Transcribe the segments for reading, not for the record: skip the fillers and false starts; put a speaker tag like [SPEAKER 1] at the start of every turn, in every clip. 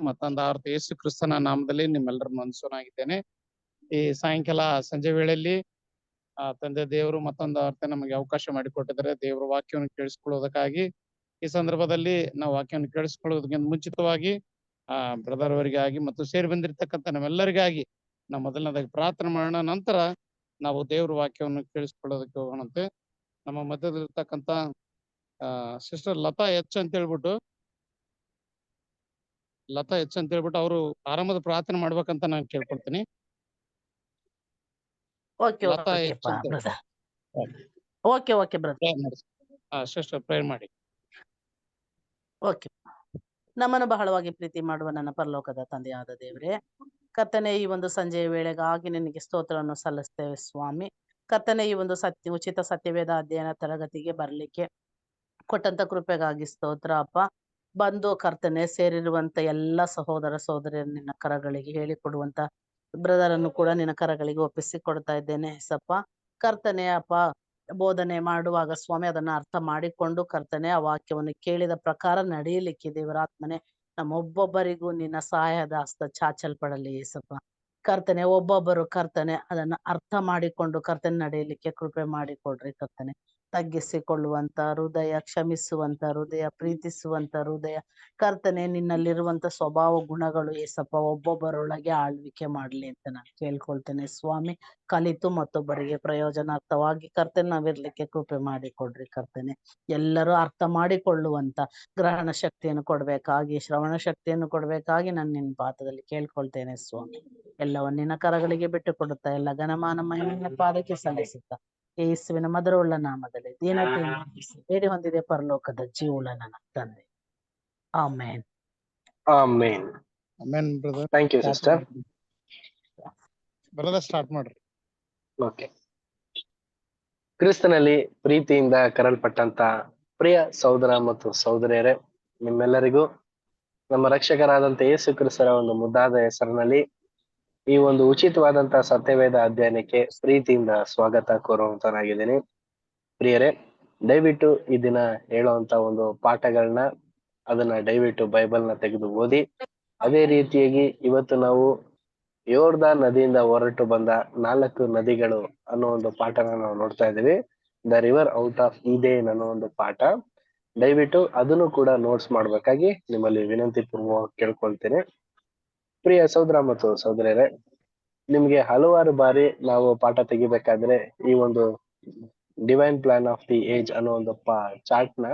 [SPEAKER 1] ಮತ್ತೊಂದು ಆವರ್ತಿ ಯೇಸು ಕ್ರಿಸ್ತನ ನಾಮದಲ್ಲಿ ನಿಮ್ಮೆಲ್ಲರ ಮನಸ್ಸನಾಗಿದ್ದೇನೆ. ಈ ಸಾಯಂಕಾಲ ಸಂಜೆ ವೇಳೆಯಲ್ಲಿ ತಂದೆ ದೇವರು ಮತ್ತೊಂದು ಆವರ್ತಿ ನಮಗೆ ಅವಕಾಶ ಮಾಡಿಕೊಟ್ಟಿದ್ದಾರೆ ದೇವರ ವಾಕ್ಯವನ್ನು ಕೇಳಿಸ್ಕೊಳ್ಳೋದಕ್ಕಾಗಿ. ಈ ಸಂದರ್ಭದಲ್ಲಿ ನಾವು ವಾಕ್ಯವನ್ನು ಕೇಳಿಸ್ಕೊಳ್ಳೋದಕ್ಕಿಂತ ಮುಂಚಿತವಾಗಿ ಬ್ರದರ್ ಅವರಿಗಾಗಿ ಮತ್ತು ಸೇರಿ ಬಂದಿರತಕ್ಕಂಥ ನಮ್ಮೆಲ್ಲರಿಗಾಗಿ ನಾವು ಮೊದಲನೇದಾಗಿ ಪ್ರಾರ್ಥನೆ ಮಾಡೋಣ. ನಂತರ ನಾವು ದೇವರ ವಾಕ್ಯವನ್ನು ಕೇಳಿಸ್ಕೊಳ್ಳೋದಕ್ಕೆ ಹೋಗೋಣಂತೆ. ನಮ್ಮ ಮಧ್ಯದಲ್ಲಿರ್ತಕ್ಕಂಥ ಸಿಸ್ಟರ್ ಲತಾ ಎಚ್ ಅಂತ ಹೇಳ್ಬಿಟ್ಟು ಅವರು ಆರಂಭದ ಪ್ರಾರ್ಥನೆ ಮಾಡ್ಬೇಕಂತ ನಾನು ಕೇಳ್ಕೊಳ್ತೀನಿ. ಲತಾ ಎಚ್ ಅಂತ ಸಿಸ್ಟರ್ ಪ್ರೇಯರ್ ಮಾಡಿ.
[SPEAKER 2] ಓಕೆ. ನಮ್ಮನ್ನು ಬಹಳವಾಗಿ ಪ್ರೀತಿ ಮಾಡುವ ನನ್ನ ಪರಲೋಕದ ತಂದೆಯಾದ ದೇವರೇ, ಕರ್ತನೆ ಈ ಒಂದು ಸಂಜೆಯ ವೇಳೆಗಾಗಿ ನಿನಗೆ ಸ್ತೋತ್ರವನ್ನು ಸಲ್ಲಿಸ್ತೇವೆ ಸ್ವಾಮಿ. ಕರ್ತನೆ ಈ ಒಂದು ಉಚಿತ ಸತ್ಯವೇದ ಅಧ್ಯಯನ ತರಗತಿಗೆ ಬರ್ಲಿಕ್ಕೆ ಕೊಟ್ಟಂತ ಕೃಪೆಗಾಗಿ ಸ್ತೋತ್ರ ಅಪ್ಪ. ಬಂದು ಕರ್ತನೆ ಸೇರಿರುವಂತ ಎಲ್ಲ ಸಹೋದರ ಸಹೋದರಿಯರು ನಿನ್ನ ಕರಗಳಿಗೆ ಹೇಳಿಕೊಡುವಂತ ಬ್ರದರ್ ಅನ್ನು ಕೂಡ ನಿನ್ನ ಕರಗಳಿಗೆ ಒಪ್ಪಿಸಿ ಕೊಡ್ತಾ ಇದ್ದೇನೆ ಸಪ್ಪ. ಕರ್ತನೆ ಅಪ್ಪ, ಬೋಧನೆ ಮಾಡುವಾಗ ಸ್ವಾಮಿ ಅದನ್ನ ಅರ್ಥ ಮಾಡಿಕೊಂಡು ಕರ್ತನೆ ಆ ವಾಕ್ಯವನ್ನು ಕೇಳಿದ ಪ್ರಕಾರ ನಡೆಯಲಿಕ್ಕೆ ದೇವರಾತ್ಮನೆ ನಮ್ಮೊಬ್ಬೊಬ್ಬರಿಗೂ ನಿನ್ನ ಸಹಾಯದ ಹಸ್ತ ಚಾಚಲ್ಪಡಲಿ ಏಸಪ್ಪ. ಕರ್ತನೆ ಒಬ್ಬೊಬ್ಬರು ಕರ್ತನೆ ಅದನ್ನ ಅರ್ಥ ಮಾಡಿಕೊಂಡು ಕರ್ತನೆ ನಡೆಯಲಿಕ್ಕೆ ಕೃಪೆ ಮಾಡಿಕೊಡ್ರಿ ಕರ್ತನೆ. ತಗ್ಗಿಸಿಕೊಳ್ಳುವಂತ ಹೃದಯ, ಕ್ಷಮಿಸುವಂತ ಹೃದಯ, ಪ್ರೀತಿಸುವಂತ ಹೃದಯ ಕರ್ತನೆ, ನಿನ್ನಲ್ಲಿರುವಂತ ಸ್ವಭಾವ ಗುಣಗಳು ಏಸಪ್ಪ ಒಬ್ಬೊಬ್ಬರೊಳಗೆ ಆಳ್ವಿಕೆ ಮಾಡ್ಲಿ ಅಂತ ನಾನು ಕೇಳ್ಕೊಳ್ತೇನೆ ಸ್ವಾಮಿ. ಕಲಿತು ಮತ್ತೊಬ್ಬರಿಗೆ ಪ್ರಯೋಜನಾರ್ಥವಾಗಿ ಕರ್ತನೆ ನಾವಿರ್ಲಿಕ್ಕೆ ಕೃಪೆ ಮಾಡಿಕೊಡ್ರಿ ಕರ್ತನೆ. ಎಲ್ಲರೂ ಅರ್ಥ ಮಾಡಿಕೊಳ್ಳುವಂತ ಗ್ರಹಣ ಶಕ್ತಿಯನ್ನು ಕೊಡ್ಬೇಕಾಗಿ, ಶ್ರವಣ ಶಕ್ತಿಯನ್ನು ಕೊಡ್ಬೇಕಾಗಿ ನಾನು ನಿನ್ನ ಪಾದದಲ್ಲಿ ಕೇಳ್ಕೊಳ್ತೇನೆ ಸ್ವಾಮಿ. ಎಲ್ಲವನ್ನ ನಿನ್ನ ಕರಗಳಿಗೆ ಬಿಟ್ಟು ಕೊಡುತ್ತಾ ಎಲ್ಲ ಘನಮಾನ ಮಹಿಮೆಯ ಪಾದಕ್ಕೆ ಸಲ್ಲಿಸುತ್ತಾ ಯೇಸುವಿನ ಮಧುರವುಳ್ಳ ನಾಮದಲ್ಲಿ ದೀನತೆಯನ್ನು ಬೇಡಿ ಹೊಂದಿದೆ ಪರಲೋಕದ ಜೀವುಳ ನನ್ನ ತಂದೆ. Amen.
[SPEAKER 3] Amen.
[SPEAKER 1] Amen brother.
[SPEAKER 3] Thank you sister.
[SPEAKER 1] Brother start ಮಾಡ್ರಿ.
[SPEAKER 3] ಓಕೆ. ಕ್ರಿಸ್ತನಲ್ಲಿ ಪ್ರೀತಿಯಿಂದ ಕರೆಯಲ್ಪಟ್ಟಂತ ಪ್ರಿಯ ಸಹೋದರ ಮತ್ತು ಸಹೋದರಿಯರೇ, ನಿಮ್ಮೆಲ್ಲರಿಗೂ ನಮ್ಮ ರಕ್ಷಕರಾದಂತ ಯೇಸು ಕ್ರಿಸ್ತರ ಒಂದು ಮುದ್ದಾದ ಹೆಸರಿನಲ್ಲಿ ಈ ಒಂದು ಉಚಿತವಾದಂತ ಸತ್ಯವೇದ ಅಧ್ಯಯನಕ್ಕೆ ಪ್ರೀತಿಯಿಂದ ಸ್ವಾಗತ ಕೋರುವಂತನಾಗಿದ್ದೀನಿ. ಪ್ರಿಯರೇ, ದಯವಿಟ್ಟು ಈ ದಿನ ಹೇಳುವಂತ ಒಂದು ಪಾಠಗಳನ್ನ ಅದನ್ನ ದಯವಿಟ್ಟು ಬೈಬಲ್ನ ತೆಗೆದು ಓದಿ. ಅದೇ ರೀತಿಯಾಗಿ ಇವತ್ತು ನಾವು ಯೋರ್ದಾನ್ ನದಿಯಿಂದ ಹೊರಟು ಬಂದ 4 ನದಿಗಳು ಅನ್ನೋ ಒಂದು ಪಾಠನ ನಾವು ನೋಡ್ತಾ ಇದ್ದೀವಿ. The river out of Eden ಅನ್ನೋ ಒಂದು ಪಾಠ. ದಯವಿಟ್ಟು ಅದನ್ನು ಕೂಡ ನೋಟ್ಸ್ ಮಾಡ್ಬೇಕಾಗಿ ನಿಮ್ಮಲ್ಲಿ ವಿನಂತಿ ಪೂರ್ವವಾಗಿ ಕೇಳ್ಕೊಳ್ತೇನೆ. ಪ್ರಿಯ ಸಹೋದರ ಮತ್ತು ಸಹೋದರಿಯರೇ, ನಿಮ್ಗೆ ಹಲವಾರು ಬಾರಿ ನಾವು ಪಾಠ ತೆಗಿಬೇಕಾದ್ರೆ ಈ ಒಂದು divine plan of the age ಅನ್ನೋ ಒಂದು ಚಾರ್ಟ್ ನ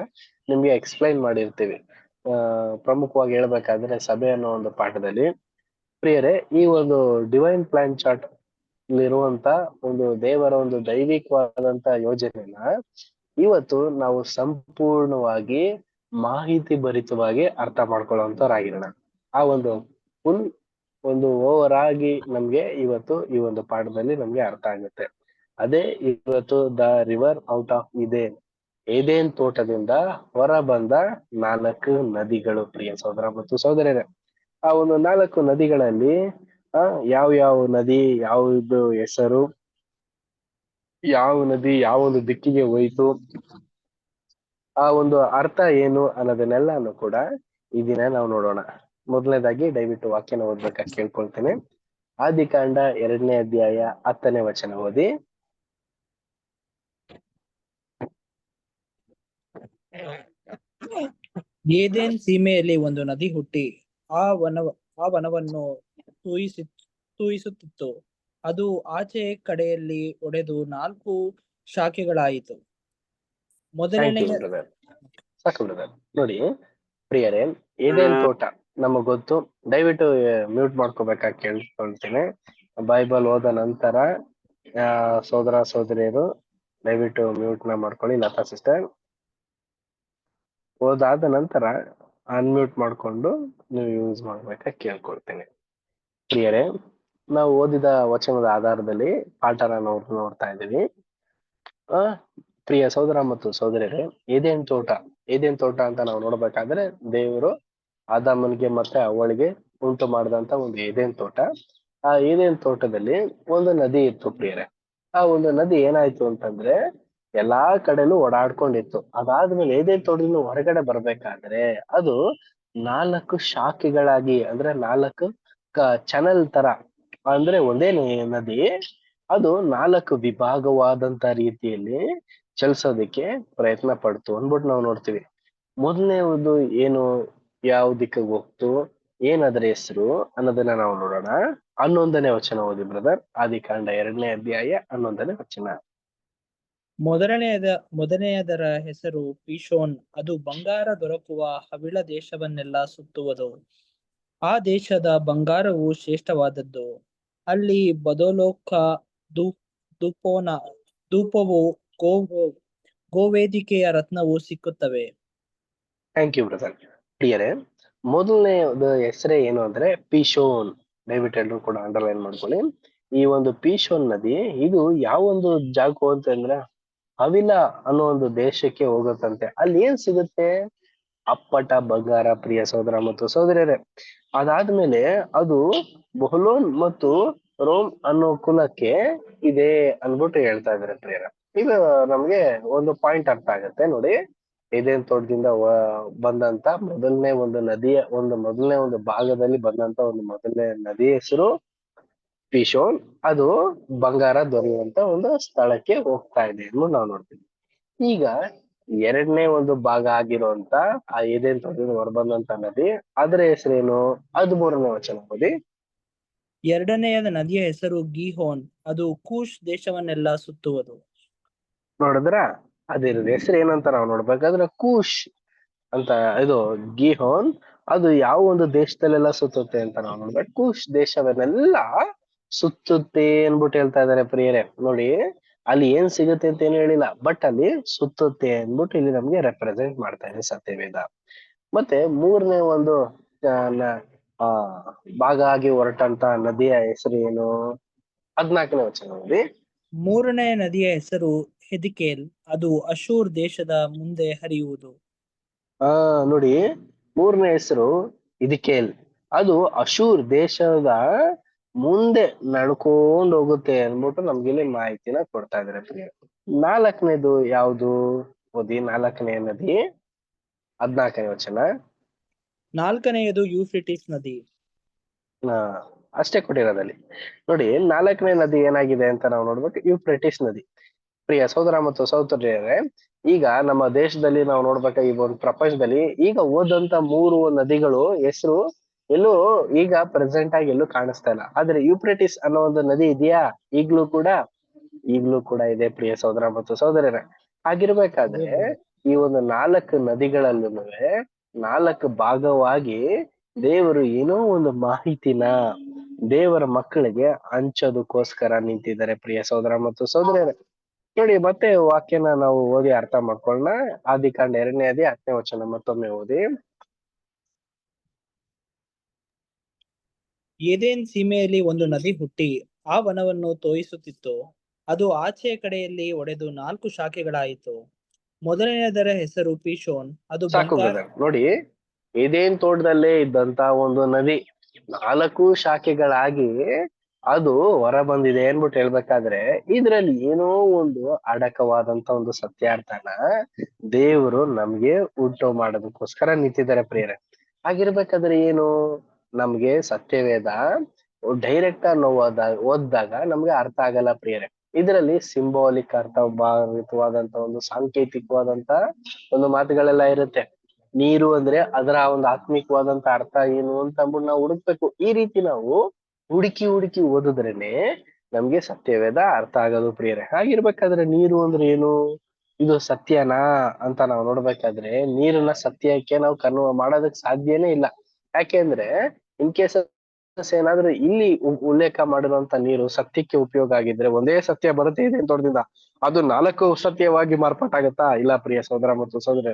[SPEAKER 3] ನಿಮ್ಗೆ ಎಕ್ಸ್ಪ್ಲೈನ್ ಮಾಡಿರ್ತೀವಿ. ಪ್ರಮುಖವಾಗಿ ಹೇಳ್ಬೇಕಾದ್ರೆ ಸಭೆ ಅನ್ನೋ ಒಂದು ಪಾಠದಲ್ಲಿ. ಪ್ರಿಯರೇ, ಈ ಒಂದು ಡಿವೈನ್ ಪ್ಲಾನ್ ಚಾರ್ಟ್ ಇರುವಂತ ಒಂದು ದೇವರ ಒಂದು ದೈವಿಕವಾದಂತ ಯೋಜನೆನ ಇವತ್ತು ನಾವು ಸಂಪೂರ್ಣವಾಗಿ ಮಾಹಿತಿ ಭರಿತವಾಗಿ ಅರ್ಥ ಮಾಡ್ಕೊಳ್ಳುವಂತವರಾಗಿರೋಣ. ಆ ಒಂದು ಫುಲ್ ಒಂದು ಓವರ್ ಆಗಿ ನಮ್ಗೆ ಇವತ್ತು ಈ ಒಂದು ಪಾಠದಲ್ಲಿ ನಮ್ಗೆ ಅರ್ಥ ಆಗುತ್ತೆ. ಅದೇ ಇವತ್ತು the river out of Eden ತೋಟದಿಂದ ಹೊರ ಬಂದ 4 ನದಿಗಳು. ಪ್ರಿಯ ಸಹೋದರ ಮತ್ತು ಸಹೋದರರೇ, ಆ ಒಂದು 4 ನದಿಗಳಲ್ಲಿ ಯಾವ ನದಿ ಯಾವ್ದು ಹೆಸರು, ಯಾವ ನದಿ ಯಾವ ಒಂದು ದಿಕ್ಕಿಗೆ ಹೋಯ್ತು, ಆ ಒಂದು ಅರ್ಥ ಏನು ಅನ್ನೋದನ್ನೆಲ್ಲಾನು ಕೂಡ ಈ ದಿನ ನಾವು ನೋಡೋಣ. ಮೊದಲನೇದಾಗಿ ದಯವಿಟ್ಟು ವಾಕ್ಯನ ಓದ್ಬೇಕಾಗಿ ಕೇಳ್ಕೊಳ್ತೇನೆ. ಆದಿಕಾಂಡ 2ನೇ ಅಧ್ಯಾಯ 10ನೇ ವಚನ ಓದಿ.
[SPEAKER 4] ಏದೆನ್ ಸೀಮೆಯಲ್ಲಿ ಒಂದು ನದಿ ಹುಟ್ಟಿ ಆ ವನವನ್ನು ತೂಯಿಸುತ್ತಿತ್ತು. ಅದು ಆಚೆ ಕಡೆಯಲ್ಲಿ ಒಡೆದು 4 ಶಾಖೆಗಳಾಯಿತು. ಮೊದಲನೆಯ
[SPEAKER 3] ನೋಡಿ ಪ್ರಿಯರೇ, ಏದೇನ್ ತೋಟ ನಮಗ್ ಗೊತ್ತು. ದಯವಿಟ್ಟು ಮ್ಯೂಟ್ ಮಾಡ್ಕೋಬೇಕಾಗಿ ಕೇಳ್ಕೊಳ್ತೇನೆ. ಬೈಬಲ್ ಓದ ನಂತರ ಸಹೋದರ ಸಹೋದರಿಯರು ದಯವಿಟ್ಟು ಮ್ಯೂಟ್ ನ ಮಾಡ್ಕೊಳ್ಳಿ. ಲತಾ ಸಿಸ್ಟರ್ ಓದಾದ ನಂತರ ಅನ್ಮ್ಯೂಟ್ ಮಾಡ್ಕೊಂಡು ನೀವು ಯೂಸ್ ಮಾಡ್ಬೇಕಾಗಿ ಕೇಳ್ಕೊಳ್ತೇನೆ. ಪ್ರಿಯರೇ, ನಾವು ಓದಿದ ವಚನದ ಆಧಾರದಲ್ಲಿ ಪಾಠನ ನೋಡ್ತಾ ಇದ್ದೀವಿ. ಪ್ರಿಯ ಸಹೋದರ ಮತ್ತು ಸಹೋದರಿಯರೇ, ಏದೇನ್ ತೋಟ ಅಂತ ನಾವು ನೋಡ್ಬೇಕಾದ್ರೆ ದೇವರು ಆದಾಮನಿಗೆ ಮತ್ತೆ ಅವಳಿಗೆ ಉಂಟು ಮಾಡಿದಂತ ಒಂದು ಏದೇನ್ ತೋಟ. ಆ ಏದೇನ್ ತೋಟದಲ್ಲಿ ಒಂದು ನದಿ ಇತ್ತು ಪ್ರಿಯರೇ. ಆ ಒಂದು ನದಿ ಏನಾಯ್ತು ಅಂತಂದ್ರೆ ಎಲ್ಲಾ ಕಡೆನೂ ಓಡಾಡ್ಕೊಂಡಿತ್ತು. ಅದಾದ್ಮೇಲೆ ಏದೇನ್ ತೋಟದಿಂದ ಹೊರಗಡೆ ಬರ್ಬೇಕಾದ್ರೆ ಅದು 4 ಶಾಖೆಗಳಾಗಿ ಅಂದ್ರೆ 4 ಚಾನಲ್ ತರ, ಅಂದ್ರೆ ಒಂದೇ ನದಿ ಅದು 4 ವಿಭಾಗವಾದಂತ ರೀತಿಯಲ್ಲಿ ಚಲಿಸೋದಕ್ಕೆ ಪ್ರಯತ್ನ ಪಡ್ತು ಅಂದ್ಬಿಟ್ಟು ನಾವು ನೋಡ್ತೀವಿ. ಮೊದಲನೇದು ಏನು, ಯಾವ ದಿಕ್ಕಿಗೆ ಹೋಗ್ತು, ಏನದರ ಹೆಸರು ಅನ್ನೋದನ್ನ ನಾವು ನೋಡೋಣ. 11ನೇ ವಚನ ಓದಿ ಬ್ರದರ್. ಆದಿಕಾಂಡ 2ನೇ ಅಧ್ಯಾಯ 11ನೇ ವಚನ.
[SPEAKER 4] ಮೊದಲನೆಯದರ ಹೆಸರು ಪಿಶೋನ್. ಅದು ಬಂಗಾರ ದೊರಕುವ ಹವಿಳ ದೇಶವನ್ನೆಲ್ಲ ಸುತ್ತುವುದು. ಆ ದೇಶದ ಬಂಗಾರವು ಶ್ರೇಷ್ಠವಾದದ್ದು. ಅಲ್ಲಿ ಬದೋಲೋಕ, ಧೂಪವು, ಗೋವೇದಿಕೆಯ ರತ್ನವು ಸಿಕ್ಕುತ್ತವೆ.
[SPEAKER 3] Thank you brother. ಪ್ರಿಯರೇ, ಮೊದಲನೇ ಹೆಸರೇ ಏನು ಅಂದ್ರೆ ಪಿಶೋನ್. ದಯವಿಟ್ಟು ಎಲ್ಲರೂ ಕೂಡ ಅಂಡರ್ಲೈನ್ ಮಾಡ್ಕೊಳ್ಳಿ. ಈ ಒಂದು ಪಿಶೋನ್ ನದಿ ಇದು ಯಾವ ಒಂದು ಜಾಗಕ್ಕೆ ಅಂತಂದ್ರೆ ಹವಿಲ ಅನ್ನೋ ಒಂದು ದೇಶಕ್ಕೆ ಹೋಗುತ್ತಂತೆ. ಅಲ್ಲಿ ಏನ್ ಸಿಗುತ್ತೆ? ಅಪ್ಪಟ ಬಂಗಾರ, ಪ್ರಿಯ ಸಹೋದರ ಮತ್ತು ಸಹೋದರಿಯರೇ. ಅದಾದ್ಮೇಲೆ ಅದು ಬೊಹ್ಲೋನ್ ಮತ್ತು ರೋಮ್ ಅನ್ನೋ ಕುಲಕ್ಕೆ ಇದೆ ಅನ್ಬಿಟ್ಟು ಹೇಳ್ತಾ ಇದಾರೆ ಪ್ರಿಯರ. ಇದು ನಮ್ಗೆ ಒಂದು ಪಾಯಿಂಟ್ ಅರ್ಥ ಆಗತ್ತೆ ನೋಡಿ. ಏದೇನ್ ತೋಟದಿಂದ ಬಂದಂತ ಮೊದಲನೇ ಒಂದು ಭಾಗದಲ್ಲಿ ಬಂದಂತ ಒಂದು ಮೊದಲನೇ ನದಿ ಹೆಸರು ಪಿಶೋನ್. ಅದು ಬಂಗಾರ ದೊರೆಯುವಂತ ಒಂದು ಸ್ಥಳಕ್ಕೆ ಹೋಗ್ತಾ ಇದೆ ಎಂದು ನಾವು ನೋಡ್ತೀವಿ. ಈಗ 2ನೇ ಒಂದು ಭಾಗ ಆಗಿರುವಂತ ಆ ಏದೇನ್ ತೋಟದಿಂದ ಹೊರಬಂದಂತ ನದಿ, ಅದರ ಹೆಸರೇನು? 13ನೇ ವಚನ ಓದಿ.
[SPEAKER 4] 2ನೆಯ ನದಿಯ ಹೆಸರು ಗೀಹೋನ್. ಅದು ಕೂಶ್ ದೇಶವನ್ನೆಲ್ಲ ಸುತ್ತುವುದು.
[SPEAKER 3] ನೋಡಿದ್ರ ಅದ್ರ ಹೆಸರು ಏನಂತ ನಾವು ನೋಡ್ಬೇಕಾದ್ರೆ ಕೂಶ್ ಅಂತ. ಇದು ಗೀಹೋನ್ ಅದು ಯಾವ ಒಂದು ದೇಶದಲ್ಲೆಲ್ಲ ಸುತ್ತುತ್ತೆ ಅಂತ ನಾವು ನೋಡ್ಬೇಕು. ಕೂಶ್ ದೇಶವನ್ನೆಲ್ಲ ಸುತ್ತುತ್ತೆ ಅನ್ಬಿಟ್ಟು ಹೇಳ್ತಾ ಇದಾರೆ ಪ್ರಿಯರೇ. ನೋಡಿ, ಅಲ್ಲಿ ಏನ್ ಸಿಗುತ್ತೆ ಅಂತ ಏನು ಹೇಳಿಲ್ಲ, ಬಟ್ ಅಲ್ಲಿ ಸುತ್ತುತ್ತೆ ಅನ್ಬಿಟ್ಟು ಇಲ್ಲಿ ನಮ್ಗೆ ರೆಪ್ರೆಸೆಂಟ್ ಮಾಡ್ತಾ ಇದೆ ಸತ್ಯವೇದ. ಮತ್ತೆ 3ನೇ ಒಂದು ಭಾಗ ಆಗಿ ಹೊರಟಂತ ನದಿಯ ಹೆಸರು ಏನು? 14ನೇ ವಚನ ನೋಡಿ.
[SPEAKER 4] 3ನೇ ನದಿಯ ಹೆಸರು ಹೆದಿಕೇಲ್. ಅದು ಅಶೂರ್ ದೇಶದ ಮುಂದೆ ಹರಿಯುವುದು.
[SPEAKER 3] ನೋಡಿ, 3ನೇ ಹೆಸರು ಹಿದಿಕೇಲ್. ಅದು ಅಶೂರ್ ದೇಶದ ಮುಂದೆ ನಡ್ಕೊಂಡು ಹೋಗುತ್ತೆ ಅನ್ಬಿಟ್ಟು ನಮ್ಗೆ ಇಲ್ಲಿ ಮಾಹಿತಿನ ಕೊಡ್ತಾ ಇದಾರೆ ಪ್ರಿಯ. 4ನೇದು ಯಾವುದು ಓದಿ. 4ನೇ ನದಿ 14ನೇ ವಚನ.
[SPEAKER 4] 4ನೆಯದು ಯೂಫ್ರಿಟಿಸ್ ನದಿ.
[SPEAKER 3] ಅಷ್ಟೇ ಕೊಟ್ಟಿರೋದಲ್ಲಿ ನೋಡಿ. 4ನೇ ನದಿ ಏನಾಗಿದೆ ಅಂತ ನಾವು ನೋಡ್ಬೇಕು. ಯೂಫ್ರೆಟಿಸ್ ನದಿ. ಪ್ರಿಯ ಸಹೋದರ ಮತ್ತು ಸಹೋದರಿಯರೇ, ಈಗ ನಮ್ಮ ದೇಶದಲ್ಲಿ ನಾವು ನೋಡ್ಬೇಕಾಗಿ ಒಂದು ಪ್ರಪಂಚದಲ್ಲಿ ಈಗ ಹೋದಂತ 3 ನದಿಗಳು ಹೆಸರು ಎಲ್ಲೂ ಈಗ ಪ್ರೆಸೆಂಟ್ ಆಗಿ ಎಲ್ಲೂ ಕಾಣಿಸ್ತಾ ಇಲ್ಲ. ಆದ್ರೆ ಯೂಫ್ರೆಟಿಸ್ ಅನ್ನೋ ಒಂದು ನದಿ ಇದೆಯಾ? ಈಗ್ಲೂ ಕೂಡ ಇದೆ ಪ್ರಿಯ ಸಹೋದರ ಮತ್ತು ಸಹೋದರಿಯರೇ. ಹಾಗಿರ್ಬೇಕಾದ್ರೆ ಈ ಒಂದು 4 ನದಿಗಳಲ್ಲೂ 4 ಭಾಗವಾಗಿ ದೇವರು ಏನೋ ಒಂದು ಮಾಹಿತಿನ ದೇವರ ಮಕ್ಕಳಿಗೆ ಹಂಚೋದಕ್ಕೋಸ್ಕರ ನಿಂತಿದ್ದಾರೆ ಪ್ರಿಯ ಸಹೋದರ ಮತ್ತು ಸಹೋದರಿಯರೇ. ನೋಡಿ, ಮತ್ತೆ ವಾಕ್ಯನ ನಾವು ಓದಿ ಅರ್ಥ ಮಾಡ್ಕೊಳ್ಳೋಣ. ಆದಿಕಾಂಡ 2ನೇ ಅಧ್ಯಾಯ 10ನೇ ವಚನ ಮತ್ತೊಮ್ಮೆ ಓದಿ.
[SPEAKER 4] ಏದೇನ್ ಸೀಮೆಯಲ್ಲಿ ಒಂದು ನದಿ ಹುಟ್ಟಿ ಆ ವನವನ್ನು ತೋಯಿಸುತ್ತಿತ್ತು. ಅದು ಆಚೆಯ ಕಡೆಯಲ್ಲಿ ಒಡೆದು 4 ಶಾಖೆಗಳಾಯಿತು. ಮೊದಲನೆಯದರ ಹೆಸರು ಪಿಶೋನ್. ಅದು
[SPEAKER 3] ಸಾಕು ಬ್ರದರ್. ನೋಡಿ, ಏದೇನ್ ತೋಟದಲ್ಲೇ ಇದ್ದಂತ ಒಂದು ನದಿ 4 ಶಾಖೆಗಳಾಗಿ ಅದು ಹೊರ ಬಂದಿದೆ ಅನ್ಬಿಟ್ಟು ಹೇಳ್ಬೇಕಾದ್ರೆ ಇದ್ರಲ್ಲಿ ಏನೋ ಒಂದು ಅಡಕವಾದಂತ ಒಂದು ಸತ್ಯಾರ್ಥನ ದೇವರು ನಮ್ಗೆ ಉಂಟು ಮಾಡೋದಕ್ಕೋಸ್ಕರ ನಿಂತಿದ್ದಾರೆ ಪ್ರಿಯರೇ. ಹಾಗಿರ್ಬೇಕಾದ್ರೆ ಏನು? ನಮ್ಗೆ ಸತ್ಯವೇದ ಡೈರೆಕ್ಟ್ ಆಗಿ ನಾವು ಓದಿದಾಗ ನಮ್ಗೆ ಅರ್ಥ ಆಗಲ್ಲ ಪ್ರಿಯರೇ. ಇದರಲ್ಲಿ ಸಿಂಬಾಲಿಕ್ ಅರ್ಥವಾದಂತ ಒಂದು ಸಾಂಕೇತಿಕವಾದಂತ ಒಂದು ಮಾತುಗಳೆಲ್ಲ ಇರುತ್ತೆ. ನೀರು ಅಂದ್ರೆ ಅದರ ಒಂದು ಆತ್ಮಿಕವಾದಂತ ಅರ್ಥ ಏನು ಅಂತ ಅಂದ್ಬಿಟ್ಟು ನಾವು ಹುಡುಕ್ಬೇಕು. ಈ ರೀತಿ ನಾವು ಹುಡುಕಿ ಓದಿದ್ರೇನೆ ನಮ್ಗೆ ಸತ್ಯವೇದ ಅರ್ಥ ಆಗೋದು ಪ್ರಿಯರೇ. ಹಾಗಿರ್ಬೇಕಾದ್ರೆ ನೀರು ಅಂದ್ರೆ ಏನು? ಇದು ಸತ್ಯನಾ ಅಂತ ನಾವು ನೋಡ್ಬೇಕಾದ್ರೆ ನೀರನ್ನ ಸತ್ಯಕ್ಕೆ ನಾವು ಮಾಡೋದಕ್ ಸಾಧ್ಯನೇ ಇಲ್ಲ. ಯಾಕೆಂದ್ರೆ ಇನ್ ಕೇಸ್ ಏನಾದ್ರೂ ಇಲ್ಲಿ ಉಲ್ಲೇಖ ಮಾಡಿರುವಂತ ನೀರು ಸತ್ಯಕ್ಕೆ ಉಪಯೋಗ ಆಗಿದ್ರೆ ಒಂದೇ ಸತ್ಯ ಬರುತ್ತೆ ಇದೆ ತೋಟದಿಂದ, ಅದು 4 ಸತ್ಯವಾಗಿ ಮಾರ್ಪಾಟಾಗತ್ತಾ? ಇಲ್ಲ ಪ್ರಿಯ ಸಹೋದರ ಮತ್ತು ಸಹೋದರ,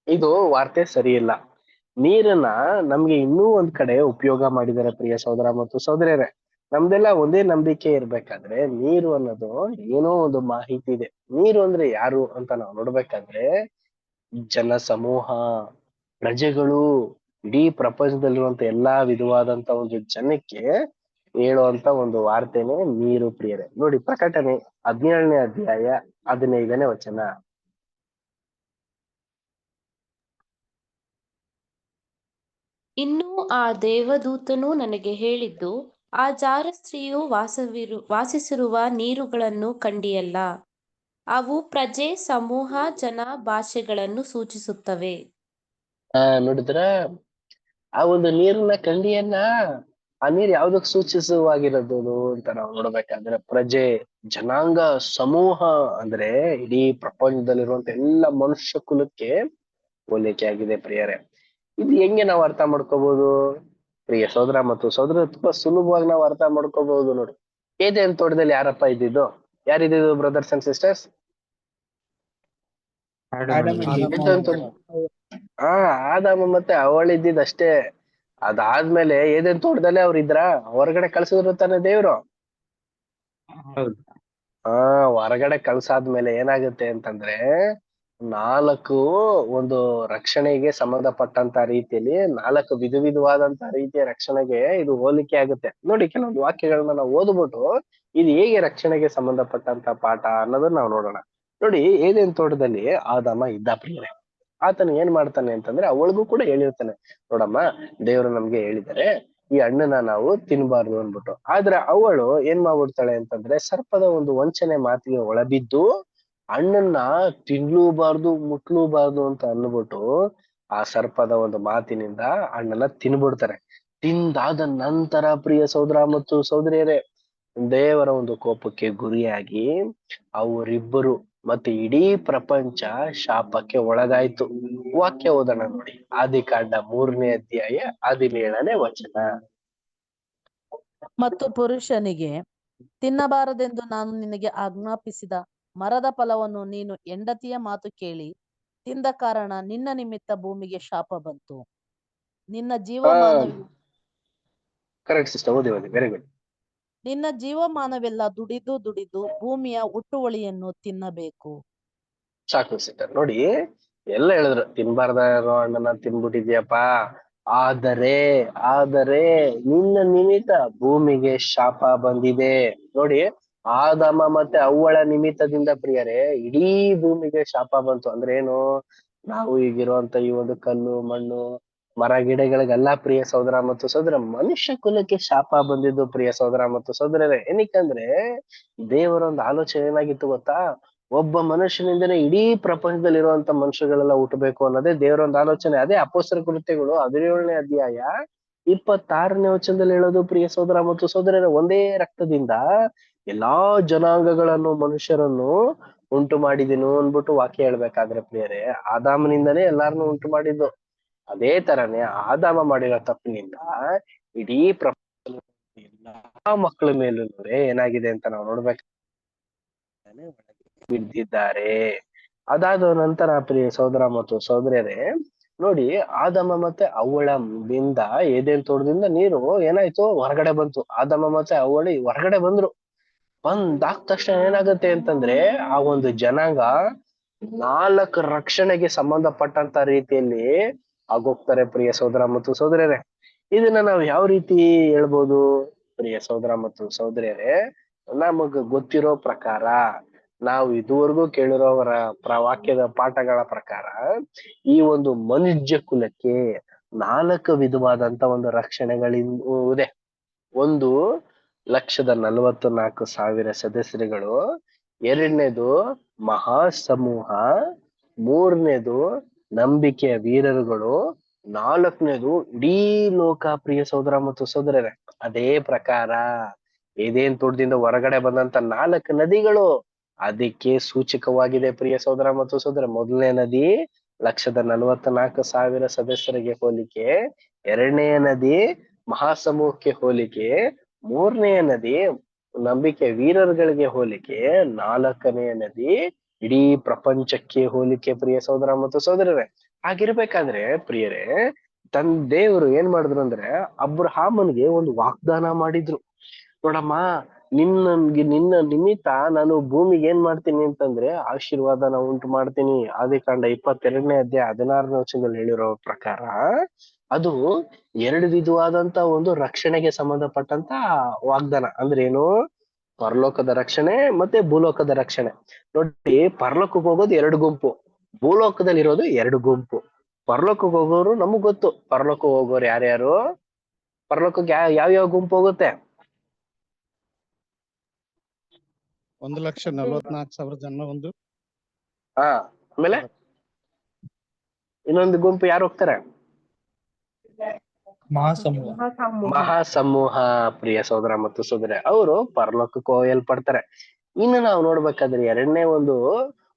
[SPEAKER 3] ಇದು ವಾರ್ತೆ ಸರಿ ಇಲ್ಲ. ನೀರನ್ನ ನಮ್ಗೆ ಇನ್ನೂ ಒಂದ್ ಕಡೆ ಉಪಯೋಗ ಮಾಡಿದ್ದಾರೆ ಪ್ರಿಯ ಸಹೋದರ ಮತ್ತು ಸಹೋದರಿಯರೇ. ನಮ್ದೆಲ್ಲ ಒಂದೇ ನಂಬಿಕೆ ಇರ್ಬೇಕಾದ್ರೆ ನೀರು ಅನ್ನೋದು ಏನೋ ಒಂದು ಮಾಹಿತಿ ಇದೆ. ನೀರು ಅಂದ್ರೆ ಯಾರು ಅಂತ ನಾವು ನೋಡ್ಬೇಕಾದ್ರೆ ಜನ ಸಮೂಹ, ಪ್ರಜೆಗಳು, ಇಡೀ ಪ್ರಪಂಚದಲ್ಲಿರುವಂತ ಎಲ್ಲಾ ವಿಧವಾದಂತ ಒಂದು ಜನಕ್ಕೆ ಹೇಳುವಂತ ಒಂದು ವಾರ್ತೆನೆ ನೀರು ಪ್ರಿಯರೇ. ನೋಡಿ, ಪ್ರಕಟಣೆ 17ನೇ ಅಧ್ಯಾಯ 15ನೇ ವಚನ.
[SPEAKER 5] ಇನ್ನು ಆ ದೇವದೂತನು ನನಗೆ ಹೇಳಿದ್ದು, ಆ ಜಾರ ಸ್ತ್ರೀಯು ವಾಸಿಸಿರುವ ನೀರುಗಳನ್ನು ಕಂಡಿಯಲ್ಲ. ಅವು ಪ್ರಜೆ, ಸಮೂಹ, ಜನ, ಭಾಷೆಗಳನ್ನು ಸೂಚಿಸುತ್ತವೆ.
[SPEAKER 3] ನೋಡಿದ್ರ ಆ ಒಂದು ನೀರನ್ನ ಕಂಡಿಯನ್ನ ಆ ನೀರ್ ಯಾವ್ದಕ್ ಸೂಚಿಸುವಾಗಿರೋದು ಅಂತ ನಾವು ನೋಡ್ಬೇಕಾದ್ರೆ ಪ್ರಜೆ, ಜನಾಂಗ, ಸಮೂಹ ಅಂದ್ರೆ ಇಡೀ ಪ್ರಪಂಚದಲ್ಲಿರುವಂತ ಎಲ್ಲ ಮನುಷ್ಯ ಕುಲಕ್ಕೆ ಹೋಲಿಕೆ ಆಗಿದೆ ಪ್ರಿಯರೇ. ಇದು ಹೆಂಗೆ ನಾವು ಅರ್ಥ ಮಾಡ್ಕೋಬಹುದು ಪ್ರಿಯ ಸೋದರ ಮತ್ತು ಸೋದರ? ತುಂಬಾ ಸುಲಭವಾಗಿ ನಾವು ಅರ್ಥ ಮಾಡ್ಕೋಬಹುದು ನೋಡಿ. ಏದೇನ್ ತೋಟದಲ್ಲಿ ಯಾರಪ್ಪ ಇದ್ದಿದ್ದು? ಯಾರಿದ್ದು ಬ್ರದರ್ಸ್ ಅಂಡ್ ಸಿಸ್ಟರ್ಸ್? ಆದಾಮ ಮತ್ತೆ ಅವಳಿದ್ದಿದ್ ಅಷ್ಟೇ. ಅದಾದ್ಮೇಲೆ ಏದೇನ್ ತೋಟದಲ್ಲೇ ಅವ್ರ ಇದ್ರ? ಹೊರಗಡೆ ಕಳ್ಸಿದ್ರು ತಾನೆ ದೇವ್ರು. ಹೊರಗಡೆ ಕಳ್ಸಾದ್ಮೇಲೆ ಏನಾಗುತ್ತೆ ಅಂತಂದ್ರೆ 4 ಒಂದು ರಕ್ಷಣೆಗೆ ಸಂಬಂಧಪಟ್ಟಂತ ರೀತಿಯಲ್ಲಿ 4 ವಿಧವಾದಂತ ರೀತಿಯ ರಕ್ಷಣೆಗೆ ಇದು ಹೋಲಿಕೆ ಆಗುತ್ತೆ. ನೋಡಿ, ಕೆಲವೊಂದು ವಾಕ್ಯಗಳನ್ನ ನಾವು ಓದ್ಬಿಟ್ಟು ಇದು ಹೇಗೆ ರಕ್ಷಣೆಗೆ ಸಂಬಂಧಪಟ್ಟಂತ ಪಾಠ ಅನ್ನೋದನ್ನ ನಾವು ನೋಡೋಣ. ನೋಡಿ, ಏದೇನ್ ತೋಟದಲ್ಲಿ ಆದಾಮ ಇದ್ದ ಪ್ರಿಯರೇ. ಆತನು ಏನ್ ಮಾಡ್ತಾನೆ ಅಂತಂದ್ರೆ ಅವಳಿಗೂ ಕೂಡ ಹೇಳಿರ್ತಾನೆ, ನೋಡಮ್ಮ, ದೇವ್ರು ನಮ್ಗೆ ಹೇಳಿದ್ದಾರೆ ಈ ಹಣ್ಣನ್ನ ನಾವು ತಿನ್ಬಾರ್ದು ಅನ್ಬಿಟ್ಟು. ಆದ್ರೆ ಅವಳು ಏನ್ ಮಾಡ್ಬಿಡ್ತಾಳೆ ಅಂತಂದ್ರೆ ಸರ್ಪದ ಒಂದು ವಂಚನೆ ಮಾತಿಗೆ ಒಳಬಿದ್ದು ಹಣ್ಣನ್ನ ತಿನ್ಲೂಬಾರ್ದು, ಮುಟ್ಲೂಬಾರ್ದು ಅಂತ ಅಂದ್ಬಿಟ್ಟು ಆ ಸರ್ಪದ ಒಂದು ಮಾತಿನಿಂದ ಹಣ್ಣನ್ನ ತಿನ್ಬಿಡ್ತಾರೆ. ತಿಂದಾದ ನಂತರ ಪ್ರಿಯ ಸಹೋದರ ಮತ್ತು ಸಹೋದರಿಯರೇ, ದೇವರ ಒಂದು ಕೋಪಕ್ಕೆ ಗುರಿಯಾಗಿ ಅವರಿಬ್ಬರು ಮತ್ತೆ ಇಡೀ ಪ್ರಪಂಚ ಶಾಪಕ್ಕೆ ಒಳಗಾಯ್ತು. ವಾಕ್ಯ ಓದೋಣ ನೋಡಿ, ಆದಿಕಾಂಡ 3ನೇ ಅಧ್ಯಾಯ 17ನೇ ವಚನ.
[SPEAKER 2] ಮತ್ತು ಪುರುಷನಿಗೆ, ತಿನ್ನಬಾರದೆಂದು ನಾನು ನಿನಗೆ ಆಜ್ಞಾಪಿಸಿದ ಮರದ ಫಲವನ್ನು ನೀನು ಹೆಂಡತಿಯ ಮಾತು ಕೇಳಿ ತಿಂದ ಕಾರಣ ನಿನ್ನ ನಿಮಿತ್ತ ಭೂಮಿಗೆ ಶಾಪ ಬಂತು. ನಿನ್ನ ಜೀವಮಾನವೆಲ್ಲ
[SPEAKER 3] ಕರೆಕ್ಟ್ ಸಿಸ್ಟರ್, ಓದಿ ವೆರಿ ಗುಡ್.
[SPEAKER 2] ನಿನ್ನ ಜೀವಮಾನವೆಲ್ಲ ದುಡಿದು ದುಡಿದು ಭೂಮಿಯ ಹುಟ್ಟುವಳಿಯನ್ನು ತಿನ್ನಬೇಕು.
[SPEAKER 3] ಸಾಕು ಸಿಸ್ಟರ್. ನೋಡಿ, ಎಲ್ಲ ಹೇಳಿದ್ರು ತಿನ್ಬಾರ್ದ ಹಣ್ಣನ್ನ ತಿನ್ಬಿಟ್ಟಿದ್ಯಪ್ಪ, ಆದರೆ ನಿನ್ನ ನಿಮಿತ್ತ ಭೂಮಿಗೆ ಶಾಪ ಬಂದಿದೆ. ನೋಡಿ, ಆದಾಮ ಮತ್ತೆ ಅವ್ವಳ ನಿಮಿತ್ತದಿಂದ ಪ್ರಿಯರೇ ಇಡೀ ಭೂಮಿಗೆ ಶಾಪ ಬಂತು. ಅಂದ್ರೆ ಏನು? ನಾವು ಈಗಿರುವಂತ ಈ ಒಂದು ಕಲ್ಲು, ಮಣ್ಣು, ಮರ, ಗಿಡಗಳಿಗೆಲ್ಲ ಪ್ರಿಯ ಸಹೋದರ ಮತ್ತು ಸಹೋದರ, ಮನುಷ್ಯ ಕುಲಕ್ಕೆ ಶಾಪ ಬಂದಿದ್ದು ಪ್ರಿಯ ಸಹೋದರ ಮತ್ತು ಸಹೋದರರೇ. ಏನಕ್ಕಂದ್ರೆ ದೇವರ ಒಂದು ಆಲೋಚನೆ ಏನಾಗಿತ್ತು ಗೊತ್ತಾ? ಒಬ್ಬ ಮನುಷ್ಯನಿಂದನೇ ಇಡೀ ಪ್ರಪಂಚದಲ್ಲಿರುವಂತ ಮನುಷ್ಯಗಳೆಲ್ಲ ಹುಟ್ಟಬೇಕು ಅನ್ನೋದೇ ದೇವರ ಒಂದು ಆಲೋಚನೆ. ಅದೇ ಅಪೊಸ್ತಲರ ಕೃತ್ಯಗಳು 17ನೇ ಅಧ್ಯಾಯ 26ನೇ ವಚನದಲ್ಲಿ ಹೇಳೋದು ಪ್ರಿಯ ಸಹೋದರ ಮತ್ತು ಸಹೋದರರ, ಒಂದೇ ರಕ್ತದಿಂದ ಎಲ್ಲಾ ಜನಾಂಗಗಳನ್ನು, ಮನುಷ್ಯರನ್ನು ಉಂಟು ಮಾಡಿದೀನು ಅನ್ಬಿಟ್ಟು ವಾಕ್ಯ ಹೇಳ್ಬೇಕಾದ್ರೆ ಪ್ರಿಯರೇ, ಆದಾಮನಿಂದನೇ ಎಲ್ಲಾರನ್ನು ಉಂಟು ಮಾಡಿದ್ದು. ಅದೇ ತರನೇ ಆದಾಮ ಮಾಡಿರೋ ತಪ್ಪಿನಿಂದ ಇಡೀ ಪ್ರಪಂಚ ಎಲ್ಲಾ ಮಕ್ಕಳ ಮೇಲೂ ಏನಾಗಿದೆ ಅಂತ ನಾವು ನೋಡ್ಬೇಕು, ಬಿದ್ದಿದ್ದಾರೆ. ಅದಾದ ನಂತರ ಪ್ರಿಯ ಸಹೋದರ ಮತ್ತು ಸಹೋದರಿಯರೇ, ನೋಡಿ, ಆದಾಮ ಮತ್ತೆ ಅವಳ ಬಿಂದ ಏದೇನ್ ತೋಟದಿಂದ ನೀರು ಏನಾಯ್ತು? ಹೊರಗಡೆ ಬಂತು. ಆದಾಮ ಮತ್ತೆ ಅವಳಿ ಹೊರಗಡೆ ಬಂದಾದ ತಕ್ಷಣ ಏನಾಗುತ್ತೆ ಅಂತಂದ್ರೆ ಆ ಒಂದು ಜನಾಂಗ 4 ರಕ್ಷಣೆಗೆ ಸಂಬಂಧಪಟ್ಟಂತ ರೀತಿಯಲ್ಲಿ ಆಗೋಗ್ತಾರೆ ಪ್ರಿಯ ಸಹೋದರ ಮತ್ತು ಸಹೋದರಿಯರೇ. ಇದನ್ನ ನಾವು ಯಾವ ರೀತಿ ಹೇಳ್ಬೋದು ಪ್ರಿಯ ಸಹೋದರ ಮತ್ತು ಸಹೋದರಿಯರೇ? ನಮಗ್ ಗೊತ್ತಿರೋ ಪ್ರಕಾರ, ನಾವು ಇದುವರೆಗೂ ಕೇಳಿರೋವರ ವಾಕ್ಯದ ಪಾಠಗಳ ಪ್ರಕಾರ, ಈ ಒಂದು ಮನುಷ್ಯ ಕುಲಕ್ಕೆ 4 ವಿಧವಾದಂತ ಒಂದು ರಕ್ಷಣೆಗಳಿದೆ. 1,44,000 ಸದಸ್ಯರುಗಳು, 2ನೇದು ಮಹಾ ಸಮೂಹ, 3ನೇದು ನಂಬಿಕೆಯ ವೀರರುಗಳು, 4ನೇದು ಇಡೀ ಲೋಕ ಪ್ರಿಯ ಸಹೋದರ ಮತ್ತು ಸಹೋದರರೇ. ಅದೇ ಪ್ರಕಾರ ಏದೇನ್ ತೋಟದಿಂದ ಹೊರಗಡೆ ಬಂದಂತ 4 ನದಿಗಳು ಅದಕ್ಕೆ ಸೂಚಕವಾಗಿದೆ ಪ್ರಿಯ ಸಹೋದರ ಮತ್ತು ಸಹೋದರ. 1ನೇ ನದಿ 1,44,000 ಸದಸ್ಯರಿಗೆ ಹೋಲಿಕೆ, 2ನೇ ನದಿ ಮಹಾಸಮೂಹಕ್ಕೆ ಹೋಲಿಕೆ, 3ನೇ ನದಿ ನಂಬಿಕೆ ವೀರರುಗಳಿಗೆ ಹೋಲಿಕೆ, 4ನೇ ನದಿ ಇಡೀ ಪ್ರಪಂಚಕ್ಕೆ ಹೋಲಿಕೆ ಪ್ರಿಯ ಸಹೋದರ ಮತ್ತು ಸಹೋದರರೇ. ಹಾಗಿರ್ಬೇಕಾದ್ರೆ ಪ್ರಿಯರೇ, ದೇವರು ಏನ್ ಮಾಡಿದ್ರು ಅಂದ್ರೆ ಅಬ್ರಹಾಮನ್ಗೆ ಒಂದು ವಾಗ್ದಾನ ಮಾಡಿದ್ರು. ನೋಡಮ್ಮ, ನಿನ್ನ ನಿಮಿತ್ತ ನಾನು ಭೂಮಿಗೆ ಏನ್ ಮಾಡ್ತೀನಿ ಅಂತಂದ್ರೆ ಆಶೀರ್ವಾದನ ಉಂಟು ಮಾಡ್ತೀನಿ. ಆದಿಕಾಂಡ 22ನೇ ಅಧ್ಯಾಯ 16ನೇ ವಚನದಲ್ಲಿ ಹೇಳಿರೋ ಪ್ರಕಾರ ಅದು 2 ವಿಧವಾದಂತ ಒಂದು ರಕ್ಷಣೆಗೆ ಸಂಬಂಧಪಟ್ಟಂತ ವಾಗ್ದಾನ. ಅಂದ್ರೆ ಏನು? ಪರಲೋಕದ ರಕ್ಷಣೆ ಮತ್ತೆ ಭೂಲೋಕದ ರಕ್ಷಣೆ. ನೋಡಿ, ಪರಲೋಕಕ್ಕೆ ಹೋಗೋದು 2 ಗುಂಪು, ಭೂಲೋಕದಲ್ಲಿ ಇರೋದು 2 ಗುಂಪು. ಪರಲೋಕಕ್ಕೆ ಹೋಗೋರು ನಮಗ್ ಗೊತ್ತು. ಪರಲೋಕಕ್ಕೆ ಹೋಗೋರು ಯಾರ್ಯಾರು, ಪರಲೋಕಕ್ಕೆ ಯಾವ ಗುಂಪು ಹೋಗುತ್ತೆ?
[SPEAKER 1] 1,44,000 ಜನ ಒಂದು.
[SPEAKER 3] ಹಾ, ಆಮೇಲೆ ಇನ್ನೊಂದು ಗುಂಪು ಯಾರು ಹೋಗ್ತಾರೆ?
[SPEAKER 4] ಮಹಾಸಮೂಹ.
[SPEAKER 3] ಮಹಾಸಮೂಹ. ಪ್ರಿಯ ಸಹೋದರ ಮತ್ತು ಸಹೋದರಿ, ಅವರು ಪರಲೋಕಕ್ಕೆ ಒಯ್ಯಲ್ಪಡ್ತಾರೆ. ಇನ್ನು ನಾವು ನೋಡ್ಬೇಕಾದ್ರೆ ಎರಡನೇ ಒಂದು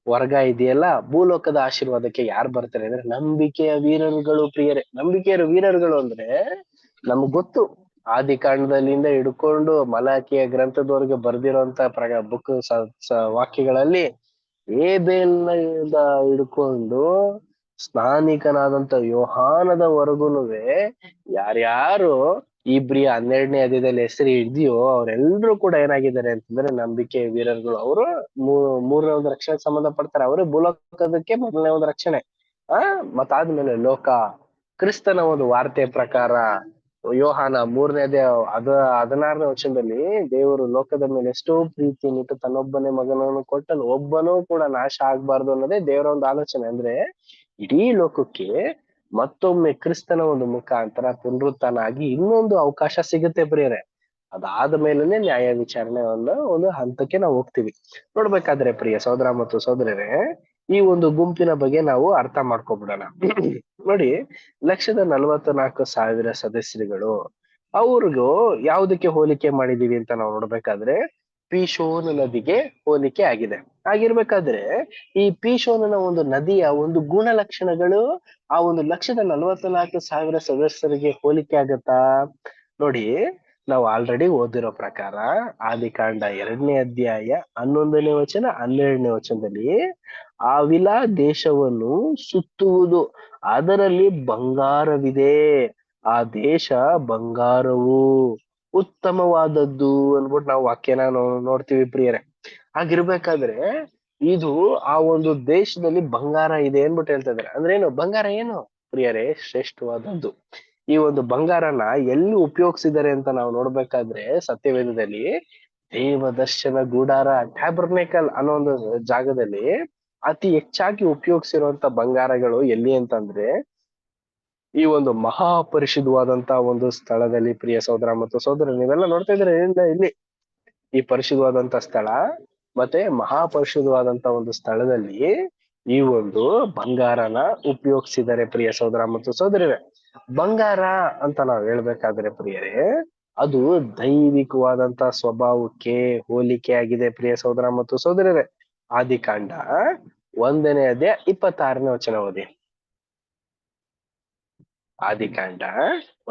[SPEAKER 3] ವರ್ಗ ಇದೆಯಲ್ಲ, ಭೂಲೋಕದ ಆಶೀರ್ವಾದಕ್ಕೆ ಯಾರು ಬರ್ತಾರೆ ಅಂದ್ರೆ ನಂಬಿಕೆಯ ವೀರರುಗಳು. ಪ್ರಿಯರೇ, ನಂಬಿಕೆಯ ವೀರರುಗಳು ಅಂದ್ರೆ ನಮಗ್ ಗೊತ್ತು, ಆದಿಕಾಂಡದಲ್ಲಿಂದ ಹಿಡ್ಕೊಂಡು ಮಲಾಕಿಯ ಗ್ರಂಥದವರೆಗೆ ಬರ್ದಿರೋಂತ ಬುಕ್ ವಾಕ್ಯಗಳಲ್ಲಿ ಏಬೇಲ್ನಿಂದ ಹಿಡ್ಕೊಂಡು ಸ್ನಾನಿಕನಾದಂತ ಯೋಹಾನದವರೆಗೂನುವೆ ಯಾರ್ಯಾರು ಇಬ್ರಿಯ 12ನೇ ಅಧ್ಯಾಯದಲ್ಲಿ ಹೆಸರು ಹಿಡಿದಿಯೋ ಅವರೆಲ್ಲರೂ ಕೂಡ ಏನಾಗಿದ್ದಾರೆ ಅಂತಂದ್ರೆ ನಂಬಿಕೆ ವೀರರುಗಳು. ಅವರು ಮೂರನೇ ಒಂದು ರಕ್ಷಣೆ ಸಂಬಂಧ ಪಡ್ತಾರೆ. ಅವರೇ ಭೂಲೋಕದಕ್ಕೆ ಮೊದಲನೇ ಒಂದು ರಕ್ಷಣೆ. ಮತ್ತಾದ್ಮೇಲೆ ಲೋಕ ಕ್ರಿಸ್ತನ ಒಂದು ವಾರ್ತೆ ಪ್ರಕಾರ ಯೋಹಾನ 3ನೇ ಅಧ್ಯಾಯ 16ನೇ ವಚನದಲ್ಲಿ ದೇವರು ಲೋಕದ ಮೇಲೆ ಎಷ್ಟೋ ಪ್ರೀತಿಯನ್ನಿಟ್ಟು ತನ್ನೊಬ್ಬನೇ ಮಗನನ್ನು ಕೊಟ್ಟನು, ಒಬ್ಬನೂ ಕೂಡ ನಾಶ ಆಗ್ಬಾರ್ದು ಅನ್ನೋದೇ ದೇವರ ಒಂದು ಆಲೋಚನೆ. ಅಂದ್ರೆ ಇಡೀ ಲೋಕಕ್ಕೆ ಮತ್ತೊಮ್ಮೆ ಕ್ರಿಸ್ತನ ಒಂದು ಮುಖಾಂತರ ಪುನರುತ್ಥಾನ ಆಗಿ ಇನ್ನೊಂದು ಅವಕಾಶ ಸಿಗುತ್ತೆ ಪ್ರಿಯರೇ. ಅದಾದ ಮೇಲೆನೆ ನ್ಯಾಯ ವಿಚಾರಣೆ ಒಂದು ಹಂತಕ್ಕೆ ನಾವು ಹೋಗ್ತೀವಿ. ನೋಡ್ಬೇಕಾದ್ರೆ ಪ್ರಿಯ ಸಹೋದರ ಮತ್ತು ಸಹೋದರರೇ, ಈ ಒಂದು ಗುಂಪಿನ ಬಗ್ಗೆ ನಾವು ಅರ್ಥ ಮಾಡ್ಕೊಬಿಡೋಣ. ನೋಡಿ, 1,44,000 ಸದಸ್ಯರುಗಳು, ಅವ್ರಿಗೂ ಯಾವುದಕ್ಕೆ ಹೋಲಿಕೆ ಮಾಡಿದೀವಿ ಅಂತ ನಾವು ನೋಡ್ಬೇಕಾದ್ರೆ ಪೀಶೋನ್ ನದಿಗೆ ಹೋಲಿಕೆ ಆಗಿದೆ. ಆಗಿರ್ಬೇಕಾದ್ರೆ ಈ ಪೀಶೋನನ ಒಂದು ನದಿಯ ಒಂದು ಗುಣಲಕ್ಷಣಗಳು ಆ ಒಂದು 1,44,000 ಸದಸ್ಯರಿಗೆ ಹೋಲಿಕೆ ಆಗತ್ತಾ? ನೋಡಿ, ನಾವು ಆಲ್ರೆಡಿ ಓದಿರೋ ಪ್ರಕಾರ ಆದಿಕಾಂಡ 2ನೇ ಅಧ್ಯಾಯ 11ನೇ ವಚನ 12ನೇ ವಚನದಲ್ಲಿ ಆವಿಲಾ ದೇಶವನ್ನು ಸುತ್ತುವುದು, ಅದರಲ್ಲಿ ಬಂಗಾರವಿದೆ, ಆ ದೇಶ ಬಂಗಾರವು ಉತ್ತಮವಾದದ್ದು ಅನ್ಬಿಟ್ಟು ನಾವು ವಾಕ್ಯನ ನೋಡ್ತೀವಿ ಪ್ರಿಯರೇ. ಹಾಗಿರ್ಬೇಕಾದ್ರೆ ಇದು ಆ ಒಂದು ದೇಶದಲ್ಲಿ ಬಂಗಾರ ಇದೆ ಅನ್ಬಿಟ್ಟು ಹೇಳ್ತಾ ಇದಾರೆ. ಅಂದ್ರೆ ಏನು ಬಂಗಾರ? ಏನು ಪ್ರಿಯರೇ? ಶ್ರೇಷ್ಠವಾದದ್ದು. ಈ ಒಂದು ಬಂಗಾರನ ಎಲ್ಲಿ ಉಪಯೋಗಿಸಿದ್ದಾರೆ ಅಂತ ನಾವು ನೋಡ್ಬೇಕಾದ್ರೆ ಸತ್ಯವೇದದಲ್ಲಿ ದೇವದರ್ಶನ ಗೂಡಾರ ಟ್ಯಾಬರ್ನೇಕಲ್ ಅನ್ನೋ ಒಂದು ಜಾಗದಲ್ಲಿ ಅತಿ ಹೆಚ್ಚಾಗಿ ಉಪಯೋಗಿಸಿರುವಂತ ಬಂಗಾರಗಳು ಎಲ್ಲಿ ಅಂತಂದ್ರೆ ಈ ಒಂದು ಮಹಾಪರಿಶುದ್ಧವಾದಂತ ಒಂದು ಸ್ಥಳದಲ್ಲಿ. ಪ್ರಿಯ ಸಹೋದರ ಮತ್ತು ಸಹೋದರ, ನೀವೆಲ್ಲ ನೋಡ್ತಾ ಇದ್ರೆ ಇಲ್ಲಿ ಈ ಪರಿಶುದ್ಧವಾದಂತ ಸ್ಥಳ ಮತ್ತೆ ಮಹಾಪರಿಶುದ್ಧವಾದಂತ ಒಂದು ಸ್ಥಳದಲ್ಲಿ ಈ ಒಂದು ಬಂಗಾರನ ಉಪಯೋಗಿಸಿದ್ದಾರೆ. ಪ್ರಿಯ ಸಹೋದರ ಮತ್ತು ಸಹೋದರರೇ, ಬಂಗಾರ ಅಂತ ನಾವು ಹೇಳ್ಬೇಕಾದ್ರೆ ಪ್ರಿಯರೇ, ಅದು ದೈವಿಕವಾದಂತ ಸ್ವಭಾವಕ್ಕೆ ಹೋಲಿಕೆ ಆಗಿದೆ. ಪ್ರಿಯ ಸಹೋದರ ಮತ್ತು ಸಹೋದರರೇ, ಆದಿಕಾಂಡ 1ನೇ ಅಧ್ಯಾಯ 26ನೇ ವಚನ ಓದಿ. ಆದಿಕಾಂಡ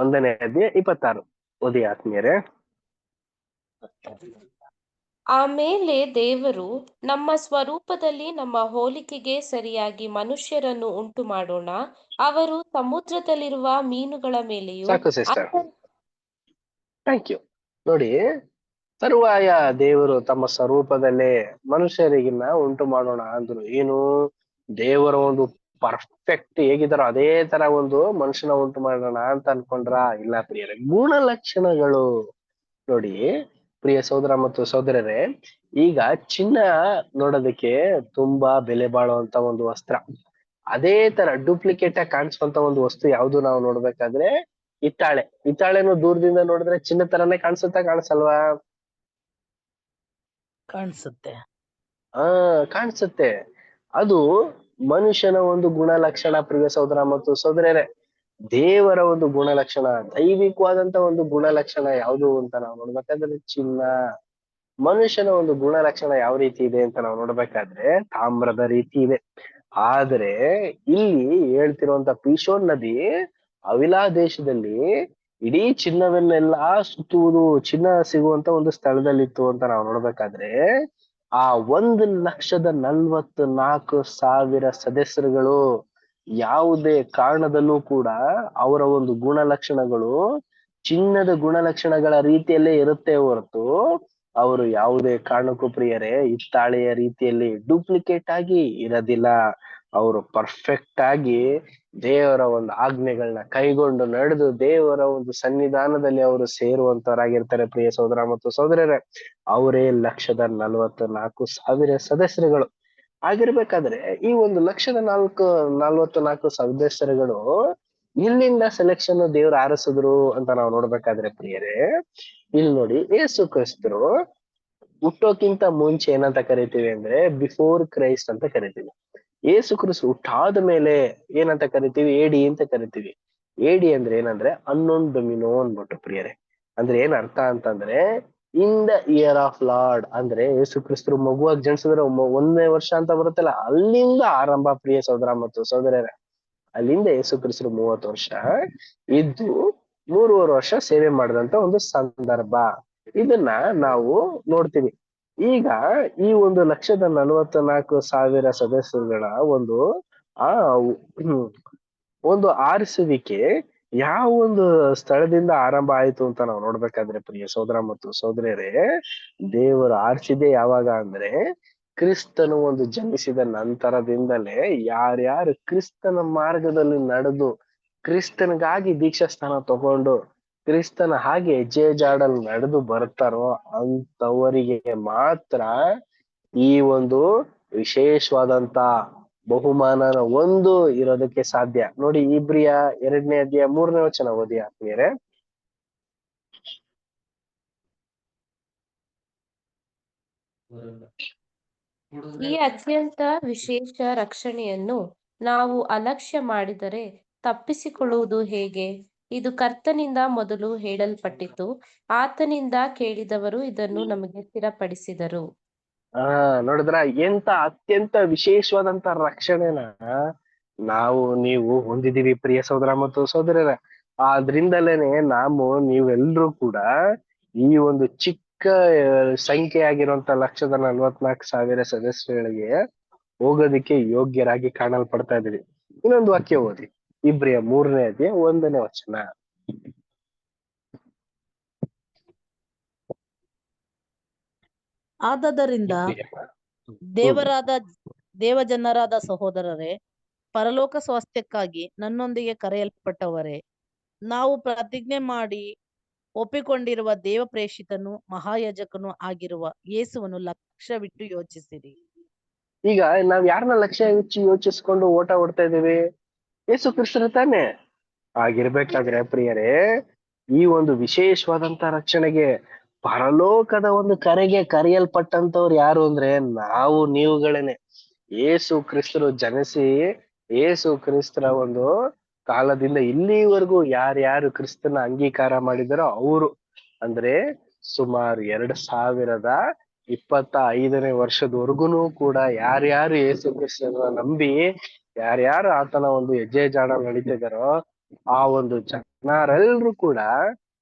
[SPEAKER 3] 1ನೇ ಅಧ್ಯಾಯ 26 ಓದಿ ಆತ್ಮೀಯರೇ.
[SPEAKER 5] ಆಮೇಲೆ ದೇವರು, ನಮ್ಮ ಸ್ವರೂಪದಲ್ಲಿ ನಮ್ಮ ಹೋಲಿಕೆಗೆ ಸರಿಯಾಗಿ ಮನುಷ್ಯರನ್ನು ಉಂಟು ಮಾಡೋಣ, ಅವರು ಸಮುದ್ರದಲ್ಲಿರುವ ಮೀನುಗಳ ಮೇಲೆಯೂ
[SPEAKER 3] ಸಾಕು ಸಿಸ್ಟರ್, ಥ್ಯಾಂಕ್ ಯು. ನೋಡಿ, ತರುವಾಯ ದೇವರು ತಮ್ಮ ಸ್ವರೂಪದಲ್ಲೇ ಮನುಷ್ಯರಿಗಿನ್ನ ಉಂಟು ಮಾಡೋಣ ಅಂದ್ರು. ಏನು? ದೇವರ ಒಂದು ಪರ್ಫೆಕ್ಟ್ ಹೇಗಿದ್ದಾರೋ ಅದೇ ತರ ಒಂದು ಮನುಷ್ಯನ ಉಂಟು ಮಾಡೋಣ ಅಂತ ಅನ್ಕೊಂಡ್ರ? ಇಲ್ಲ ಪ್ರಿಯರೇ, ಗುಣಲಕ್ಷಣಗಳು ನೋಡಿ. ಪ್ರಿಯ ಸಹೋದರ ಮತ್ತು ಸಹೋದರರೇ, ಈಗ ಚಿನ್ನ ನೋಡೋದಕ್ಕೆ ತುಂಬಾ ಬೆಲೆ ಬಾಳುವಂತ ಒಂದು ವಸ್ತ್ರ. ಅದೇ ತರ ಡೂಪ್ಲಿಕೇಟ್ ಆಗಿ ಕಾಣಿಸುವಂತ ಒಂದು ವಸ್ತು ಯಾವ್ದು ನಾವು ನೋಡ್ಬೇಕಾದ್ರೆ ಹಿತ್ತಾಳೆ. ಹಿತ್ತಾಳೆನು ದೂರದಿಂದ ನೋಡಿದ್ರೆ ಚಿನ್ನ ತರನೇ ಕಾಣಿಸಲ್ವಾ?
[SPEAKER 2] ಕಾಣಿಸುತ್ತೆ.
[SPEAKER 3] ಕಾಣಿಸುತ್ತೆ. ಅದು ಮನುಷ್ಯನ ಒಂದು ಗುಣಲಕ್ಷಣ. ಪ್ರಿಯ ಸಹೋದರ ಮತ್ತು ಸಹೋದರರೇ, ದೇವರ ಒಂದು ಗುಣಲಕ್ಷಣ, ದೈವಿಕವಾದಂತ ಒಂದು ಗುಣಲಕ್ಷಣ ಯಾವುದು ಅಂತ ನಾವು ನೋಡ್ಬೇಕಾದ್ರೆ ಚಿನ್ನ. ಮನುಷ್ಯನ ಒಂದು ಗುಣಲಕ್ಷಣ ಯಾವ ರೀತಿ ಇದೆ ಅಂತ ನಾವು ನೋಡ್ಬೇಕಾದ್ರೆ ತಾಮ್ರದ ರೀತಿ ಇದೆ. ಆದ್ರೆ ಇಲ್ಲಿ ಹೇಳ್ತಿರುವಂತ ಪೀಶೋನ್ ನದಿ ಅವಿಲಾ ದೇಶದಲ್ಲಿ ಇಡೀ ಚಿನ್ನವನ್ನೆಲ್ಲ ಸುತ್ತುವುದು, ಚಿನ್ನ ಸಿಗುವಂತ ಒಂದು ಸ್ಥಳದಲ್ಲಿತ್ತು ಅಂತ ನಾವು ನೋಡ್ಬೇಕಾದ್ರೆ ಆ 1,44,000 ಸದಸ್ಯರುಗಳು ಯಾವುದೇ ಕಾರಣದಲ್ಲೂ ಕೂಡ ಅವರ ಒಂದು ಗುಣಲಕ್ಷಣಗಳು ಚಿನ್ನದ ಗುಣಲಕ್ಷಣಗಳ ರೀತಿಯಲ್ಲೇ ಇರುತ್ತೆ ಹೊರತು ಅವರು ಯಾವುದೇ ಕಾರಣಕ್ಕೂ ಪ್ರಿಯರೇ ಹಿತ್ತಾಳೆಯ ರೀತಿಯಲ್ಲಿ ಡೂಪ್ಲಿಕೇಟ್ ಆಗಿ ಇರೋದಿಲ್ಲ. ಅವರು ಪರ್ಫೆಕ್ಟ್ ಆಗಿ ದೇವರ ಒಂದು ಆಜ್ಞೆಗಳನ್ನ ಕೈಗೊಂಡು ನಡೆದು ದೇವರ ಒಂದು ಸನ್ನಿಧಾನದಲ್ಲಿ ಅವರು ಸೇರುವಂತವರಾಗಿರ್ತಾರೆ. ಪ್ರಿಯ ಸಹೋದರ ಮತ್ತು ಸಹೋದರರೇ, ಅವರೇ 1,44,000 ಸದಸ್ಯರುಗಳು. ಆಗಿರ್ಬೇಕಾದ್ರೆ ಈ 1,44,000 ಸದಸ್ಯರುಗಳು ಇಲ್ಲಿಂದ ಸೆಲೆಕ್ಷನ್ ದೇವ್ರು ಆರಿಸಿದ್ರು ಅಂತ ನಾವು ನೋಡ್ಬೇಕಾದ್ರೆ ಪ್ರಿಯರೇ, ಇಲ್ಲಿ ನೋಡಿ ಯೇಸು ಕ್ರಿಸ್ತರು ಹುಟ್ಟೋಕ್ಕಿಂತ ಮುಂಚೆ ಏನಂತ ಕರಿತೀವಿ ಅಂದ್ರೆ ಬಿಫೋರ್ ಕ್ರೈಸ್ಟ್ ಅಂತ ಕರಿತೀವಿ. ಯೇಸು ಕ್ರಿಸ್ತು ಹುಟ್ಟಾದ ಮೇಲೆ ಏನಂತ ಕರಿತೀವಿ? ಏಡಿ ಅಂತ ಕರಿತೀವಿ. ಏಡಿ ಅಂದ್ರೆ ಏನಂದ್ರೆ ಅನ್ನೋನ್ ಡೊಮಿನೋ ಅನ್ಬಿಟ್ಟು ಪ್ರಿಯರೇ. ಅಂದ್ರೆ ಏನ್ ಅರ್ಥ ಅಂತಂದ್ರೆ in the year of lord, ಅಂದ್ರೆ ಯೇಸು ಕ್ರಿಸ್ತರು ಮಗುವಾಗಿ ಜನಿಸಿದ್ರೆ 1ನೇ ವರ್ಷ ಅಂತ ಬರುತ್ತಲ್ಲ, ಅಲ್ಲಿಂದ ಆರಂಭ ಪ್ರಿಯ ಸಹೋದರ ಮತ್ತು ಸಹೋದರರೇ. ಅಲ್ಲಿಂದ ಯೇಸು ಕ್ರಿಸ್ತರು 30 ವರ್ಷ ಇದ್ದು 3.5 ವರ್ಷ ಸೇವೆ ಮಾಡಿದಂತ ಒಂದು ಸಂದರ್ಭ, ಇದನ್ನ ನಾವು ನೋಡ್ತೀವಿ. ಈಗ ಈ 1,44,000 ಸದಸ್ಯರುಗಳ ಒಂದು ಆರಿಸುವಿಕೆ ಯಾವ ಒಂದು ಸ್ಥಳದಿಂದ ಆರಂಭ ಆಯ್ತು ಅಂತ ನಾವು ನೋಡ್ಬೇಕಾದ್ರೆ ಪ್ರಿಯ ಸಹೋದರ ಮತ್ತು ಸಹೋದರಿಯರೇ, ದೇವರು ಆರಿಸಿದೆ ಯಾವಾಗ ಅಂದ್ರೆ ಕ್ರಿಸ್ತನು ಒಂದು ಜನಿಸಿದ ನಂತರದಿಂದಲೇ ಯಾರ್ಯಾರು ಕ್ರಿಸ್ತನ ಮಾರ್ಗದಲ್ಲಿ ನಡೆದು ಕ್ರಿಸ್ತನಿಗಾಗಿ ದೀಕ್ಷಾ ಸ್ಥಾನ ತಗೊಂಡು ಕ್ರಿಸ್ತನ ಹಾಗೆ ಹೆಜ್ಜೆ ಜಾಡಲ್ಲಿ ನಡೆದು ಬರ್ತಾರೋ ಅಂತವರಿಗೆ ಮಾತ್ರ ಈ ಒಂದು ವಿಶೇಷವಾದಂತ ಬಹುಮಾನನ ಇರೋದಕ್ಕೆ ಸಾಧ್ಯ. ನೋಡಿ, ಇಬ್ರಿಯ 2ನೇ ಅಧ್ಯಾಯ 3ನೇ ವಚನ ಓದಿ ಆತ್ಮೀಯರೇ.
[SPEAKER 5] ಈ ಅತ್ಯಂತ ವಿಶೇಷ ರಕ್ಷಣೆಯನ್ನು ನಾವು ಅಲಕ್ಷ್ಯ ಮಾಡಿದರೆ ತಪ್ಪಿಸಿಕೊಳ್ಳುವುದು ಹೇಗೆ? ಇದು ಕರ್ತನಿಂದ ಮೊದಲು ಹೇಳಲ್ಪಟ್ಟಿತು, ಆತನಿಂದ ಕೇಳಿದವರು ಇದನ್ನು ನಮಗೆ ಸ್ಥಿರಪಡಿಸಿದರು.
[SPEAKER 3] ನೋಡಿದ್ರ ಎಂತ ಅತ್ಯಂತ ವಿಶೇಷವಾದಂತ ರಕ್ಷಣೆನ ನಾವು ನೀವು ಹೊಂದಿದೀವಿ ಪ್ರಿಯ ಸಹೋದರ ಮತ್ತು ಸಹೋದರರ. ಆದ್ರಿಂದಲೇನೆ ನೀವೆಲ್ಲರೂ ಕೂಡ ಈ ಒಂದು ಚಿಕ್ಕ ಸಂಖ್ಯೆ ಆಗಿರುವಂತ 1,44,000 ಸದಸ್ಯರುಗಳಿಗೆ ಹೋಗೋದಿಕ್ಕೆ ಯೋಗ್ಯರಾಗಿ ಕಾಣಲ್ಪಡ್ತಾ ಇದೀವಿ. ಇನ್ನೊಂದು ವಾಕ್ಯ ಓದಿ, ಇಬ್ರಿಯ 3ನೇ ಅಧ್ಯಾಯ 1ನೇ ವಚನ.
[SPEAKER 2] ಆದದರಿಂದ ದೇವಜನರಾದ ಸಹೋದರರೇ, ಪರಲೋಕ ಸ್ವಾಸ್ಥ್ಯಕ್ಕಾಗಿ ನನ್ನೊಂದಿಗೆ ಕರೆಯಲ್ಪಟ್ಟವರೇ, ನಾವು ಪ್ರತಿಜ್ಞೆ ಮಾಡಿ ಒಪ್ಪಿಕೊಂಡಿರುವ ದೇವ ಪ್ರೇಷಿತನು ಮಹಾಯಾಜಕನು ಆಗಿರುವ ಯೇಸುವನ್ನು ಲಕ್ಷ್ಯವಿಟ್ಟು ಯೋಚಿಸಿರಿ.
[SPEAKER 3] ಈಗ ನಾವ್ ಯಾರನ್ನ ಲಕ್ಷ್ಯ ಯೋಚಿಸ್ಕೊಂಡು ಓಟ ಓಡ್ತಾ ಇದ್ದೀವಿ? ಯೇಸು ಕ್ರಿಸ್ತನ ತಾನೆ. ಆಗಿರ್ಬೇಕಾದ್ರೆ ಪ್ರಿಯರೇ, ಈ ಒಂದು ವಿಶೇಷವಾದಂತ ರಕ್ಷಣೆಗೆ ಪರಲೋಕದ ಒಂದು ಕರೆಗೆ ಕರೆಯಲ್ಪಟ್ಟಂತವ್ರು ಯಾರು ಅಂದ್ರೆ ನೀವುಗಳೇನೆ. ಯೇಸು ಕ್ರಿಸ್ತರು ಜನಿಸಿ ಯೇಸು ಕ್ರಿಸ್ತರ ಒಂದು ಕಾಲದಿಂದ ಇಲ್ಲಿವರೆಗೂ ಯಾರ್ಯಾರು ಕ್ರಿಸ್ತನ ಅಂಗೀಕಾರ ಮಾಡಿದಾರೋ ಅವರು, ಅಂದ್ರೆ ಸುಮಾರು 2025ನೇ ವರ್ಷದವರೆಗೂ ಕೂಡ ಯಾರ್ಯಾರು ಯೇಸು ಕ್ರಿಸ್ತನ ನಂಬಿ ಯಾರ್ಯಾರು ಆತನ ಒಂದು ಹೆಜ್ಜೆ ಜಾಡ ನಡೀತಿದಾರೋ ಆ ಒಂದು ಜನರೆಲ್ಲರೂ ಕೂಡ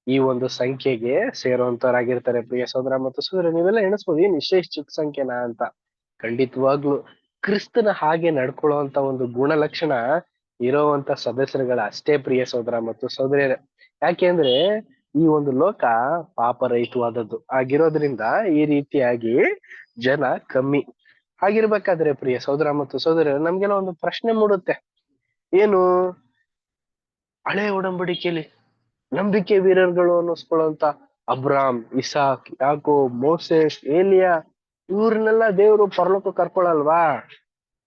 [SPEAKER 3] ಈ ಒಂದು ಸಂಖ್ಯೆಗೆ ಸೇರುವಂತವರಾಗಿರ್ತಾರೆ ಪ್ರಿಯ ಸಹೋದರ ಮತ್ತು ಸಹೋದರ. ನೀವೆಲ್ಲ ಎಣಿಸ್ಬೋದು, ಏನ್ ಇಷ್ಟೇ ಚಿಕ್ಕ ಸಂಖ್ಯೆನಾ ಅಂತ. ಖಂಡಿತವಾಗ್ಲು ಕ್ರಿಸ್ತನ ಹಾಗೆ ನಡ್ಕೊಳ್ಳುವಂತ ಒಂದು ಗುಣಲಕ್ಷಣ ಇರೋವಂತ ಸದಸ್ಯರುಗಳ ಅಷ್ಟೇ ಪ್ರಿಯ ಸಹೋದರ ಮತ್ತು ಸಹೋದರಿಯರೇ. ಯಾಕೆಂದ್ರೆ ಈ ಒಂದು ಲೋಕ ಪಾಪರಹಿತವಾದದ್ದು ಆಗಿರೋದ್ರಿಂದ ಈ ರೀತಿಯಾಗಿ ಜನ ಕಮ್ಮಿ. ಹಾಗಿರ್ಬೇಕಾದ್ರೆ ಪ್ರಿಯ ಸಹೋದರ ಮತ್ತು ಸಹೋದರಿಯರೇ, ನಮ್ಗೆಲ್ಲ ಒಂದು ಪ್ರಶ್ನೆ ಮೂಡುತ್ತೆ. ಏನು? ಹಳೆ ಒಡಂಬಡಿಕೆಯಲ್ಲಿ ನಂಬಿಕೆ ವೀರರುಗಳು ಅನ್ನಿಸ್ಕೊಳ್ಳುವಂತ ಅಬ್ರಾಮ್, ಇಸಾಕ್, ಯಾಕೋಬ್, ಮೋಸೆಸ್, ಏಲಿಯಾ ಇವ್ರನ್ನೆಲ್ಲ ದೇವರು ಪರಲೋಕ ಕರ್ಕೊಳಲ್ವಾ?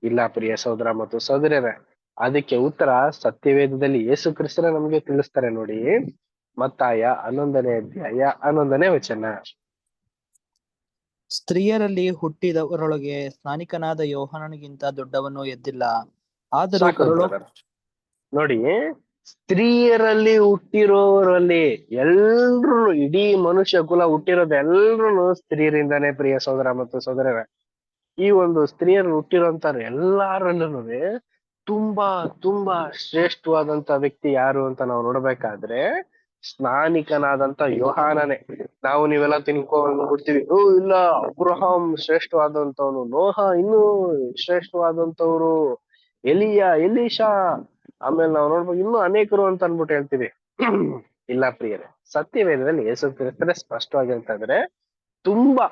[SPEAKER 3] ಇಲ್ಲ ಪ್ರಿಯ ಸಹೋದರ ಮತ್ತು ಸಹೋದರಿಯರೇ. ಅದಕ್ಕೆ ಉತ್ತರ ಸತ್ಯವೇದದಲ್ಲಿ ಯೇಸು ಕ್ರಿಸ್ತನ ನಮ್ಗೆ ತಿಳಿಸ್ತಾರೆ ನೋಡಿ. ಮತ್ತಾಯ 11ನೇ ಅಧ್ಯಾಯ 11ನೇ ವಚನ.
[SPEAKER 4] ಸ್ತ್ರೀಯರಲ್ಲಿ ಹುಟ್ಟಿದವರೊಳಗೆ ಸ್ನಾನಿಕನಾದ ಯೋಹಾನನಿಗಿಂತ ದೊಡ್ಡವನು ಎದ್ದಿಲ್ಲ. ಆದರೂ
[SPEAKER 3] ನೋಡಿ, ಸ್ತ್ರೀಯರಲ್ಲಿ ಹುಟ್ಟಿರೋರಲ್ಲಿ ಎಲ್ರು, ಇಡೀ ಮನುಷ್ಯ ಕುಲ ಹುಟ್ಟಿರೋದು ಎಲ್ರು ಸ್ತ್ರೀಯರಿಂದಾನೇ ಪ್ರಿಯ ಸಹೋದರ ಮತ್ತು ಸಹೋದರರೇ. ಈ ಒಂದು ಸ್ತ್ರೀಯರು ಹುಟ್ಟಿರೋಂತಾರ ಎಲ್ಲಾರಲ್ಲೂ ತುಂಬಾ ತುಂಬಾ ಶ್ರೇಷ್ಠವಾದಂತ ವ್ಯಕ್ತಿ ಯಾರು ಅಂತ ನಾವು ನೋಡ್ಬೇಕಾದ್ರೆ ಸ್ನಾನಿಕನಾದಂತ ಯೋಹಾನನೇ. ನೀವೆಲ್ಲ ತಿಳ್ಕೊಂಡ್ಬಿಡ್ತೀವಿ, ಇಲ್ಲ ಅಬ್ರಹಾಂ ಶ್ರೇಷ್ಠವಾದಂತವನು, ನೋಹ ಇನ್ನೂ ಶ್ರೇಷ್ಠವಾದಂತವ್ರು, ಎಲೀಶಾ, ಆಮೇಲೆ ನಾವು ನೋಡ್ಬೇಕು ಇನ್ನೂ ಅನೇಕರು ಅಂತ ಅನ್ಬಿಟ್ಟು ಹೇಳ್ತೀವಿ. ಇಲ್ಲ ಪ್ರಿಯರೇ, ಸತ್ಯವೇದದಲ್ಲಿ ಯೇಸು ಕ್ರಿಸ್ತರೇ ಸ್ಪಷ್ಟವಾಗಿ ಹೇಳ್ತಾ ಇದ್ರೆ ತುಂಬಾ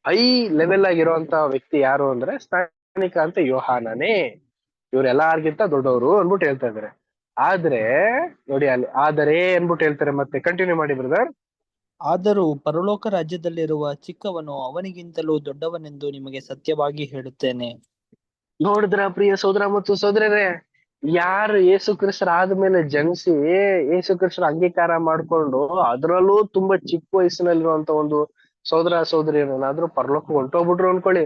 [SPEAKER 3] ಹೈ ಲೆವೆಲ್ ಆಗಿರುವಂತ ವ್ಯಕ್ತಿ ಯಾರು ಅಂದ್ರೆ ಸ್ನಾನಿಕ ಅಂತ ಯೋಹಾನನೇ. ಇವ್ರೆಲ್ಲಾರ್ಗಿಂತ ದೊಡ್ಡವರು ಅನ್ಬಿಟ್ಟು ಹೇಳ್ತಾ ಇದಾರೆ. ಆದ್ರೆ ನೋಡಿ, ಅಲ್ಲಿ ಆದರೆ ಅನ್ಬಿಟ್ಟು ಹೇಳ್ತಾರೆ. ಮತ್ತೆ ಕಂಟಿನ್ಯೂ ಮಾಡಿ ಬ್ರದರ್.
[SPEAKER 4] ಆದರೂ ಪರಲೋಕ ರಾಜ್ಯದಲ್ಲಿರುವ ಚಿಕ್ಕವನು ಅವನಿಗಿಂತಲೂ ದೊಡ್ಡವನೆಂದು ನಿಮಗೆ ಸತ್ಯವಾಗಿ ಹೇಳುತ್ತೇನೆ.
[SPEAKER 3] ನೋಡಿದ್ರ ಪ್ರಿಯ ಸೋದರ ಮತ್ತು ಸೋದರರೇ, ಯಾರು ಯೇಸು ಕ್ರಿಸ್ತರ ಆದ್ಮೇಲೆ ಜನಿಸಿ ಯೇಸು ಕ್ರಿಸ್ತರ ಅಂಗೀಕಾರ ಮಾಡ್ಕೊಂಡು ಅದ್ರಲ್ಲೂ ತುಂಬಾ ಚಿಕ್ಕ ವಯಸ್ಸಿನಲ್ಲಿರುವಂತ ಒಂದು ಸೋದರ ಸೋದರಿಯರನ್ನಾದ್ರೂ ಪರಲೋಕ ಹೊಂಟೋಗ್ಬಿಟ್ರು ಅನ್ಕೊಳ್ಳಿ,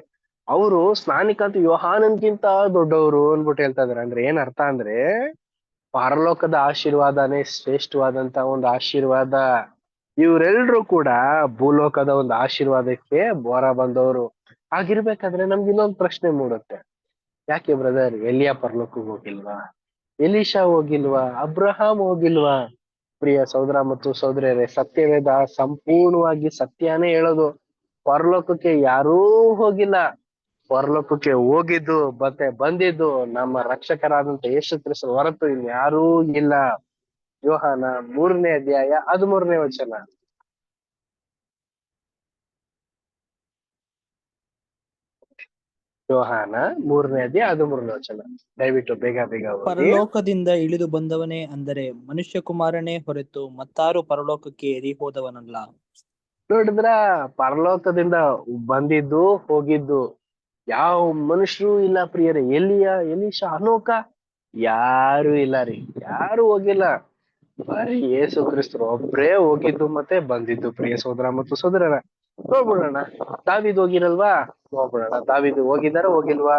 [SPEAKER 3] ಅವರು ಸ್ನಾನಿಕಂತ ಯೋಹಾನನ್ಗಿಂತ ದೊಡ್ಡವರು ಅನ್ಬಿಟ್ಟು ಹೇಳ್ತಾ ಇದಾರೆ. ಅಂದ್ರೆ ಏನ್ ಅರ್ಥ ಅಂದ್ರೆ ಪರಲೋಕದ ಆಶೀರ್ವಾದನೇ ಶ್ರೇಷ್ಠವಾದಂತ ಒಂದು ಆಶೀರ್ವಾದ. ಇವರೆಲ್ರೂ ಕೂಡ ಭೂಲೋಕದ ಒಂದು ಆಶೀರ್ವಾದಕ್ಕೆ ಬೋರ ಬಂದವರು. ಆಗಿರ್ಬೇಕಾದ್ರೆ ನಮ್ಗೆ ಇನ್ನೊಂದು ಪ್ರಶ್ನೆ ಮೂಡುತ್ತೆ, ಯಾಕೆ ಬ್ರದರ್ ಎಲಿಯಾ ಪರಲೋಕಕ್ಕೆ ಹೋಗಿಲ್ವಾ, ಎಲೀಶಾ ಹೋಗಿಲ್ವಾ, ಅಬ್ರಹಾಂ ಹೋಗಿಲ್ವಾ? ಪ್ರಿಯ ಸಹೋದರ ಮತ್ತು ಸಹೋದರಿಯರೇ, ಸತ್ಯವೇದ ಸಂಪೂರ್ಣವಾಗಿ ಸತ್ಯನೇ ಹೇಳೋದು. ಪರಲೋಕಕ್ಕೆ ಯಾರೂ ಹೋಗಿಲ್ಲ. ಪರಲೋಕಕ್ಕೆ ಹೋಗಿದ್ದು ಮತ್ತೆ ಬಂದಿದ್ದು ನಮ್ಮ ರಕ್ಷಕರಾದಂತ ಯೇಸು ಕ್ರಿಸ್ತ ಹೊರತು ಇನ್ಯಾರೂ ಇಲ್ಲ. ಯೋಹಾನ 3ನೇ ಅಧ್ಯಾಯ 13ನೇ ವಚನ. ಯೋಹಾನ 3ನೇ ಅಧ್ಯಾಯ 13ನೇ ವಚನ. ದಯವಿಟ್ಟು ಬೇಗ ಬೇಗ ಓದಿ.
[SPEAKER 4] ಪರಲೋಕದಿಂದ ಇಳಿದು ಬಂದವನೇ ಅಂದರೆ ಮನುಷ್ಯ ಕುಮಾರನೇ ಹೊರತು ಮತ್ತಾರು ಪರಲೋಕಕ್ಕೆ ಏರಿ ಹೋದವನಲ್ಲ.
[SPEAKER 3] ನೋಡಿದ್ರ, ಪರಲೋಕದಿಂದ ಬಂದಿದ್ದು ಹೋಗಿದ್ದು ಯಾವ ಮನುಷ್ಯರು ಇಲ್ಲ ಪ್ರಿಯರೇ. ಎಲೀಶಾ ಅನೋಕ ಯಾರು ಇಲ್ಲ ರೀ, ಯಾರು ಹೋಗಿಲ್ಲ. ಬರೀ ಯೇಸು ಕ್ರಿಸ್ತರು ಒಬ್ರೇ ಹೋಗಿದ್ದು ಮತ್ತೆ ಬಂದಿದ್ದು. ಪ್ರಿಯ ಸೋದರ ಮತ್ತು ಸೋದರರ, ನೋಡ್ಬಿಡೋಣ. ದಾವೀದ್ ಹೋಗಿರಲ್ವಾ? ನೋಡ್ಬಿಡೋಣ, ದಾವೀದ್ ಹೋಗಿದಾರ ಹೋಗಿಲ್ವಾ?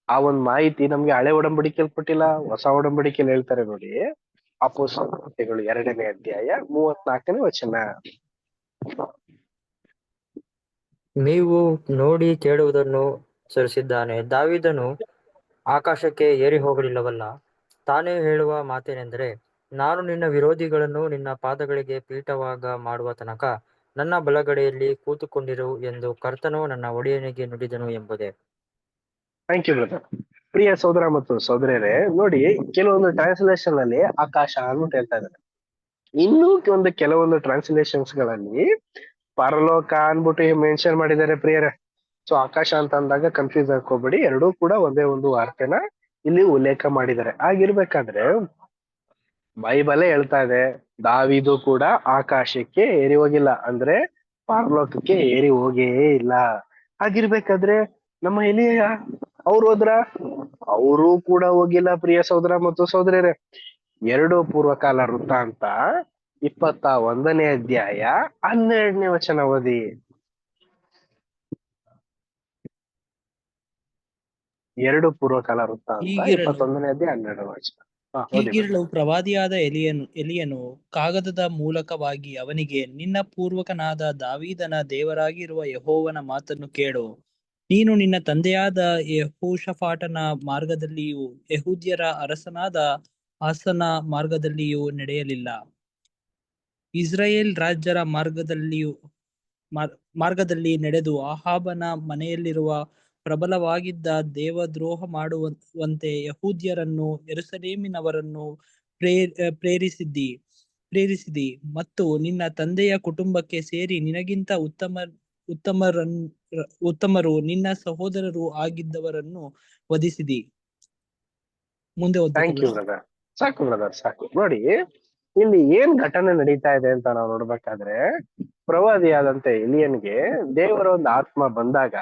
[SPEAKER 3] ಆ ಒಂದ್ ಮಾಹಿತಿ ನಮ್ಗೆ ಹಳೆ ಒಡಂಬಡಿಕೆಯಲ್ಲಿ ಕೊಟ್ಟಿಲ್ಲ, ಹೊಸ ಒಡಂಬಡಿಕೆಯಲ್ಲಿ ಹೇಳ್ತಾರೆ ನೋಡಿ. ಅಪೊಸ್ತಲರು 2ನೇ ಅಧ್ಯಾಯ 34ನೇ ವಚನ.
[SPEAKER 6] ನೀವು ನೋಡಿ ಕೇಳುವುದನ್ನು ಸರಿಸಿದ್ದಾನೆ. ದಾವೀದನು ಆಕಾಶಕ್ಕೆ ಏರಿ ಹೋಗಲಿಲ್ಲವಲ್ಲ. ತಾನೇ ಹೇಳುವ ಮಾತೇನೆಂದರೆ, ನಾನು ನಿನ್ನ ವಿರೋಧಿಗಳನ್ನು ನಿನ್ನ ಪಾದಗಳಿಗೆ ಪೀಠವಾಗ ಮಾಡುವ ತನಕ ನನ್ನ ಬಲಗಡೆಯಲ್ಲಿ ಕೂತುಕೊಂಡಿರು ಎಂದು ಕರ್ತನು ನನ್ನ ಒಡೆಯನಿಗೆ ನುಡಿದನು ಎಂಬುದೇ.
[SPEAKER 3] Thank you brother. ಪ್ರಿಯ ಸೋದರ ಮತ್ತು ಸೋದರಿಯರೇ, ನೋಡಿ, ಕೆಲವೊಂದು ಟ್ರಾನ್ಸ್ಲೇಷನ್ ಅಲ್ಲಿ ಆಕಾಶ ಅಂದ್ಬಿಟ್ಟು ಹೇಳ್ತಾ ಇದ್ದಾರೆ. ಇನ್ನೂ ಕೆಲವೊಂದು ಟ್ರಾನ್ಸ್ಲೇಷನ್ಸ್ ಗಳಲ್ಲಿ ಪರಲೋಕ ಅನ್ಬಿಟ್ಟು ಮೆನ್ಷನ್ ಮಾಡಿದ್ದಾರೆ ಪ್ರಿಯರೇ. ಸೊ ಆಕಾಶ ಅಂತ ಅಂದಾಗ ಕನ್ಫ್ಯೂಸ್ ಹಾಕೋಬೇಡಿ, ಎರಡೂ ಕೂಡ ಒಂದೇ ಒಂದು ವಾರ್ತೆನ ಇಲ್ಲಿ ಉಲ್ಲೇಖ ಮಾಡಿದ್ದಾರೆ. ಆಗಿರ್ಬೇಕಾದ್ರೆ ಬೈಬಲೇ ಹೇಳ್ತಾ ಇದೆ, ದಾವೀದು ಕೂಡ ಆಕಾಶಕ್ಕೆ ಏರಿ ಹೋಗಿಲ್ಲ, ಅಂದ್ರೆ ಪರಲೋಕಕ್ಕೆ ಏರಿ ಹೋಗೇ ಇಲ್ಲ. ಆಗಿರ್ಬೇಕಾದ್ರೆ ನಮ್ಮ ಎಲಿಯ ಅವ್ರು ಹೋದ್ರ? ಅವರೂ ಕೂಡ ಹೋಗಿಲ್ಲ ಪ್ರಿಯ ಸಹೋದರ ಮತ್ತು ಸಹೋದರಿಯರೇ. 2 ಪೂರ್ವಕಾಲ ವೃತ್ತಾಂತ 21ನೇ ಅಧ್ಯಾಯ 12ನೇ ವಚನ ಓದಿ. 2 ಪೂರ್ವಕಾಲ ವೃತ್ತಾಂತ 21ನೇ ಅಧ್ಯಾಯ 12ನೇ ವಚನ.
[SPEAKER 4] ಹೀಗಿರಲು ಪ್ರವಾದಿಯಾದ ಎಲಿಯನು ಕಾಗದದ ಮೂಲಕವಾಗಿ ಅವನಿಗೆ, ನಿನ್ನ ಪೂರ್ವಕನಾದ ದಾವೀದನ ದೇವರಾಗಿರುವ ಯೆಹೋವನ ಮಾತನ್ನು ಕೇಳು. ನೀನು ನಿನ್ನ ತಂದೆಯಾದ ಯೆಹೋಷಾಫಾಟನ ಮಾರ್ಗದಲ್ಲಿಯೂ ಯೆಹೂದ್ಯರ ಅರಸನಾದ ಆಸನ ಮಾರ್ಗದಲ್ಲಿಯೂ ನಡೆಯಲಿಲ್ಲ. ಇಸ್ರಾಯೇಲ್ ರಾಜರ ಮಾರ್ಗದಲ್ಲಿ ನಡೆದು ಅಹಾಬನ ಮನೆಯಲ್ಲಿರುವ ಪ್ರಬಲವಾಗಿದ್ದ ದೇವದ್ರೋಹ ಮಾಡುವಂತೆ ಯಹೂದ್ಯರನ್ನು ಯೆರೂಸಲೇಮಿನವರನ್ನು ಪ್ರೇರಿಸಿದಿ ಮತ್ತು ನಿನ್ನ ತಂದೆಯ ಕುಟುಂಬಕ್ಕೆ ಸೇರಿ ನಿನಗಿಂತ ಉತ್ತಮರು ನಿನ್ನ ಸಹೋದರರು ಆಗಿದ್ದವರನ್ನು ವಧಿಸಿದಿ. ಮುಂದೆ
[SPEAKER 3] ಥ್ಯಾಂಕ್ ಯು ಬ್ರದರ್. ಸಾಕು ಬ್ರದರ್, ಸಾಕು. ನೋಡಿ, ಇಲ್ಲಿ ಏನ್ ಘಟನೆ ನಡೀತಾ ಇದೆ ಅಂತ ನಾವು ನೋಡ್ಬೇಕಾದ್ರೆ, ಪ್ರವಾದಿಯಾದಂತೆ ಎಲಿಯನ್ಗೆ ದೇವರ ಒಂದು ಆತ್ಮ ಬಂದಾಗ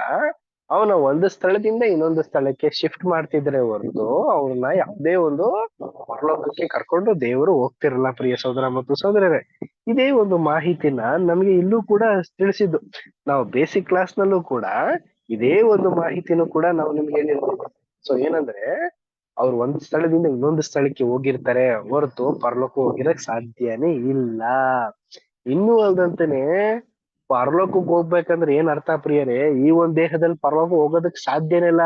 [SPEAKER 3] ಅವನ ಒಂದು ಸ್ಥಳದಿಂದ ಇನ್ನೊಂದು ಸ್ಥಳಕ್ಕೆ ಶಿಫ್ಟ್ ಮಾಡ್ತಿದ್ರೆ ಹೊರತು ಅವನ್ನ ಯಾವುದೇ ಒಂದು ಪರಲೋಕಕ್ಕೆ ಕರ್ಕೊಂಡು ದೇವರು ಹೋಗ್ತಿರಲ್ಲ ಪ್ರಿಯ ಸಹೋದರ ಮತ್ತು ಸಹೋದರರೇ. ಇದೇ ಒಂದು ಮಾಹಿತಿನ ನಮ್ಗೆ ಇಲ್ಲೂ ಕೂಡ ತಿಳಿಸಿದ್ದು. ನಾವು ಬೇಸಿಕ್ ಕ್ಲಾಸ್ ನಲ್ಲೂ ಕೂಡ ಇದೇ ಒಂದು ಮಾಹಿತಿನೂ ಕೂಡ ನಾವು ನಿಮ್ಗೆ ಹೇಳಿರ್ತೀವಿ. ಸೊ ಏನಂದ್ರೆ, ಅವ್ರು ಒಂದ್ ಸ್ಥಳದಿಂದ ಇನ್ನೊಂದು ಸ್ಥಳಕ್ಕೆ ಹೋಗಿರ್ತಾರೆ ಹೊರತು ಪರಲೋಕ ಹೋಗಿರಕ್ ಸಾಧ್ಯನೇ ಇಲ್ಲ. ಇನ್ನೂ ಅಲ್ದಂತಾನೆ ಪರಲೋಕಕ್ಕೆ ಹೋಗ್ಬೇಕಂದ್ರೆ ಏನ್ ಅರ್ಥ ಪ್ರಿಯರೇ? ಈ ಒಂದ್ ದೇಹದಲ್ಲಿ ಪರಲೋಕ ಹೋಗೋದಕ್ ಸಾಧ್ಯನೇ ಇಲ್ಲ.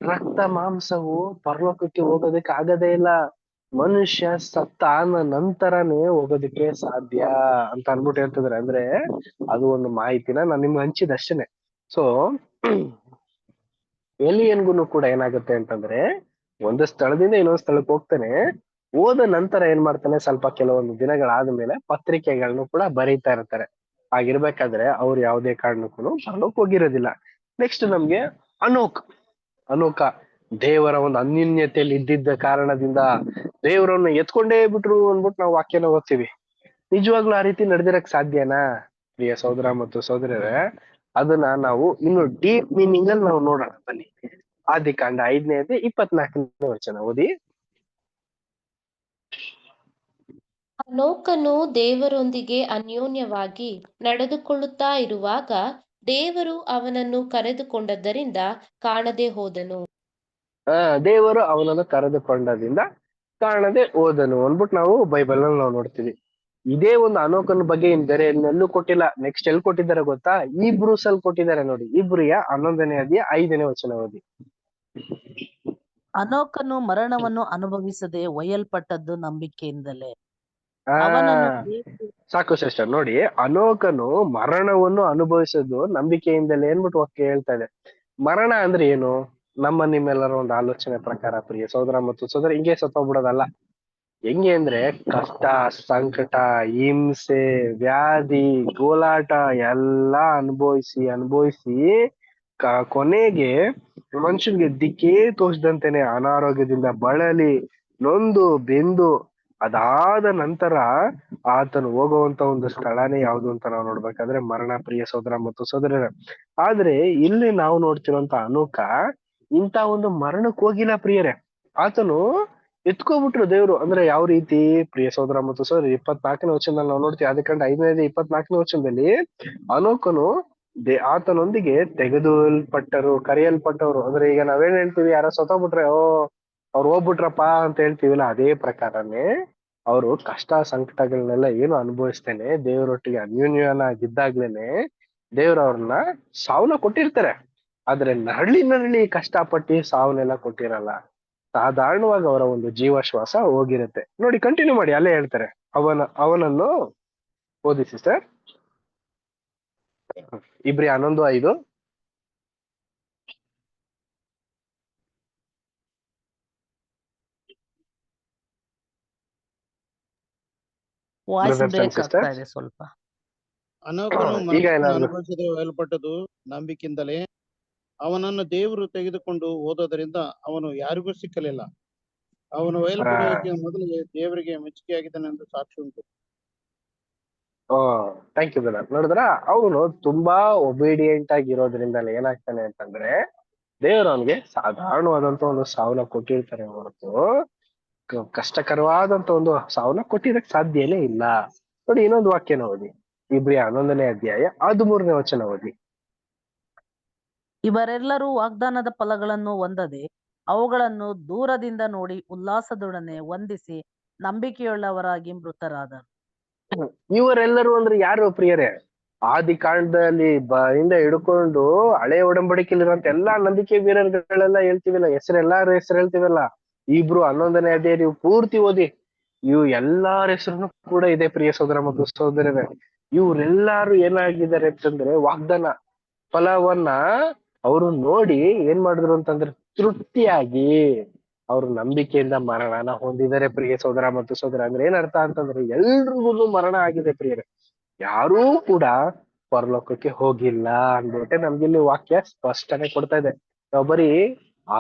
[SPEAKER 3] ರಕ್ತ ಮಾಂಸವು ಪರಲೋಕಕ್ಕೆ ಹೋಗೋದಕ್ಕೆ ಆಗದೇ ಇಲ್ಲ. ಮನುಷ್ಯ ಸತ್ತ ನಂತರನೇ ಹೋಗೋದಕ್ಕೆ ಸಾಧ್ಯ ಅಂತ ಅನ್ಬಿಟ್ಟು ಹೇಳ್ತಿದಾರೆ. ಅಂದ್ರೆ ಅದು ಒಂದು ಮಾಹಿತಿನ ನಾನು ನಿಮ್ಗೆ ಹಂಚಿದಷ್ಟೇನೆ. ಸೊ ಎಲಿಯನ್ಗುನು ಕೂಡ ಏನಾಗುತ್ತೆ ಅಂತಂದ್ರೆ, ಒಂದು ಸ್ಥಳದಿಂದ ಇನ್ನೊಂದು ಸ್ಥಳಕ್ಕೆ ಹೋಗ್ತಾನೆ. ಹೋದ ನಂತರ ಏನ್ ಮಾಡ್ತಾನೆ, ಸ್ವಲ್ಪ ಕೆಲವೊಂದು ದಿನಗಳಾದ್ಮೇಲೆ ಪತ್ರಿಕೆಗಳನ್ನು ಕೂಡ ಬರೀತಾ ಇರ್ತಾರೆ. ಆಗಿರ್ಬೇಕಾದ್ರೆ ಅವ್ರು ಯಾವುದೇ ಕಾರಣಕ್ಕೂ ಪರಲೋಕ ಹೋಗಿರೋದಿಲ್ಲ. ನೆಕ್ಸ್ಟ್ ನಮ್ಗೆ ಅನೋಕ ದೇವರ ಒಂದು ಅನ್ಯೂನ್ಯತೆಯಲ್ಲಿ ಇದ್ದಿದ್ದ ಕಾರಣದಿಂದ ದೇವರನ್ನು ಎತ್ಕೊಂಡೇ ಬಿಟ್ರು ಅಂದ್ಬಿಟ್ಟು ನಾವು ವಾಕ್ಯನ ಓದ್ತೀವಿ. ನಿಜವಾಗ್ಲೂ ಆ ರೀತಿ ನಡೆದಿರಕ್ ಸಾಧ್ಯನಾ ಪ್ರಿಯ ಸಹೋದರ ಮತ್ತು ಸಹೋದರರೇ? ಅದನ್ನ ನಾವು ಇನ್ನು ಡೀಪ್ ಮೀನಿಂಗ್ ಅಲ್ಲಿ ನಾವು ನೋಡೋಣ ಬನ್ನಿ. ಆದಿಕಾಂಡ 5ನೇ ಅಧ್ಯಾಯ 24ನೇ ವಚನ ಓದಿ.
[SPEAKER 5] ಹನೋಕನು ದೇವರೊಂದಿಗೆ ಅನ್ಯೋನ್ಯವಾಗಿ ನಡೆದುಕೊಳ್ಳುತ್ತಾ ಇರುವಾಗ ದೇವರು ಅವನನ್ನು ಕರೆದುಕೊಂಡದ್ದರಿಂದ ಕಾಣದೆ ಹೋದನು.
[SPEAKER 3] ದೇವರು ಅವನನ್ನು ಕರೆದುಕೊಂಡದಿಂದ ಕಾಣದೆ ಹೋದನು ಅಂದ್ಬಿಟ್ಟು ನಾವು ಬೈಬಲ್ ನಲ್ಲಿ ನಾವು ನೋಡ್ತೀವಿ. ಇದೇ ಒಂದು ಹನೋಕನ ಬಗ್ಗೆ ಬೇರೆ ಎಲ್ಲೂ ಕೊಟ್ಟಿಲ್ಲ. ನೆಕ್ಸ್ಟ್ ಎಲ್ಲಿ ಕೊಟ್ಟಿದ್ದಾರೆ ಗೊತ್ತಾ? ಇಬ್ರೂಸ್ ಅಲ್ಲಿ ಕೊಟ್ಟಿದ್ದಾರೆ ನೋಡಿ. ಇಬ್ರಿಯ 11ನೇ ಅಧ್ಯಾಯ 5ನೇ ವಚನ ಓದಿ.
[SPEAKER 2] ಹನೋಕನು ಮರಣವನ್ನು ಅನುಭವಿಸದೆ ಒಯ್ಯಲ್ಪಟ್ಟದ್ದು ನಂಬಿಕೆಯಿಂದಲೇ. ಅವನನ್ನು
[SPEAKER 3] ಸಾಕು ಸಿಸ್ಟರ್. ನೋಡಿ, ಹನೋಕನು ಮರಣವನ್ನು ಅನುಭವಿಸೋದು ನಂಬಿಕೆಯಿಂದಲೇ ಅಂದ್ಬಿಟ್ಟು ವಾಕ್ಯ ಹೇಳ್ತಾ ಇದೆ. ಮರಣ ಅಂದ್ರೆ ಏನು? ನಿಮ್ಮೆಲ್ಲರ ಒಂದು ಆಲೋಚನೆ ಪ್ರಕಾರ ಪ್ರಿಯ ಸಹೋದರ ಮತ್ತು ಸಹೋದರ, ಹಿಂಗೆ ಸತ್ತೋಗ್ಬಿಡೋದಲ್ಲ. ಹೆಂಗೆ ಅಂದ್ರೆ ಕಷ್ಟ, ಸಂಕಟ, ಹಿಂಸೆ, ವ್ಯಾಧಿ, ಗೋಲಾಟ ಎಲ್ಲಾ ಅನುಭವಿಸಿ ಕೊನೆಗೆ ಮನುಷ್ಯನ್ಗೆ ದಿಕ್ಕೇ ತೋಚದಂತೆನೆ ಅನಾರೋಗ್ಯದಿಂದ ಬಳಲಿ ನೊಂದು ಬೆಂದು ಅದಾದ ನಂತರ ಆತನು ಹೋಗುವಂತ ಒಂದು ಸ್ಥಳನೇ ಯಾವುದು ಅಂತ ನಾವು ನೋಡ್ಬೇಕಾದ್ರೆ ಮರಣ, ಪ್ರಿಯ ಸಹೋದರ ಮತ್ತು ಸಹೋದರರ. ಆದ್ರೆ ಇಲ್ಲಿ ನಾವು ನೋಡ್ತಿರೋಂತ ಅನೂಕ ಇಂತ ಒಂದು ಮರಣಕ್ಕೆ ಹೋಗಿಲ್ಲ ಪ್ರಿಯರೇ. ಆತನು ಎತ್ಕೋಬಿಟ್ರು ದೇವ್ರು. ಅಂದ್ರೆ ಯಾವ ರೀತಿ ಪ್ರಿಯ ಸಹೋದರ ಮತ್ತು ಸಹೋದರಿ? 24ನೇ ವಚನದಲ್ಲಿ ನಾವು ನೋಡ್ತೀವಿ. ಆದಿಕಾಂಡ 5ನೇ ಅಧ್ಯಾಯ 24ನೇ ವಚನದಲ್ಲಿ ಅನೋಕನು ಆತನೊಂದಿಗೆ ಕರೆಯಲ್ಪಟ್ಟವರು. ಅಂದ್ರೆ ಈಗ ನಾವೇನ್ ಹೇಳ್ತೀವಿ, ಯಾರೋ ಸತ್ತೋಗ್ಬಿಟ್ರೆ ಅವ್ರು ಹೋಗ್ಬಿಟ್ರಪ್ಪ ಅಂತ ಹೇಳ್ತೀವಿಲ್ಲ, ಅದೇ ಪ್ರಕಾರನೇ ಅವರು ಕಷ್ಟ ಸಂಕಟಗಳನ್ನೆಲ್ಲ ಏನು ಅನುಭವಿಸ್ತೇನೆ ದೇವರೊಟ್ಟಿಗೆ ಅನ್ಯೋನ್ಯನಾಗಿದ್ದಾಗ್ಲೇನೆ ದೇವ್ರ ಅವ್ರನ್ನ ಸಾವನ್ನ ಕೊಟ್ಟಿರ್ತಾರೆ. ಆದ್ರೆ ನರಳಿ ಕಷ್ಟಪಟ್ಟು ಸಾವನ್ನೆಲ್ಲ ಕೊಟ್ಟಿರಲ್ಲ. ಸಾಧಾರಣವಾಗಿ ಅವರ ಒಂದು ಜೀವಶ್ವಾಸ ಹೋಗಿರುತ್ತೆ. ನೋಡಿ, ಕಂಟಿನ್ಯೂ ಮಾಡಿ, ಅಲ್ಲೇ ಹೇಳ್ತಾರೆ. ಅವನನ್ನು ಓದಿ ಸಿಸ್ಟರ್. ಇಬ್ರಿ 11:5.
[SPEAKER 2] ವಾಯ್ಸ್ ಬ್ರೇಕ್ ಆಗ್ತಾ ಇದೆ ಸ್ವಲ್ಪ.
[SPEAKER 1] ಹನೋಕನು ಮರಣವನ್ನು ಅನುಭವಿಸದೆ ಒಯ್ಯಲ್ಪಟ್ಟದ್ದು ನಂಬಿಕೆಯಿಂದಲೇ. ಅವನನ್ನು ದೇವರು ತೆಗೆದುಕೊಂಡು ಹೋದೋದರಿಂದ ಅವನು ಯಾರಿಗೂ ಸಿಕ್ಕಲಿಲ್ಲ. ಅವನು ಒಯ್ಯಲ್ಪಡುವುದಕ್ಕೆ ಮೊದಲಿಗೆ ದೇವರಿಗೆ ಮೆಚ್ಚುಗೆಯಾಗಿದ್ದಾನೆಂದು ಸಾಕ್ಷಿ ಉಂಟು.
[SPEAKER 3] Thank you brother. ನೋಡಿದ್ರ, ಅವನು ತುಂಬಾ ಒಬಿಡಿಯಂಟ್ ಆಗಿರೋದ್ರಿಂದಲೇ ಏನಾಗ್ತಾನೆ ಅಂತಂದ್ರೆ ದೇವರು ಅವನಿಗೆ ಸಾಧಾರಣವಾದಂತ ಒಂದು ಸಾವನ್ನ ಕೊಟ್ಟಿರ್ತಾರೆ ಹೊರತು ಕಷ್ಟಕರವಾದಂತ ಒಂದು ಸಾವನ್ನ ಕೊಟ್ಟಿರಕ್ ಸಾಧ್ಯನೇ ಇಲ್ಲ. ನೋಡಿ, ಇನ್ನೊಂದು ವಾಕ್ಯನ ಓದಿ. ಇಬ್ರಿಯ 11ನೇ ಅಧ್ಯಾಯ 13ನೇ ವಚನ ಓದಿ.
[SPEAKER 2] ಇವರೆಲ್ಲರೂ ವಾಗ್ದಾನದ ಫಲಗಳನ್ನು ಹೊಂದದೆ ಅವುಗಳನ್ನು ದೂರದಿಂದ ನೋಡಿ ಉಲ್ಲಾಸದೊಡನೆ ವಂದಿಸಿ ನಂಬಿಕೆಯುಳ್ಳವರಾಗಿ ಮೃತರಾದರು.
[SPEAKER 3] ಇವರೆಲ್ಲರೂ ಅಂದ್ರೆ ಯಾರು ಪ್ರಿಯರೇ? ಆದಿಕಾಂಡದಲ್ಲಿ ಇಂದ ಹಿಡ್ಕೊಂಡು ಹಳೆ ಒಡಂಬಡಿಕೆಯಲ್ಲಿರುವಂತ ಎಲ್ಲಾ ನಂಬಿಕೆ ವೀರರುಗಳೆಲ್ಲ ಹೇಳ್ತೀವಿಲ್ಲ, ಎಲ್ಲಾರ ಹೆಸರು ಹೇಳ್ತೀವಲ್ಲ. ಇಬ್ರು 11ನೇ ಅಧ್ಯಾಯ ನೀವು ಪೂರ್ತಿ ಓದಿ, ಇವು ಎಲ್ಲಾರ ಹೆಸರು ಕೂಡ ಇದೆ ಪ್ರಿಯ ಸಹೋದರ ಮತ್ತು ಸಹೋದರರೇ. ಇವ್ರೆಲ್ಲಾರು ಏನಾಗಿದ್ದಾರೆ ಅಂತಂದ್ರೆ ವಾಗ್ದಾನ ಫಲವನ್ನ ಅವರು ನೋಡಿ ಏನ್ ಮಾಡಿದ್ರು ಅಂತಂದ್ರೆ ತೃಪ್ತಿಯಾಗಿ ಅವರು ನಂಬಿಕೆಯಿಂದ ಮರಣನ ಹೊಂದಿದ್ದಾರೆ ಪ್ರಿಯ ಸಹೋದರ ಮತ್ತು ಸಹೋದರ. ಅಂದ್ರೆ ಏನ್ ಅರ್ಥ ಅಂತಂದ್ರೆ ಎಲ್ರಿಗೂ ಮರಣ ಆಗಿದೆ ಪ್ರಿಯರೇ. ಯಾರೂ ಕೂಡ ಪರಲೋಕಕ್ಕೆ ಹೋಗಿಲ್ಲ ಅಂದ್ಬಿಟ್ಟೆ ನಮ್ಗಿಲ್ಲಿ ವಾಕ್ಯ ಸ್ಪಷ್ಟನೆ ಕೊಡ್ತಾ ಇದೆ. ನಾವು ಬರೀ ಆ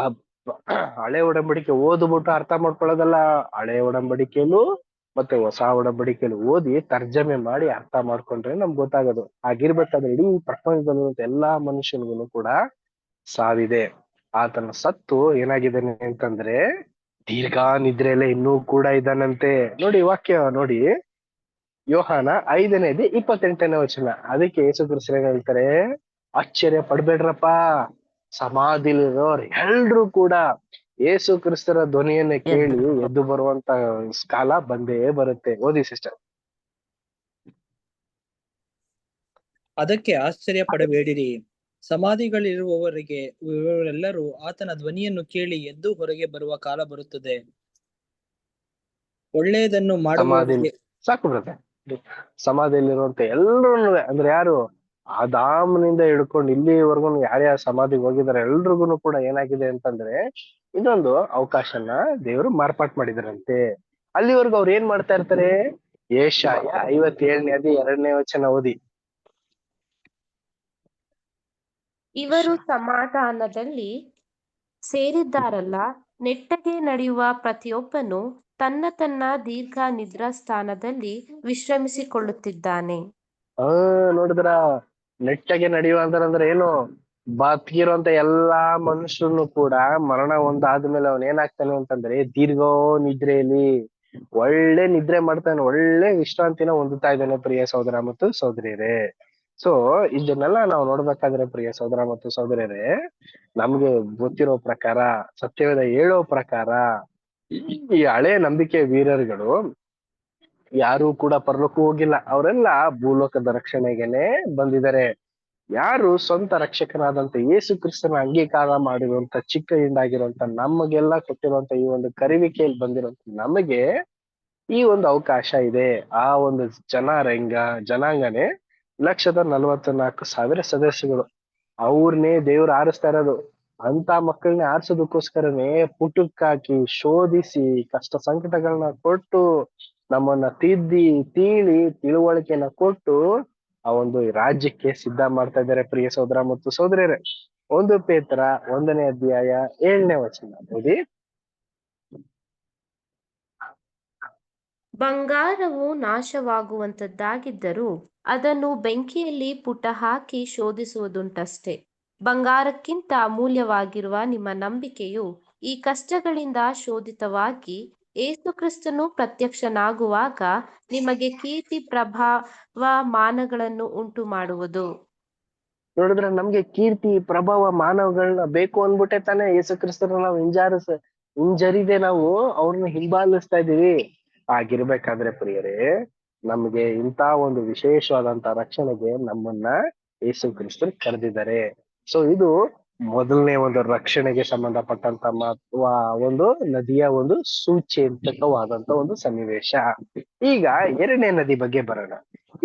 [SPEAKER 3] ಹಳೆ ಒಡಂಬಡಿಕೆ ಓದ್ಬಿಟ್ಟು ಅರ್ಥ ಮಾಡ್ಕೊಳ್ಳೋದಲ್ಲ. ಹಳೆ ಒಡಂಬಡಿಕೆಯಲ್ಲೂ ಮತ್ತೆ ಹೊಸ ಒಡಂಬಡಿಕೆಯಲ್ಲಿ ಓದಿ ತರ್ಜಮೆ ಮಾಡಿ ಅರ್ಥ ಮಾಡ್ಕೊಂಡ್ರೆ ನಮ್ಗೆ ಗೊತ್ತಾಗೋದು. ಆಗಿರ್ಬೇಕಾದ್ರೆ ಇಡೀ ಪ್ರಪಂಚದಲ್ಲಿರುವಂತ ಎಲ್ಲಾ ಮನುಷ್ಯನಿಗೂ ಕೂಡ ಸಾವಿದೆ. ಆತನ ಸತ್ತು ಏನಾಗಿದ್ದಾನೆ ಅಂತಂದ್ರೆ ದೀರ್ಘ ನಿದ್ರೆಯಲ್ಲೇ ಇನ್ನೂ ಕೂಡ ಇದ್ದಾನಂತೆ. ನೋಡಿ ವಾಕ್ಯ ನೋಡಿ, ಯೋಹಾನ 5ನೇ ಅಧ್ಯಾಯ 28ನೇ ವಚನ. ಅದಕ್ಕೆ ಯೇಸು ಕ್ರಿಸ್ತರು ಹೇಳ್ತಾರೆ, ಆಶ್ಚರ್ಯ ಪಡ್ಬೇಡ್ರಪ್ಪ, ಸಮಾಧಿಲಿರೋರು ಎಲ್ರು ಕೂಡ ಯೇಸು ಕ್ರಿಸ್ತರ ಧ್ವನಿಯನ್ನ ಕೇಳಿ ಎದ್ದು ಬರುವಂತ ಕಾಲ ಬಂದೇ ಬರುತ್ತೆ. ಓದಿ ಸಿಸ್ಟರ್.
[SPEAKER 4] ಅದಕ್ಕೆ ಆಶ್ಚರ್ಯ ಪಡಬೇಡಿರಿ, ಸಮಾಧಿಗಳಿರುವವರಿಗೆ ಇವರೆಲ್ಲರೂ ಆತನ ಧ್ವನಿಯನ್ನು ಕೇಳಿ ಎದ್ದು ಹೊರಗೆ ಬರುವ ಕಾಲ ಬರುತ್ತದೆ. ಒಳ್ಳೆಯದನ್ನು ಮಾಡುವವರಿಗೆ
[SPEAKER 3] ಸಾಕು ಬರುತ್ತೆ. ಸಮಾಧಿಯಲ್ಲಿರುವಂತ ಎಲ್ರು ಅಂದ್ರೆ ಯಾರು? ಆದಾಮನಿಂದ ಹಿಡ್ಕೊಂಡು ಇಲ್ಲಿವರೆಗೂ ಯಾರ್ಯಾರು ಸಮಾಧಿಗೆ ಹೋಗಿದ್ದಾರೆ ಎಲ್ರಿಗೂ ಕೂಡ ಏನಾಗಿದೆ ಅಂತಂದ್ರೆ ಇದೊಂದು ಅವಕಾಶನ ದೇವರು ಮಾರ್ಪಾಟ್ ಮಾಡಿದಾರಂತೆ. ಅಲ್ಲಿವರೆಗೂ ಅವ್ರು ಏನ್ ಮಾಡ್ತಾ ಇರ್ತಾರೆ? ಯೆಶಾಯ 57ನೇ ಅಧ್ಯಾಯ 2ನೇ ವಚನ ಓದಿ.
[SPEAKER 5] ಇವರು ಸಮಾಧಾನದಲ್ಲಿ ಸೇರಿದ್ದಾರಲ್ಲ, ನೆಟ್ಟಗೆ ನಡೆಯುವ ಪ್ರತಿಯೊಬ್ಬನು ತನ್ನ ತನ್ನ ದೀರ್ಘ ನಿದ್ರಾ ಸ್ಥಾನದಲ್ಲಿ ವಿಶ್ರಮಿಸಿಕೊಳ್ಳುತ್ತಿದ್ದಾನೆ.
[SPEAKER 3] ನೋಡಿದ್ರ, ನೆಟ್ಟಗೆ ನಡೆಯುವ ಅಂದ್ರೆ ಏನು? ಬದುಕಿರುವಂತ ಎಲ್ಲಾ ಮನುಷ್ಯರು ಕೂಡ ಮರಣ ಒಂದಾದ್ಮೇಲೆ ಅವನ್ ಏನಾಗ್ತಾನೆ ಅಂತಂದ್ರೆ ದೀರ್ಘ ನಿದ್ರೆಯಲ್ಲಿ ಒಳ್ಳೆ ನಿದ್ರೆ ಮಾಡ್ತಾನೆ, ಒಳ್ಳೆ ವಿಶ್ರಾಂತಿನ ಹೊಂದುತ್ತಾ ಇದ್ದಾನೆ ಪ್ರಿಯ ಸಹೋದರ ಮತ್ತು ಸಹೋದರಿಯರೇ. ಸೊ ಇದನ್ನೆಲ್ಲ ನಾವು ನೋಡ್ಬೇಕಾದ್ರೆ ಪ್ರಿಯ ಸಹೋದರ ಮತ್ತು ಸಹೋದರಿಯರೇ, ನಮ್ಗೆ ಗೊತ್ತಿರೋ ಪ್ರಕಾರ, ಸತ್ಯವೇದ ಹೇಳೋ ಪ್ರಕಾರ ಈ ಹಳೆ ನಂಬಿಕೆ ವೀರರುಗಳು ಯಾರು ಕೂಡ ಪರಲೋಕ ಹೋಗಿಲ್ಲ, ಅವರೆಲ್ಲ ಭೂಲೋಕದ ರಕ್ಷಣೆಗೆನೆ ಬಂದಿದ್ದಾರೆ. ಯಾರು ಸ್ವಂತ ರಕ್ಷಕನಾದಂತ ಯೇಸು ಕ್ರಿಸ್ತನ ಅಂಗೀಕಾರ ಮಾಡಿರುವಂತ ಚಿಕ್ಕ ಹಿಂಡಾಗಿರುವಂತ ನಮಗೆಲ್ಲ ಕೊಟ್ಟಿರುವಂತ ಈ ಒಂದು ಕರಿವಿಕೆಯಲ್ಲಿ ಬಂದಿರುವಂತ ನಮಗೆ ಈ ಒಂದು ಅವಕಾಶ ಇದೆ. ಆ ಒಂದು ಜನಾಂಗನೇ 1,44,000 ಸದಸ್ಯಗಳು. ಅವ್ರನ್ನೇ ದೇವ್ರು ಆರಿಸ್ತಾ ಇರೋದು. ಅಂತ ಮಕ್ಕಳನ್ನೇ ಆರಿಸೋದಕ್ಕೋಸ್ಕರನೇ ಪುಟಕ್ಕಾಕಿ ಶೋಧಿಸಿ ಕಷ್ಟ ಸಂಕಟಗಳನ್ನ ಕೊಟ್ಟು ನಮ್ಮನ್ನ ತಿದ್ದಿ ತಿಳುವಳಿಕೆನ ಕೊಟ್ಟು ಆ ಒಂದು ರಾಜ್ಯಕ್ಕೆ ಸಿದ್ಧ ಮಾಡ್ತಾ ಇದ್ದಾರೆ ಪ್ರಿಯ ಸಹೋದರ ಮತ್ತು ಸಹೋದರಿಯರೇ. 1 ಪೇತ್ರ 1ನೇ ಅಧ್ಯಾಯ 7ನೇ ವಚನ ಓದಿ.
[SPEAKER 5] ಬಂಗಾರವು ನಾಶವಾಗುವಂತದ್ದಾಗಿದ್ದರೂ ಅದನ್ನು ಬೆಂಕಿಯಲ್ಲಿ ಪುಟ ಹಾಕಿ ಶೋಧಿಸುವುದುಂಟಷ್ಟೇ. ಬಂಗಾರಕ್ಕಿಂತ ಅಮೂಲ್ಯವಾಗಿರುವ ನಿಮ್ಮ ನಂಬಿಕೆಯು ಈ ಕಷ್ಟಗಳಿಂದ ಶೋಧಿತವಾಗಿ ಯೇಸು ಕ್ರಿಸ್ತನು ಪ್ರತ್ಯಕ್ಷನಾಗುವಾಗ ನಿಮಗೆ ಕೀರ್ತಿ ಪ್ರಭಾವ ಮಾನಗಳನ್ನು ಉಂಟು ಮಾಡುವುದು.
[SPEAKER 3] ನೋಡಿದ್ರೆ ನಮ್ಗೆ ಕೀರ್ತಿ ಪ್ರಭಾವ ಮಾನವಗಳನ್ನ ಬೇಕು ಅಂದ್ಬಿಟ್ಟೆ ತಾನೇ ಯೇಸು ಕ್ರಿಸ್ತನ ನಾವು ಹಿಂಜರಿದೆ ನಾವು ಅವ್ರನ್ನ ಹಿಂಬಾಲಿಸ್ತಾ ಇದೀವಿ. ಆಗಿರ್ಬೇಕಾದ್ರೆ ಪ್ರಿಯರೇ, ನಮ್ಗೆ ಇಂತ ಒಂದು ವಿಶೇಷವಾದಂತ ರಕ್ಷಣೆಗೆ ನಮ್ಮನ್ನ ಯೇಸು ಕ್ರಿಸ್ತರು ಕರೆದಿದ್ದಾರೆ. ಸೊ ಇದು ಮೊದಲನೇ ಒಂದು ರಕ್ಷಣೆಗೆ ಸಂಬಂಧಪಟ್ಟಂತ ಒಂದು ನದಿಯ ಒಂದು ಸೂಚ್ಯಂತಕವಾದಂತ ಒಂದು ಸನ್ನಿವೇಶ. ಈಗ 2ನೇ ನದಿ ಬಗ್ಗೆ ಬರೋಣ.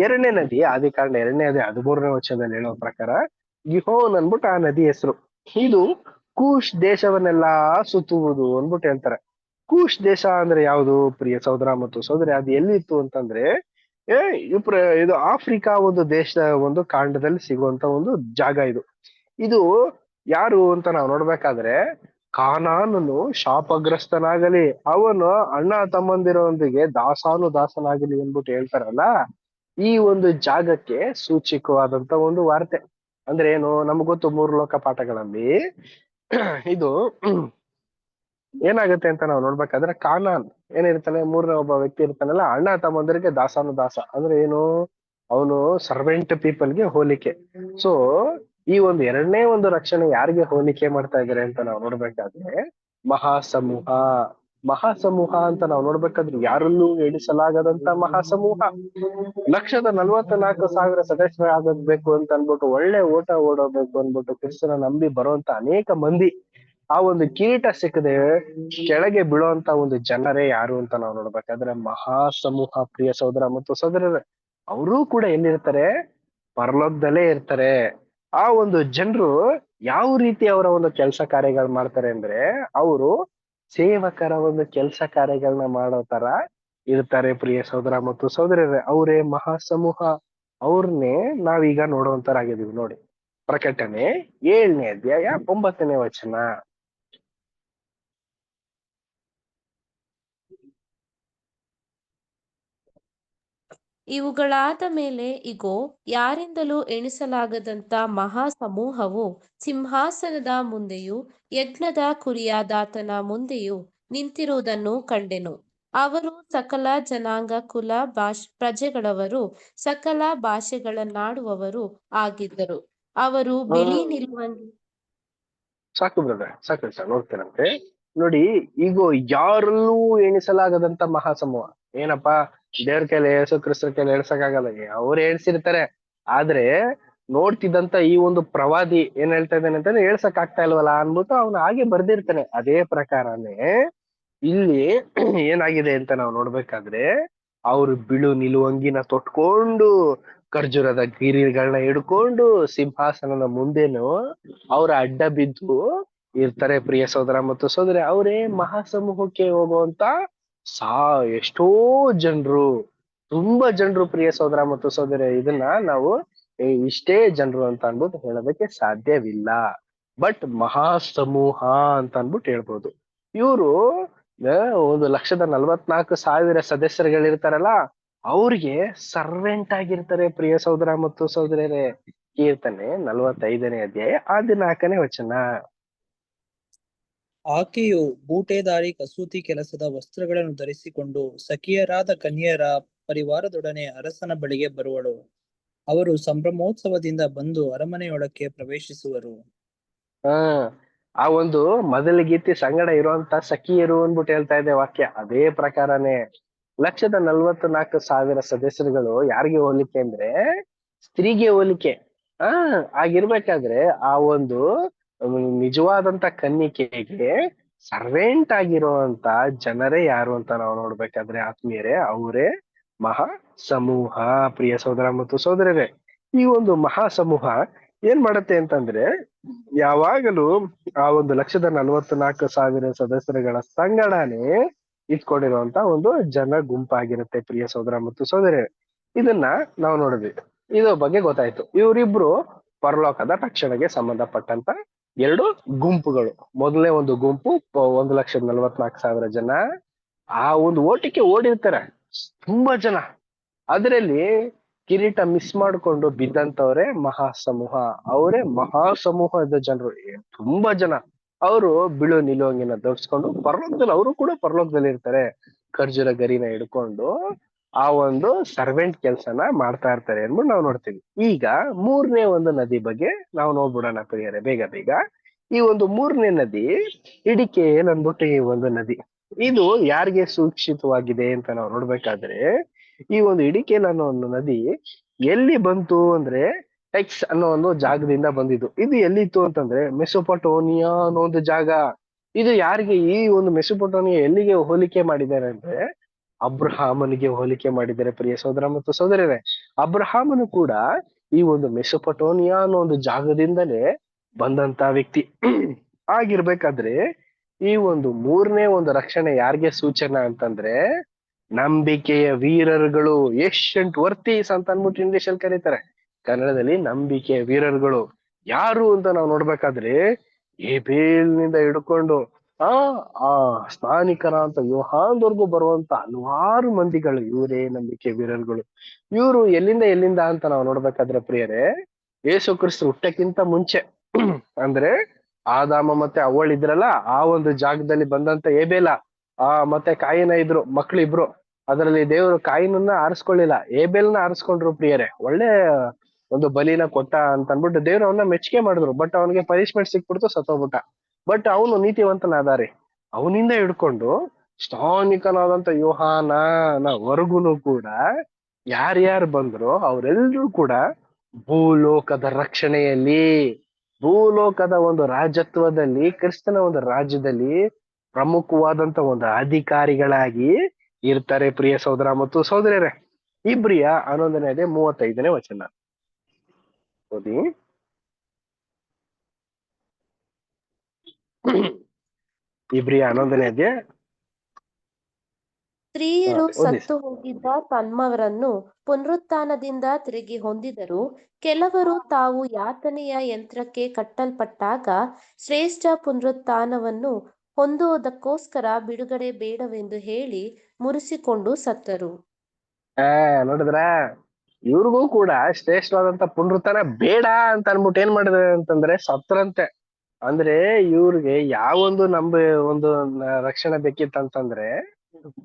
[SPEAKER 3] 2ನೇ ನದಿ ಆದಿಕಾಂಡ 2ನೇ ಅಧ್ಯಾಯ 13ನೇ ವಚನದಲ್ಲಿ ಹೇಳೋ ಪ್ರಕಾರ ಗಿಹೋನ್ ಅನ್ಬಿಟ್ಟು ಆ ನದಿ ಹೆಸರು. ಇದು ಕೂಶ್ ದೇಶವನ್ನೆಲ್ಲಾ ಸುತ್ತುವುದು ಅಂದ್ಬಿಟ್ಟು ಹೇಳ್ತಾರೆ. ಕೂಶ್ ದೇಶ ಅಂದ್ರೆ ಯಾವುದು ಪ್ರಿಯ ಸಹೋದರ ಮತ್ತು ಸಹೋದರಿ? ಅದು ಎಲ್ಲಿತ್ತು ಅಂತಂದ್ರೆ ಇದು ಆಫ್ರಿಕಾ ಒಂದು ದೇಶದ ಒಂದು ಕಾಂಡದಲ್ಲಿ ಸಿಗುವಂತ ಒಂದು ಜಾಗ ಇದು. ಇದು ಯಾರು ಅಂತ ನಾವು ನೋಡ್ಬೇಕಾದ್ರೆ, ಕಾನಾನನು ಶಾಪಗ್ರಸ್ತನಾಗಲಿ, ಅವನು ಅಣ್ಣ ತಮ್ಮಂದಿರೊಂದಿಗೆ ದಾಸನಾಗಲಿ ಅಂದ್ಬಿಟ್ಟು ಹೇಳ್ತಾರಲ್ಲ, ಈ ಒಂದು ಜಾಗಕ್ಕೆ ಸೂಚಕವಾದಂತ ಒಂದು ವಾರ್ತೆ. ಅಂದ್ರೆ ಏನು? ನಮ್ಗೆ ಗೊತ್ತು 3 ಲೋಕ ಪಾಠಗಳಲ್ಲಿ ಇದು ಏನಾಗುತ್ತೆ ಅಂತ ನಾವು ನೋಡ್ಬೇಕಾದ್ರೆ, ಕಾನಾನ್ ಏನಿರ್ತಾನೆ, 3ನೇ ಒಬ್ಬ ವ್ಯಕ್ತಿ ಇರ್ತಾನಲ್ಲ, ಅಣ್ಣ ತಮ್ಮಂದರಿಗೆ ದಾಸ ಅಂದ್ರೆ ಏನು? ಅವನು ಸರ್ವೆಂಟ್ ಪೀಪಲ್ಗೆ ಹೋಲಿಕೆ. ಸೊ ಈ ಒಂದು 2ನೇ ಒಂದು ರಕ್ಷಣೆ ಯಾರಿಗೆ ಹೋಲಿಕೆ ಮಾಡ್ತಾ ಇದ್ದಾರೆ ಅಂತ ನಾವು ನೋಡ್ಬೇಕಾದ್ರೆ, ಮಹಾಸಮೂಹ ಅಂತ ನಾವು ನೋಡ್ಬೇಕಾದ್ರೆ ಯಾರಲ್ಲೂ ಎಣಿಸಲಾಗದಂತ ಮಹಾಸಮೂಹ. 1,44,000 ಸದಸ್ಯರಾಗಬೇಕು ಅಂತ ಅನ್ಬಿಟ್ಟು, ಒಳ್ಳೆ ಓಟ ಓಡಬೇಕು ಅನ್ಬಿಟ್ಟು ಕ್ರಿಸ್ತನ ನಂಬಿ ಬರುವಂತ ಅನೇಕ ಮಂದಿ, ಆ ಒಂದು ಕಿರೀಟ ಸಿಕ್ಕದೆ ಕೆಳಗೆ ಬೀಳುವಂತ ಒಂದು ಜನರೇ ಯಾರು ಅಂತ ನಾವು ನೋಡ್ಬೇಕಾದ್ರೆ ಮಹಾಸಮೂಹ. ಪ್ರಿಯ ಸಹೋದರ ಮತ್ತು ಸಹೋದರರೇ, ಅವರೂ ಕೂಡ ಎಲ್ಲಿರ್ತಾರೆ? ಪರಲೋಕದಲ್ಲೇ ಇರ್ತಾರೆ. ಆ ಒಂದು ಜನರು ಯಾವ ರೀತಿ ಅವರ ಒಂದು ಕೆಲಸ ಕಾರ್ಯಗಳು ಮಾಡ್ತಾರೆ ಅಂದ್ರೆ, ಅವರು ಸೇವಕರ ಒಂದು ಕೆಲಸ ಕಾರ್ಯಗಳನ್ನ ಮಾಡೋ ತರ ಇರ್ತಾರೆ ಪ್ರಿಯ ಸಹೋದರ ಮತ್ತು ಸಹೋದರರೇ. ಅವರೇ ಮಹಾಸಮೂಹ. ಅವ್ರನ್ನೇ ನಾವೀಗ ನೋಡುವಂತರಾಗಿದ್ದೀವಿ. ನೋಡಿ, ಪ್ರಕಟಣೆ 7ನೇ ಅಧ್ಯಾಯ 9ನೇ ವಚನ.
[SPEAKER 5] ಇವುಗಳಾದ ಮೇಲೆ ಇಗೋ, ಯಾರಿಂದಲೂ ಎಣಿಸಲಾಗದಂತ ಮಹಾ ಸಮೂಹವು ಸಿಂಹಾಸನದ ಮುಂದೆಯೂ ಯಜ್ಞದ ಕುರಿಯಾದಾತನ ಮುಂದೆಯೂ ನಿಂತಿರುವುದನ್ನು ಕಂಡೆನು. ಅವರು ಸಕಲ ಜನಾಂಗ, ಕುಲ, ಪ್ರಜೆಗಳವರು, ಸಕಲ ಭಾಷೆಗಳನ್ನಾಡುವವರು ಆಗಿದ್ದರು. ಅವರು ಬಿಳಿ ನಿಲುವಂಗಿ.
[SPEAKER 3] ಸಾಕು ಬ್ರದರ್, ಸಾಕು ಸರ್, ನೋಡ್ತೇನಂತೆ. ನೋಡಿ, ಈಗ ಯಾರಲ್ಲೂ ಎಣಿಸಲಾಗದಂತ ಮಹಾಸಮೂಹ. ಏನಪ್ಪಾ, ದೇವ್ರ ಕೈಲಿ ಯೇಸು ಕ್ರಿಸ್ತರ ಕೈಲಿ ಎಣ್ಸಕ್ಕಾಗಲ್ಲ, ಅವ್ರು ಎಣ್ಸಿರ್ತಾರೆ. ಆದ್ರೆ ನೋಡ್ತಿದ್ದಂತ ಈ ಒಂದು ಪ್ರವಾದಿ ಏನ್ ಹೇಳ್ತಾ ಇದ್ದಾನೆ ಅಂತಂದ್ರೆ, ಹೇಳ್ಸಕ್ ಆಗ್ತಾ ಇಲ್ವಲ್ಲ ಅನ್ಬಿಟ್ಟು ಅವ್ನು ಹಾಗೆ ಬರ್ದಿರ್ತಾನೆ. ಅದೇ ಪ್ರಕಾರನೇ ಇಲ್ಲಿ ಏನಾಗಿದೆ ಅಂತ ನಾವು ನೋಡ್ಬೇಕಾದ್ರೆ, ಅವ್ರು ಬಿಳು ನಿಲುವಂಗಿನ ತೊಟ್ಕೊಂಡು, ಖರ್ಜೂರದ ಗಿರಿಗಳನ್ನ ಹಿಡ್ಕೊಂಡು ಸಿಂಹಾಸನದ ಮುಂದೆನು ಅವ್ರ ಅಡ್ಡ ಬಿದ್ದು ಇರ್ತಾರೆ ಪ್ರಿಯ ಸಹೋದರ ಮತ್ತು ಸಹೋದರಿ. ಅವರೇ ಮಹಾಸಮೂಹಕ್ಕೆ ಹೋಗುವಂತ ಎಷ್ಟೋ ಜನರು, ತುಂಬಾ ಜನರು ಪ್ರಿಯ ಸಹೋದರ ಮತ್ತು ಸಹೋದರಿ. ಇದನ್ನ ನಾವು ಇಷ್ಟೇ ಜನರು ಅಂತ ಅನ್ಬಿಟ್ಟು ಹೇಳೋದಕ್ಕೆ ಸಾಧ್ಯವಿಲ್ಲ. ಬಟ್ ಮಹಾಸಮೂಹ ಅಂತ ಅನ್ಬಿಟ್ಟು ಹೇಳ್ಬೋದು. ಇವರು 1,44,000 ಸದಸ್ಯರುಗಳಿರ್ತಾರಲ್ಲ, ಅವ್ರಿಗೆ ಸರ್ವೆಂಟ್ ಆಗಿರ್ತಾರೆ ಪ್ರಿಯ ಸಹೋದರ ಮತ್ತು ಸಹೋದರಿಯರೇ. ಕೀರ್ತನೆ 45ನೇ ಅಧ್ಯಾಯ 14ನೇ ವಚನ.
[SPEAKER 4] ಆಕೆಯು ಬೂಟೆದಾರಿ ಕಸೂತಿ ಕೆಲಸದ ವಸ್ತ್ರಗಳನ್ನು ಧರಿಸಿಕೊಂಡು ಸಖಿಯರಾದ ಕನ್ಯೆಯರ ಪರಿವಾರದೊಡನೆ ಅರಸನ ಬಳಿಗೆ ಬರುವಳು. ಅವರು ಸಂಭ್ರಮೋತ್ಸವದಿಂದ ಬಂದು ಅರಮನೆಯೊಳಕ್ಕೆ ಪ್ರವೇಶಿಸುವರು.
[SPEAKER 3] ಆ ಒಂದು ಮೊದಲ ಗೀತೆ ಸಂಗಡ ಇರುವಂತ ಸಖಿಯರು ಅಂದ್ಬಿಟ್ಟು ಹೇಳ್ತಾ ಇದೆ ವಾಕ್ಯ. ಅದೇ ಪ್ರಕಾರನೇ 1,44,000 ಸದಸ್ಯರುಗಳು ಯಾರಿಗೆ ಹೋಲಿಕೆ ಅಂದ್ರೆ ಸ್ತ್ರೀಗೆ ಹೋಲಿಕೆ. ಆಗಿರ್ಬೇಕಾದ್ರೆ ಆ ಒಂದು ನಿಜವಾದಂತ ಕನ್ನಿಕೆಗೆ ಸರ್ವೆಂಟ್ ಆಗಿರುವಂತ ಜನರೇ ಯಾರು ಅಂತ ನಾವು ನೋಡ್ಬೇಕಾದ್ರೆ ಆತ್ಮೀಯರೇ, ಅವರೇ ಮಹಾ ಸಮೂಹ. ಪ್ರಿಯ ಸಹೋದರ ಮತ್ತು ಸಹೋದರರೇ, ಈ ಒಂದು ಮಹಾ ಸಮೂಹ ಏನ್ ಮಾಡತ್ತೆ ಅಂತಂದ್ರೆ ಯಾವಾಗಲೂ ಆ ಒಂದು 1,44,000 ಸದಸ್ಯರುಗಳ ಸಂಗಡನೆ ಇಟ್ಕೊಂಡಿರುವಂತ ಒಂದು ಜನ ಗುಂಪಾಗಿರುತ್ತೆ. ಪ್ರಿಯ ಸಹೋದರ ಮತ್ತು ಸಹೋದರರೇ, ಇದನ್ನ ನಾವು ನೋಡಿದ್ವಿ. ಇದ್ರ ಬಗ್ಗೆ ಗೊತ್ತಾಯ್ತು. ಇವರಿಬ್ರು ಪರಲೋಕದ ರಕ್ಷಣೆಗೆ ಸಂಬಂಧಪಟ್ಟಂತ 2 ಗುಂಪುಗಳು. ಮೊದಲನೇ ಒಂದು ಗುಂಪು 1,44,000 ಜನ ಆ ಒಂದು ಓಟಕ್ಕೆ ಓಡಿರ್ತಾರೆ, ತುಂಬಾ ಜನ. ಅದರಲ್ಲಿ ಕಿರೀಟ ಮಿಸ್ ಮಾಡ್ಕೊಂಡು ಬಿದ್ದಂತವ್ರೆ ಮಹಾಸಮೂಹ. ಅವರೇ ಮಹಾಸಮೂಹದ ಜನರು, ತುಂಬಾ ಜನ. ಅವರು ಬಿಳು ನಿಲುವಂಗಿನ ಧರಿಸ್ಕೊಂಡು ಪರಲೋಕದಲ್ಲಿ, ಅವರು ಕೂಡ ಪರಲೋಕದಲ್ಲಿ ಇರ್ತಾರೆ, ಖರ್ಜೂರ ಗರಿನ ಹಿಡ್ಕೊಂಡು ಆ ಒಂದು ಸರ್ವೆಂಟ್ ಕೆಲ್ಸನ ಮಾಡ್ತಾ ಇರ್ತಾರೆ ಅಂದ್ಬಿಟ್ಟು ನಾವು ನೋಡ್ತೀವಿ. ಈಗ 3ನೇ ಒಂದು ನದಿ ಬಗ್ಗೆ ನಾವು ನೋಡ್ಬಿಡೋಣ ಪ್ರಿಯರೇ, ಬೇಗ ಬೇಗ. ಈ ಒಂದು 3ನೇ ನದಿ ಹಿಡಿಕೇಲ್ ಅಂದ್ಬಿಟ್ಟು ಈ ಒಂದು ನದಿ, ಇದು ಯಾರಿಗೆ ಸೂಚಿತವಾಗಿದೆ ಅಂತ ನಾವು ನೋಡ್ಬೇಕಾದ್ರೆ, ಈ ಒಂದು ಹಿಡಿಕೇಲ್ ಅನ್ನೋ ಒಂದು ನದಿ ಎಲ್ಲಿ ಬಂತು ಅಂದ್ರೆ ಟೆಕ್ಸ್ ಅನ್ನೋ ಒಂದು ಜಾಗದಿಂದ ಬಂದಿದ್ದು. ಇದು ಎಲ್ಲಿತ್ತು ಅಂತಂದ್ರೆ ಮೆಸೊಪೊಟೋಮಿಯಾ ಅನ್ನೋ ಒಂದು ಜಾಗ. ಇದು ಯಾರಿಗೆ ಈ ಒಂದು ಮೆಸೊಪೊಟೋಮಿಯಾ ಎಲ್ಲಿಗೆ ಹೋಲಿಕೆ ಮಾಡಿದ್ದಾರೆ ಅಂದ್ರೆ ಅಬ್ರಹಾಮನಿಗೆ ಹೋಲಿಕೆ ಮಾಡಿದ್ದಾರೆ. ಪ್ರಿಯ ಸಹೋದರ ಮತ್ತು ಸಹೋದರರೇ, ಅಬ್ರಹಾಮನು ಕೂಡ ಈ ಒಂದು ಮೆಸೊಪೊಟೋಮಿಯಾ ಅನ್ನೋ ಒಂದು ಜಾಗದಿಂದಲೇ ಬಂದಂತ ವ್ಯಕ್ತಿ. ಆಗಿರ್ಬೇಕಾದ್ರೆ ಈ ಒಂದು 3ನೇ ಒಂದು ರಕ್ಷಣೆ ಯಾರಿಗೆ ಸೂಚನಾ ಅಂತಂದ್ರೆ ನಂಬಿಕೆಯ ವೀರರುಗಳು, ಏಷಿಯಂಟ್ ವರ್ತೀಸ್ ಅಂತ ಅಂದ್ಬಿಟ್ಟು ಇಂಗ್ಲಿಷ್ ಅಲ್ಲಿ ಕರೀತಾರೆ. ಕನ್ನಡದಲ್ಲಿ ನಂಬಿಕೆಯ ವೀರರುಗಳು ಯಾರು ಅಂತ ನಾವು ನೋಡ್ಬೇಕಾದ್ರೆ ಏಬೇಲ್ನಿಂದ ಹಿಡ್ಕೊಂಡು ಆ ಸ್ಥಾನಿಕರ ಅಂತ ಯೋಹಾನ್ವರ್ಗೂ ಬರುವಂತ ಹಲವಾರು ಮಂದಿಗಳು ಇವರೇ ನಂಬಿಕೆ ವೀರರುಗಳು. ಇವರು ಎಲ್ಲಿಂದ ಅಂತ ನಾವು ನೋಡ್ಬೇಕಾದ್ರೆ ಪ್ರಿಯರೇ, ಯೇಸು ಕ್ರಿಸ್ತ ಹುಟ್ಟಕ್ಕಿಂತ ಮುಂಚೆ ಅಂದ್ರೆ ಆದಾಮ ಮತ್ತೆ ಅವ್ವಳು ಇದ್ರಲ್ಲ, ಆ ಒಂದು ಜಾಗದಲ್ಲಿ ಬಂದಂತ ಏಬೇಲ ಮತ್ತೆ ಕಾಯಿನ ಇದ್ರು, ಮಕ್ಳಿಬ್ರು. ಅದರಲ್ಲಿ ದೇವರು ಕಾಯಿನನ್ನ ಆರಿಸ್ಕೊಳ್ಳಿಲ್ಲ, ಏಬೇಲ್ನ ಆರಿಸ್ಕೊಂಡ್ರು ಪ್ರಿಯರೇ. ಒಳ್ಳೆ ಒಂದು ಬಲಿನ ಕೊಟ್ಟ ಅಂತ ಅನ್ಬಿಟ್ಟು ದೇವ್ರು ಅವನ್ನ ಮೆಚ್ಚುಗೆ ಮಾಡಿದ್ರು. ಬಟ್ ಅವನಿಗೆ ಪನಿಷ್ಮೆಂಟ್ ಸಿಕ್ಬಿಡ್ತು, ಸತ್ತೋಗ್ಬಿಟ್ಟ. ಬಟ್ ಅವನು ನೀತಿವಂತನಾದಾರೆ. ಅವನಿಂದ ಹಿಡ್ಕೊಂಡು ಸ್ಥಾನಿಕನಾದಂತ ಯೋಹಾನವರೆಗೂ ಕೂಡ ಯಾರ್ಯಾರು ಬಂದ್ರು ಅವರೆಲ್ಲರೂ ಕೂಡ ಭೂಲೋಕದ ರಕ್ಷಣೆಯಲ್ಲಿ, ಭೂಲೋಕದ ಒಂದು ರಾಜತ್ವದಲ್ಲಿ, ಕ್ರಿಸ್ತನ ಒಂದು ರಾಜ್ಯದಲ್ಲಿ ಪ್ರಮುಖವಾದಂತ ಒಂದು ಅಧಿಕಾರಿಗಳಾಗಿ ಇರ್ತಾರೆ. ಪ್ರಿಯ ಸಹೋದರ ಮತ್ತು ಸಹೋದರರೇ, ಇಬ್ರಿಯ 11ನೇ ಅಧ್ಯಾಯ 35ನೇ ವಚನ ಓದಿ. ಇಬ್ರಿಯ 11ನೇ ಅಧ್ಯಾಯ.
[SPEAKER 5] ಸ್ತ್ರೀಯರು ಸತ್ತು ಹೋಗಿದ್ದ ತಮ್ಮವರನ್ನು ಪುನರುತ್ಥಾನದಿಂದ ತಿರುಗಿ ಹೊಂದಿದರು. ಕೆಲವರು ತಾವು ಯಾತನೆಯ ಯಂತ್ರಕ್ಕೆ ಕಟ್ಟಲ್ಪಟ್ಟಾಗ ಶ್ರೇಷ್ಠ ಪುನರುತ್ಥಾನವನ್ನು ಹೊಂದುವುದಕ್ಕೋಸ್ಕರ ಬಿಡುಗಡೆ ಬೇಡವೆಂದು ಹೇಳಿ ಮುರಿಸಿಕೊಂಡು ಸತ್ತರು.
[SPEAKER 3] ನೋಡಿದ್ರ, ಇವ್ರಿಗೂ ಕೂಡ ಶ್ರೇಷ್ಠವಾದಂತ ಪುನರುತ್ಥಾನ ಬೇಡ ಅಂತ ಅನ್ಬಿಟ್ಟು ಏನ್ ಮಾಡಿದ್ರೆ ಅಂತಂದ್ರೆ ಸತ್ರಂತೆ. ಅಂದ್ರೆ ಇವ್ರಿಗೆ ಯಾವೊಂದು ಒಂದು ರಕ್ಷಣೆ ಬೇಕಿತ್ತಂತಂದ್ರೆ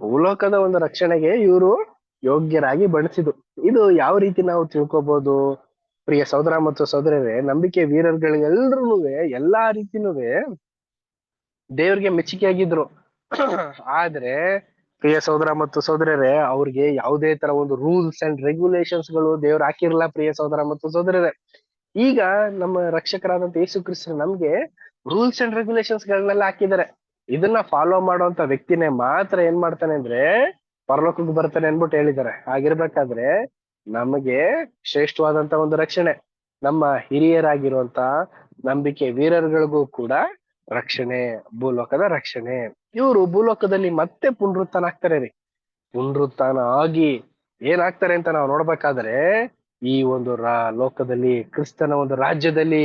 [SPEAKER 3] ಭೂಲೋಕದ ಒಂದು ರಕ್ಷಣೆಗೆ ಇವರು ಯೋಗ್ಯರಾಗಿ ಬಣಿಸಿದ್ರು. ಇದು ಯಾವ ರೀತಿ ನಾವು ತಿಳ್ಕೊಬಹುದು ಪ್ರಿಯ ಸಹೋದರ ಮತ್ತು ಸಹೋದರರೇ? ನಂಬಿಕೆ ವೀರರುಗಳಿಗೆಲ್ರೂ ಎಲ್ಲಾ ರೀತಿನೂ ದೇವ್ರಿಗೆ ಮೆಚ್ಚುಗೆಯಾಗಿದ್ರು. ಆದ್ರೆ ಪ್ರಿಯ ಸಹೋದರ ಮತ್ತು ಸಹೋದರರೇ, ಅವ್ರಿಗೆ ಯಾವುದೇ ತರ ಒಂದು ರೂಲ್ಸ್ ಅಂಡ್ ರೆಗ್ಯುಲೇಷನ್ಸ್ ಗಳು ದೇವ್ರು ಹಾಕಿರಲ್ಲ. ಪ್ರಿಯ ಸಹೋದರ ಮತ್ತು ಸಹೋದರರೇ, ಈಗ ನಮ್ಮ ರಕ್ಷಕರಾದಂತ ಯೇಸು ಕ್ರಿಸ್ತರು ನಮ್ಗೆ ರೂಲ್ಸ್ ಅಂಡ್ ರೆಗ್ಯುಲೇಷನ್ಸ್ ಗಳನ್ನೆಲ್ಲ ಹಾಕಿದ್ದಾರೆ. ಇದನ್ನ ಫಾಲೋ ಮಾಡುವಂತ ವ್ಯಕ್ತಿನೇ ಮಾತ್ರ ಏನ್ ಮಾಡ್ತಾನೆ ಅಂದ್ರೆ ಪರಲೋಕಕ್ಕೆ ಬರ್ತಾನೆ ಅನ್ಬಿಟ್ಟು ಹೇಳಿದ್ದಾರೆ. ಆಗಿರ್ಬೇಕಾದ್ರೆ ನಮಗೆ ಶ್ರೇಷ್ಠವಾದಂತ ಒಂದು ರಕ್ಷಣೆ, ನಮ್ಮ ಹಿರಿಯರಾಗಿರುವಂತ ನಂಬಿಕೆ ವೀರರುಗಳಿಗೂ ಕೂಡ ರಕ್ಷಣೆ, ಭೂಲೋಕದ ರಕ್ಷಣೆ. ಇವರು ಭೂಲೋಕದಲ್ಲಿ ಮತ್ತೆ ಪುನರುತ್ಥಾನ ಆಗ್ತಾರೆ ರೀ. ಪುನರುತ್ಥಾನ ಆಗಿ ಏನಾಗ್ತಾರೆ ಅಂತ ನಾವು ನೋಡ್ಬೇಕಾದ್ರೆ ಈ ಒಂದು ಲೋಕದಲ್ಲಿ ಕ್ರಿಸ್ತನ ಒಂದು ರಾಜ್ಯದಲ್ಲಿ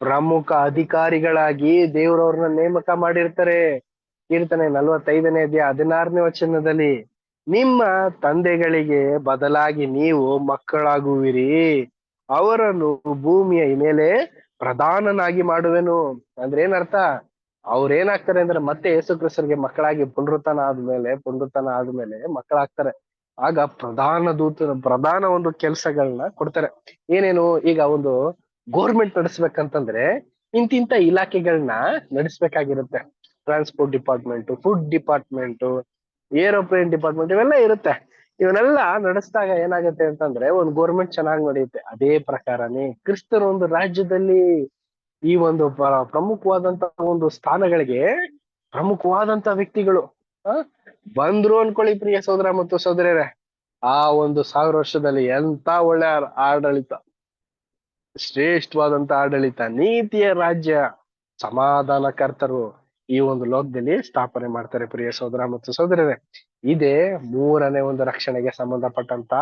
[SPEAKER 3] ಪ್ರಮುಖ ಅಧಿಕಾರಿಗಳಾಗಿ ದೇವರವ್ರನ್ನ ನೇಮಕ ಮಾಡಿರ್ತಾರೆ. ಕೀರ್ತನೆ 45ನೇ ಅಧ್ಯಾಯ 16ನೇ ವಚನದಲ್ಲಿ ನಿಮ್ಮ ತಂದೆಗಳಿಗೆ ಬದಲಾಗಿ ನೀವು ಮಕ್ಕಳಾಗುವಿರಿ, ಅವರನ್ನು ಭೂಮಿಯ ಮೇಲೆ ಪ್ರಧಾನನಾಗಿ ಮಾಡುವೆನು. ಅಂದ್ರೆ ಏನರ್ಥ? ಅವ್ರೇನಾಗ್ತಾರೆ ಅಂದ್ರೆ ಮತ್ತೆ ಯೇಸು ಕ್ರಿಸ್ತರಿಗೆ ಮಕ್ಕಳಾಗಿ ಪುನರುತ್ಥಾನ ಆದ್ಮೇಲೆ ಮಕ್ಕಳಾಗ್ತಾರೆ. ಆಗ ಪ್ರಧಾನ ಒಂದು ಕೆಲ್ಸಗಳನ್ನ ಕೊಡ್ತಾರೆ. ಏನೇನು? ಈಗ ಒಂದು ಗೋರ್ಮೆಂಟ್ ನಡೆಸ್ಬೇಕಂತಂದ್ರೆ ಇಂತಿಂತ ಇಲಾಖೆಗಳನ್ನ ನಡೆಸ್ಬೇಕಾಗಿರುತ್ತೆ. Transport department, food department, aeroplane department, ಇವೆಲ್ಲ ಇರುತ್ತೆ. ಇವನ್ನೆಲ್ಲ ನಡೆಸಿದಾಗ ಏನಾಗುತ್ತೆ ಅಂತಂದ್ರೆ ಒಂದು ಗೋರ್ಮೆಂಟ್ ಚೆನ್ನಾಗಿ ನಡೆಯುತ್ತೆ. ಅದೇ ಪ್ರಕಾರನೇ ಕ್ರಿಸ್ತರು ಒಂದು ರಾಜ್ಯದಲ್ಲಿ ಈ ಒಂದು ಪ್ರಮುಖವಾದಂತ ಒಂದು ಸ್ಥಾನಗಳಿಗೆ ಪ್ರಮುಖವಾದಂತ ವ್ಯಕ್ತಿಗಳು ಬಂದ್ರು ಅನ್ಕೊಳ್ಳಿ ಪ್ರಿಯ ಸಹೋದರ ಮತ್ತು ಸಹೋದರಿಯರೇ. ಆ ಒಂದು 1000 ವರ್ಷದಲ್ಲಿ ಎಂತ ಒಳ್ಳೆ ಆಡಳಿತ, ಶ್ರೇಷ್ಠವಾದಂತ ಆಡಳಿತ, ನೀತಿಯ ರಾಜ್ಯ, ಸಮಾಧಾನಕರ್ತರು ಈ ಒಂದು ಲೋಕದಲ್ಲಿ ಸ್ಥಾಪನೆ ಮಾಡ್ತಾರೆ ಪ್ರಿಯ ಸಹೋದರ ಮತ್ತು ಸಹೋದರರೇ. ಇದೇ 3ನೇ ಒಂದು ರಕ್ಷಣೆಗೆ ಸಂಬಂಧಪಟ್ಟಂತ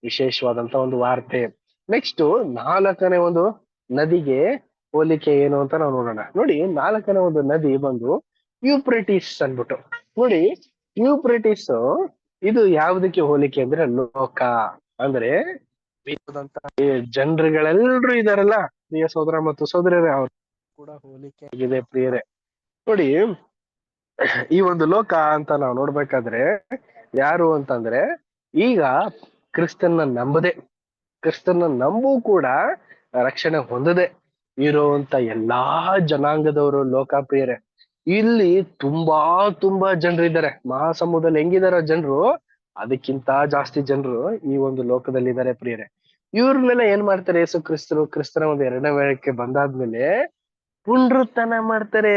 [SPEAKER 3] ವಿಶೇಷವಾದಂತ ಒಂದು ವಾರ್ತೆ. ನೆಕ್ಸ್ಟ್ 4ನೇ ಒಂದು ನದಿಗೆ ಹೋಲಿಕೆ ಏನು ಅಂತ ನಾವು ನೋಡೋಣ. ನೋಡಿ, 4ನೇ ಒಂದು ನದಿ ಬಂದು ಯೂಪ್ರೆಟಿಸ್ ಅನ್ಬಿಟ್ಟು. ನೋಡಿ, ಯೂಪ್ರೆಟಿಸ್ ಇದು ಯಾವುದಕ್ಕೆ ಹೋಲಿಕೆ ಅಂದ್ರೆ ಲೋಕ, ಅಂದ್ರೆ ಜನರುಗಳೆಲ್ಲರೂ ಇದಾರಲ್ಲ ಪ್ರಿಯ ಸಹೋದರ ಮತ್ತು ಸಹೋದರರೇ, ಅವ್ರು ಕೂಡ ಹೋಲಿಕೆ ಆಗಿದೆ ಪ್ರಿಯರೇ. ನೋಡಿ, ಈ ಒಂದು ಲೋಕ ಅಂತ ನಾವು ನೋಡ್ಬೇಕಾದ್ರೆ ಯಾರು ಅಂತಂದ್ರೆ ಈಗ ಕ್ರಿಸ್ತನ್ನ ನಂಬೂ ಕೂಡ ರಕ್ಷಣೆ ಹೊಂದದೆ ಇರುವಂತ ಎಲ್ಲಾ ಜನಾಂಗದವರು ಲೋಕ ಪ್ರಿಯರೇ. ಇಲ್ಲಿ ತುಂಬಾ ಜನರಿದ್ದಾರೆ. ಮಹಾಸಮುದ್ರದಲ್ಲಿ ಹೆಂಗಿದಾರ ಜನರು, ಅದಕ್ಕಿಂತ ಜಾಸ್ತಿ ಜನರು ಈ ಒಂದು ಲೋಕದಲ್ಲಿ ಇದ್ದಾರೆ ಪ್ರಿಯರೇ. ಇವ್ರನ್ನೆಲ್ಲ ಏನ್ ಮಾಡ್ತಾರೆ? ಯೇಸು ಕ್ರಿಸ್ತನ ಒಂದು 2ನೇ ವೇಳಕ್ಕೆ ಬಂದಾದ್ಮೇಲೆ ಪುನರುತ್ಥಾನ ಮಾಡ್ತಾರೆ.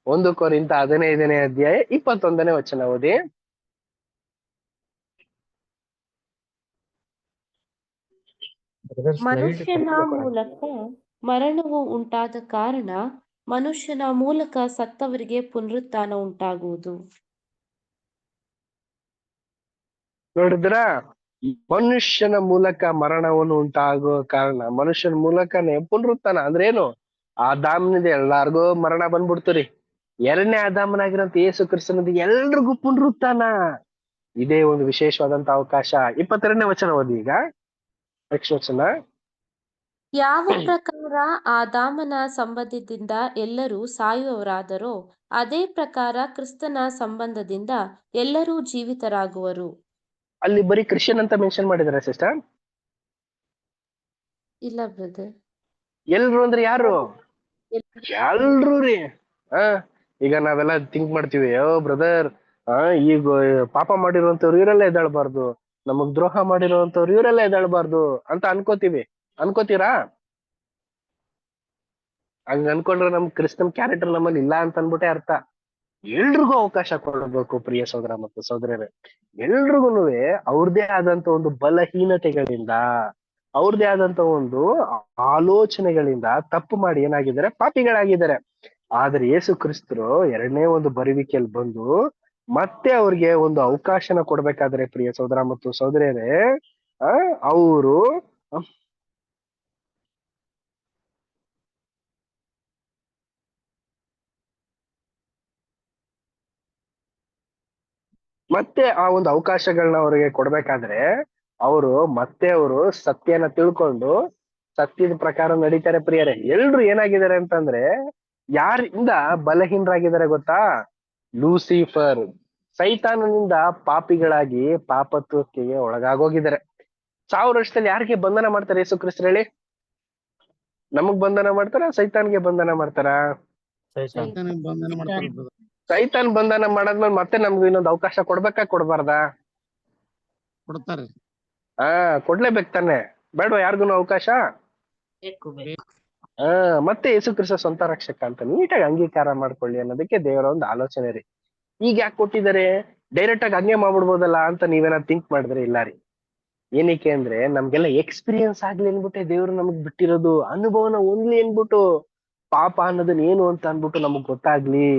[SPEAKER 3] 1 ಕೊರಿಂಥ 15ನೇ ಅಧ್ಯಾಯ 21ನೇ ವಚನ ಓದಿ.
[SPEAKER 5] ಮನುಷ್ಯನ ಮೂಲಕ ಮರಣವು ಉಂಟಾದ ಕಾರಣ ಮನುಷ್ಯನ ಮೂಲಕ ಸತ್ತವರಿಗೆ ಪುನರುತ್ಥಾನ ಉಂಟಾಗುವುದು.
[SPEAKER 3] ನೋಡಿದ್ರ, ಮನುಷ್ಯನ ಮೂಲಕ ಮರಣವನ್ನು ಉಂಟಾಗುವ ಕಾರಣ ಮನುಷ್ಯನ ಮೂಲಕನೇ ಪುನರುತ್ಥಾನ. ಅಂದ್ರೆ ಏನು? ಆದಾಮನಿಂದ ಎಲ್ಲಾರ್ಗು ಮರಣ ಬಂದ್ಬಿಡ್ತೀರಿ. 2ನೇ ಆದಾಮನಾಗಿರೋಂತ ಯೇಸು ಕ್ರಿಸ್ತನಿಂದ ಎಲ್ರಿಗೂ ಪುನರುತ್ಥಾನ. ಇದೇ ಒಂದು ವಿಶೇಷವಾದಂತ ಅವಕಾಶ. 22ನೇ ವಚನ ಓದಿ ಈಗ. ನೆಕ್ಸ್ಟ್ ವಚನ.
[SPEAKER 5] ಯಾವ ಪ್ರಕಾರ ಆದಾಮನ ಸಂಬಂಧದಿಂದ ಎಲ್ಲರೂ ಸಾಯುವವರಾದರೋ ಅದೇ ಪ್ರಕಾರ ಕ್ರಿಸ್ತನ ಸಂಬಂಧದಿಂದ ಎಲ್ಲರೂ ಜೀವಿತರಾಗುವರು.
[SPEAKER 3] ಅಲ್ಲಿ ಬರೀ ಕ್ರಿಶ್ಚಿಯನ್ ಅಂತ ಮೆನ್ಷನ್ ಮಾಡಿದಾರೆ ಸಿಸ್ಟರ್?
[SPEAKER 5] ಇಲ್ಲ ಬ್ರದರ್.
[SPEAKER 3] ಎಲ್ರು ಅಂದ್ರೆ ಯಾರು? ಎಲ್ರು ರೀ. ಈಗ ನಾವೆಲ್ಲ ಥಿಂಕ್ ಮಾಡ್ತೀವಿ, ಬ್ರದರ್ ಈಗ ಪಾಪ ಮಾಡಿರುವಂತವ್ರು ಇವರೆಲ್ಲ ಎದ್ದಾಳ್ಬಾರ್ದು, ನಮಗ್ ದ್ರೋಹ ಮಾಡಿರುವಂತವ್ರು ಇವರೆಲ್ಲ ಎದ್ದಾಳ್ಬಾರ್ದು ಅಂತ ಅನ್ಕೋತೀರಾ? ಹಂಗ ಅನ್ಕೊಂಡ್ರೆ ನಮ್ ಕ್ರಿಸ್ತನ್ ಕ್ಯಾರೆಕ್ಟರ್ ನಮ್ಮಲ್ಲಿ ಇಲ್ಲ ಅಂತ ಅನ್ಬಿಟ್ಟೆ ಅರ್ಥ. ಎಲ್ರಿಗೂ ಅವಕಾಶ ಕೊಡಬೇಕು ಪ್ರಿಯ ಸಹೋದರ ಮತ್ತು ಸಹೋದರರೇ. ಎಲ್ರಿಗೂ ಅವ್ರದೇ ಆದಂತ ಒಂದು ಬಲಹೀನತೆಗಳಿಂದ, ಅವ್ರದೇ ಆದಂತ ಒಂದು ಆಲೋಚನೆಗಳಿಂದ ತಪ್ಪು ಮಾಡಿ ಏನಾಗಿದ್ದಾರೆ? ಪಾಪಿಗಳಾಗಿದ್ದಾರೆ. ಆದ್ರೆ ಯೇಸು ಕ್ರಿಸ್ತರು 2ನೇ ಒಂದು ಬರುವಿಕೆಯಲ್ಲಿ ಬಂದು ಮತ್ತೆ ಅವ್ರಿಗೆ ಒಂದು ಅವಕಾಶನ ಕೊಡ್ಬೇಕಾದ್ರೆ ಪ್ರಿಯ ಸಹೋದರ ಮತ್ತು ಸಹೋದರಿಯರೇ, ಅವರು ಮತ್ತೆ ಆ ಒಂದು ಅವಕಾಶಗಳನ್ನ ಅವ್ರಿಗೆ ಕೊಡ್ಬೇಕಾದ್ರೆ ಅವರು ಸತ್ಯನ ತಿಳ್ಕೊಂಡು ಸತ್ಯದ ಪ್ರಕಾರ ನಡೀತಾರೆ ಪ್ರಿಯರೇ. ಎಲ್ರು ಏನಾಗಿದ್ದಾರೆ ಅಂತಂದ್ರೆ ಯಾರಿಂದ ಬಲಹೀನರಾಗಿದ್ದಾರೆ ಗೊತ್ತಾ? ಲೂಸಿಫರ್, ಸೈತಾನನಿಂದ ಪಾಪಿಗಳಾಗಿ ಪಾಪತ್ವಕ್ಕೆ ಒಳಗಾಗೋಗಿದ್ದಾರೆ. 1000 ವರ್ಷದಲ್ಲಿ ಯಾರಿಗೆ ಬಂಧನ ಮಾಡ್ತಾರೆ ಯೇಸು ಕ್ರಿಸ್ತರು ಹೇಳಿ? ನಮಗ್ ಬಂಧನ ಮಾಡ್ತಾರ? ಸೈತಾನ್ಗೆ ಬಂಧನ ಮಾಡ್ತಾರ? ಸೈತಾನ್ ಬಂಧನ ಮಾಡಾದ್ಮೇಲೆ ಮತ್ತೆ ನಮ್ಗೆ ಇನ್ನೊಂದು ಅವಕಾಶ ಕೊಡ್ಬೇಕಾ ಕೊಡ್ಬಾರ್ದಾ?
[SPEAKER 1] ಕೊಡ್ತಾರೆ.
[SPEAKER 3] ಕೊಡ್ಲೇಬೇಕು ತಾನೆ, ಬೇಡವಾ ಯಾರಿಗೂ ಅವಕಾಶ? ಮತ್ತೆ ಯೇಸು ಕ್ರಿಸ್ತ ಸ್ವಂತ ರಕ್ಷಕ ಅಂತ ನೀಟಾಗಿ ಅಂಗೀಕಾರ ಮಾಡ್ಕೊಳ್ಳಿ ಅನ್ನೋದಕ್ಕೆ ದೇವರ ಒಂದು ಆಲೋಚನೆ ರೀ. ಈಗ ಯಾಕೆ ಕೊಟ್ಟಿದ್ದಾರೆ? ಡೈರೆಕ್ಟ್ ಆಗಿ ಹಂಗೆ ಮಾಡ್ಬಿಡ್ಬೋದಲ್ಲ ಅಂತ ನೀವೇನಾದ್ರು ಥಿಂಕ್ ಮಾಡಿದ್ರೆ ಇಲ್ಲ ರೀ. ಏನಕ್ಕೆ ಅಂದ್ರೆ ನಮ್ಗೆಲ್ಲ ಎಕ್ಸ್ಪೀರಿಯನ್ಸ್ ಆಗ್ಲಿ ಅನ್ಬಿಟ್ಟೆ ದೇವ್ರು ನಮಗ್ ಬಿಟ್ಟಿರೋದು, ಅನುಭವನ ಹೊಂದ್ಲಿ ಅನ್ಬಿಟ್ಟು, ಪಾಪ ಅನ್ನೋದನ್ನ ಏನು ಅಂತ ಅನ್ಬಿಟ್ಟು ನಮಗ್ ಗೊತ್ತಾಗ್ಲಿ.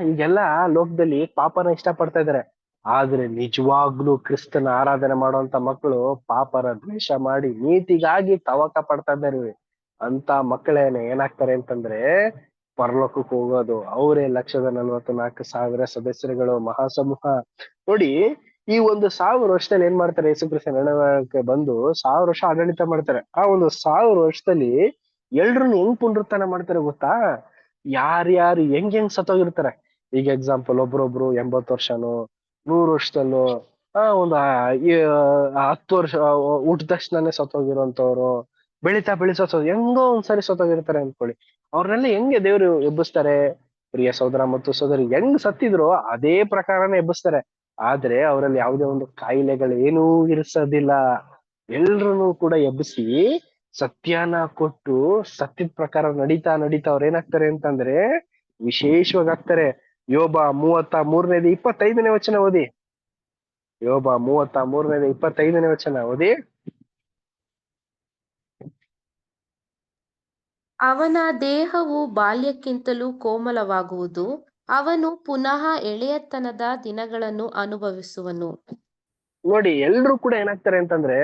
[SPEAKER 3] ಈಗೆಲ್ಲ ಲೋಕದಲ್ಲಿ ಪಾಪನ ಇಷ್ಟ ಪಡ್ತಾ ಇದಾರೆ, ಆದ್ರೆ ನಿಜವಾಗ್ಲೂ ಕ್ರಿಸ್ತನ ಆರಾಧನೆ ಮಾಡುವಂತ ಮಕ್ಕಳು ಪಾಪರ ದ್ವೇಷ ಮಾಡಿ ನೀತಿಗಾಗಿ ತವಕ ಪಡ್ತಾ ಇದ್ದಾರೆ. ಅಂತ ಮಕ್ಕಳೇನೆ ಏನಾಗ್ತಾರೆ ಅಂತಂದ್ರೆ ಪರಲೋಕಕ್ಕೆ ಹೋಗೋದು. ಅವರೇ 1,44,000 ಸದಸ್ಯರುಗಳು, ಮಹಾಸಮೂಹ. ನೋಡಿ, ಈ ಒಂದು 1000 ವರ್ಷದಲ್ಲಿ ಏನ್ ಮಾಡ್ತಾರೆ, ಯೇಸು ಕ್ರಿಸ್ತ ನಡವಳಿಕೆ ಬಂದು 1000 ವರ್ಷ ಆಡಳಿತ ಮಾಡ್ತಾರೆ. ಆ ಒಂದು 1000 ವರ್ಷದಲ್ಲಿ ಎಲ್ರನ್ನು ಹೆಂಗ್ ಪುನರುತ್ಥಾನ ಮಾಡ್ತಾರೆ ಗೊತ್ತಾ? ಯಾರ್ಯಾರು ಹೆಂಗ್ ಸತ್ತೋಗಿರ್ತಾರೆ. ಈಗ ಎಕ್ಸಾಂಪಲ್ ಒಬ್ರೊಬ್ರು 80 ವರ್ಷನೋ 100 ವರ್ಷದಲ್ಲೋ ಒಂದು 10 ವರ್ಷ ಹುಟ್ಟಿದ ತಕ್ಷಣನೇ ಸತ್ತೋಗಿರೋಂಥವ್ರು, ಬೆಳಿತಾ ಹೆಂಗೋ ಒಂದ್ಸರಿ ಸತ್ತೋಗಿರ್ತಾರೆ ಅನ್ಕೊಳ್ಳಿ. ಅವ್ರನ್ನೆಲ್ಲ ಹೆಂಗೆ ದೇವ್ರು ಎಬ್ಬಿಸ್ತಾರೆ? ಪ್ರಿಯ ಸಹೋದರ ಮತ್ತು ಸಹೋದರಿ, ಹೆಂಗ್ ಸತ್ತಿದ್ರು ಅದೇ ಪ್ರಕಾರನೇ ಎಬ್ಬಿಸ್ತಾರೆ. ಆದ್ರೆ ಅವರಲ್ಲಿ ಯಾವುದೇ ಒಂದು ಕಾಯಿಲೆಗಳೇನೂ ಇರಿಸೋದಿಲ್ಲ. ಎಲ್ರನ್ನೂ ಕೂಡ ಎಬ್ಬಿಸಿ ಸತ್ಯನ ಕೊಟ್ಟು ಸತ್ಯದ ಪ್ರಕಾರ ನಡೀತಾ ಅವ್ರ ಏನಾಗ್ತಾರೆ ಅಂತಂದ್ರೆ ವಿಶೇಷವಾಗಿ ಆಗ್ತಾರೆ. ಯೋಬ 33ನೇದು 25ನೇ ವಚನ ಓದಿ. ಯೋಬ 33ನೇದು 25ನೇ ವಚನ ಓದಿ.
[SPEAKER 5] ಅವನ ದೇಹವು ಬಾಲ್ಯಕ್ಕಿಂತಲೂ ಕೋಮಲವಾಗುವುದು, ಅವನು ಪುನಃ ಎಳೆಯತನದ ದಿನಗಳನ್ನು ಅನುಭವಿಸುವನು.
[SPEAKER 3] ನೋಡಿ, ಎಲ್ರು ಕೂಡ ಏನಾಗ್ತಾರೆ ಅಂತಂದ್ರೆ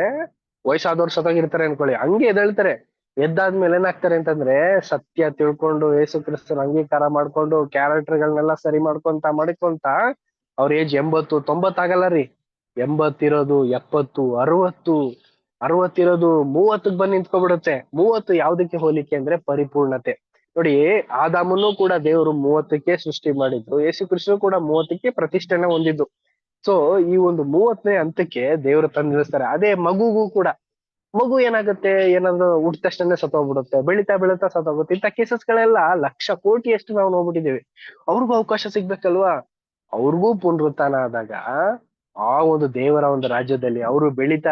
[SPEAKER 3] ವಯಸ್ಸಾದವ್ರು ಸತ್ತಾಗಿರ್ತಾರೆ ಅನ್ಕೊಳ್ಳಿ, ಹಂಗೆ ಎದ್ದೇಳ್ತಾರೆ. ಎದ್ದಾದ್ಮೇಲೆ ಏನಾಗ್ತಾರೆ ಅಂತಂದ್ರೆ ಸತ್ಯ ತಿಳ್ಕೊಂಡು ಯೇಸು ಕ್ರಿಸ್ತನ ಅಂಗೀಕಾರ ಮಾಡ್ಕೊಂಡು ಕ್ಯಾರೆಕ್ಟರ್ಗಳನ್ನೆಲ್ಲ ಸರಿ ಮಾಡ್ಕೊಂತ ಅವ್ರ ಏಜ್ 80 90 ಆಗಲ್ಲ ರೀ. 80 ಇರೋದು 70 60 ಇರೋದು 30ಕ್ಕೆ ಬಂದು ನಿಂತ್ಕೊಬಿಡುತ್ತೆ. 30 ಯಾವ್ದಕ್ಕೆ ಹೋಲಿಕೆ ಅಂದ್ರೆ ಪರಿಪೂರ್ಣತೆ. ನೋಡಿ, ಆದಾಮನ್ನು ಕೂಡ ದೇವರು 30ಕ್ಕೆ ಸೃಷ್ಟಿ ಮಾಡಿದ್ರು, ಯೇಸು ಕ್ರಿಸ್ತನು ಕೂಡ 30ಕ್ಕೆ ಪ್ರತಿಷ್ಠೆನ ಹೊಂದಿದ್ದು. ಸೊ ಈ ಒಂದು 30ನೇ ಹಂತಕ್ಕೆ ದೇವರು ತಂದಿಳಿಸ್ತಾರೆ. ಅದೇ ಮಗುಗೂ ಕೂಡ, ಮಗು ಏನಾಗುತ್ತೆ, ಏನಾದ್ರು ಹುಟ್ಟಿದ ತಕ್ಷಣ ಸತ್ತೋಗ್ಬಿಡುತ್ತೆ, ಬೆಳಿತಾ ಸತ್ತೋಗುತ್ತೆ. ಇಂಥ ಕೇಸಸ್ಗಳೆಲ್ಲ ಲಕ್ಷ ಕೋಟಿಯಷ್ಟು ನಾವು ನೋಡ್ಬಿಟ್ಟಿದ್ದೀವಿ. ಅವ್ರಿಗೂ ಅವಕಾಶ ಸಿಗ್ಬೇಕಲ್ವಾ? ಅವ್ರಿಗೂ ಪುನರುತ್ಥಾನ ಆದಾಗ ಆ ಒಂದು ದೇವರ ಒಂದು ರಾಜ್ಯದಲ್ಲಿ ಅವರು ಬೆಳಿತಾ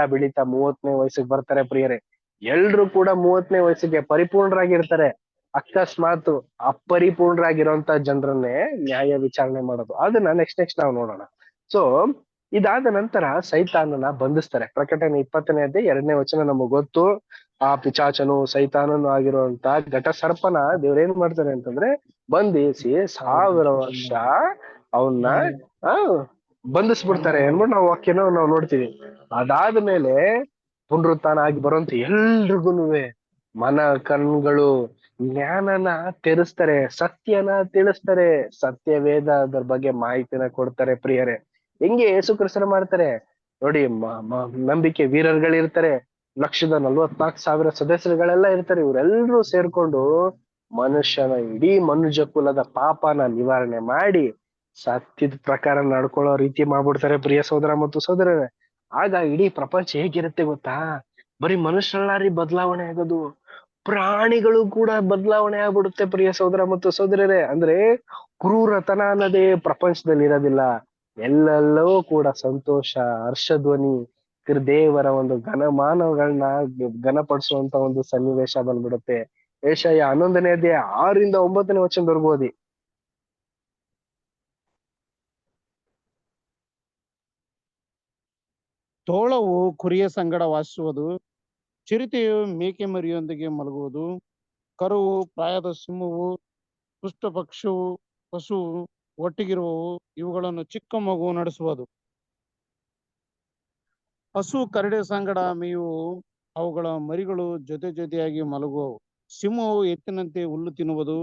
[SPEAKER 3] 30ನೇ ವಯಸ್ಸಿಗೆ ಬರ್ತಾರೆ. ಪ್ರಿಯರೇ, ಎಲ್ರು ಕೂಡ 30ನೇ ವಯಸ್ಸಿಗೆ ಪರಿಪೂರ್ಣರಾಗಿರ್ತಾರೆ. ಅಕಸ್ಮಾತ್ ಅಪರಿಪೂರ್ಣರಾಗಿರೋಂತ ಜನರನ್ನೇ ನ್ಯಾಯ ವಿಚಾರಣೆ ಮಾಡೋದು, ಅದನ್ನ ನೆಕ್ಸ್ಟ್ ನಾವು ನೋಡೋಣ. ಸೊ ಇದಾದ ನಂತರ ಸೈತಾನನ ಬಂಧಿಸ್ತಾರೆ. ಪ್ರಕಟಣೆ 20ನೇ ಅಧ್ಯಾಯ 2ನೇ ವಚನ ನಮಗ್ ಗೊತ್ತು. ಆ ಪಿಚಾಚನು ಸೈತಾನನು ಆಗಿರುವಂತ ಘಟ ಸರ್ಪನ ದೇವ್ರೇನ್ ಮಾಡ್ತಾರೆ ಅಂತಂದ್ರೆ ಬಂಧಿಸಿ 1000 ವರ್ಷ ಅವನ್ನ ಬಂಧಿಸ್ಬಿಡ್ತಾರೆ ಅನ್ಬಿಟ್ಟು ನಾವು ವಾಕ್ಯನ ನಾವು ನೋಡ್ತೀವಿ. ಅದಾದ್ಮೇಲೆ ಪುನರುತ್ಥಾನ ಆಗಿ ಬರುವಂತ ಎಲ್ರಿಗೂನುವೆ ಮನ ಕಣ್ಗಳು ಜ್ಞಾನನ ತೆರೆಸ್ತಾರೆ, ಸತ್ಯನ ತಿಳಿಸ್ತಾರೆ, ಸತ್ಯ ವೇದ ಅದ್ರ ಬಗ್ಗೆ ಮಾಹಿತಿನ ಕೊಡ್ತಾರೆ. ಪ್ರಿಯರೇ, ಹೆಂಗೆ ಯೇಸು ಕ್ರಿಸ್ತನ ಮಾಡ್ತಾರೆ ನೋಡಿ. ನಂಬಿಕೆ ವೀರರುಗಳಿರ್ತಾರೆ, 1,44,000 ಸದಸ್ಯರುಗಳೆಲ್ಲ ಇರ್ತಾರೆ. ಇವರೆಲ್ಲರೂ ಸೇರ್ಕೊಂಡು ಇಡೀ ಮನುಷ್ಯ ಕುಲದ ಪಾಪನ ನಿವಾರಣೆ ಮಾಡಿ ಸತ್ಯದ ಪ್ರಕಾರ ನಡ್ಕೊಳ್ಳೋ ರೀತಿ ಮಾಡ್ಬಿಡ್ತಾರೆ. ಪ್ರಿಯ ಸಹೋದರ ಮತ್ತು ಸಹೋದರರೇ, ಆಗ ಇಡೀ ಪ್ರಪಂಚ ಹೇಗಿರುತ್ತೆ ಗೊತ್ತಾ? ಬರೀ ಮನುಷ್ಯರಲ್ಲಾರಿ ಬದಲಾವಣೆ ಆಗೋದು, ಪ್ರಾಣಿಗಳು ಕೂಡ ಬದಲಾವಣೆ ಆಗ್ಬಿಡುತ್ತೆ. ಪ್ರಿಯ ಸಹೋದರ ಮತ್ತು ಸಹೋದರರೇ, ಅಂದ್ರೆ ಕ್ರೂರತನ ಅನ್ನೋದೇ ಪ್ರಪಂಚದಲ್ಲಿ ಇರೋದಿಲ್ಲ. ಎಲ್ಲೆಲ್ಲವೂ ಕೂಡ ಸಂತೋಷ, ಹರ್ಷಧ್ವನಿ, ದೇವರ ಒಂದು ಘನಮಾನಗಳನ್ನ ಘನಪಡಿಸುವಂತ ಒಂದು ಸನ್ನಿವೇಶ ಬಂದ್ಬಿಡುತ್ತೆ. ಯೆಶಾಯ 11ನೇ ಅಧ್ಯಾಯ 6ರಿಂದ 9ನೇ ವಚನದವರೆಗೂ ಓದಿ.
[SPEAKER 1] ತೋಳವು ಕುರಿಯ ಸಂಗಡ ವಾಸಿಸುವುದು, ಚಿರತೆಯು ಮೇಕೆ ಮರಿಯೊಂದಿಗೆ ಮಲಗುವುದು, ಕರುವು ಪ್ರಾಯದ ಸಿಂಹವು ಪುಷ್ಟ ಪಶುವು ಒಟ್ಟಿಗಿರುವವು, ಇವುಗಳನ್ನು ಚಿಕ್ಕ ಮಗು ನಡೆಸುವುದು. ಹಸು ಕರಡಿಯ ಸಂಗಡ ಮೇಯುವು, ಅವುಗಳ ಮರಿಗಳು ಜೊತೆಯಾಗಿ ಮಲಗುವವು. ಸಿಂಹವು ಎತ್ತಿನಂತೆ ಹುಲ್ಲು ತಿನ್ನುವುದು,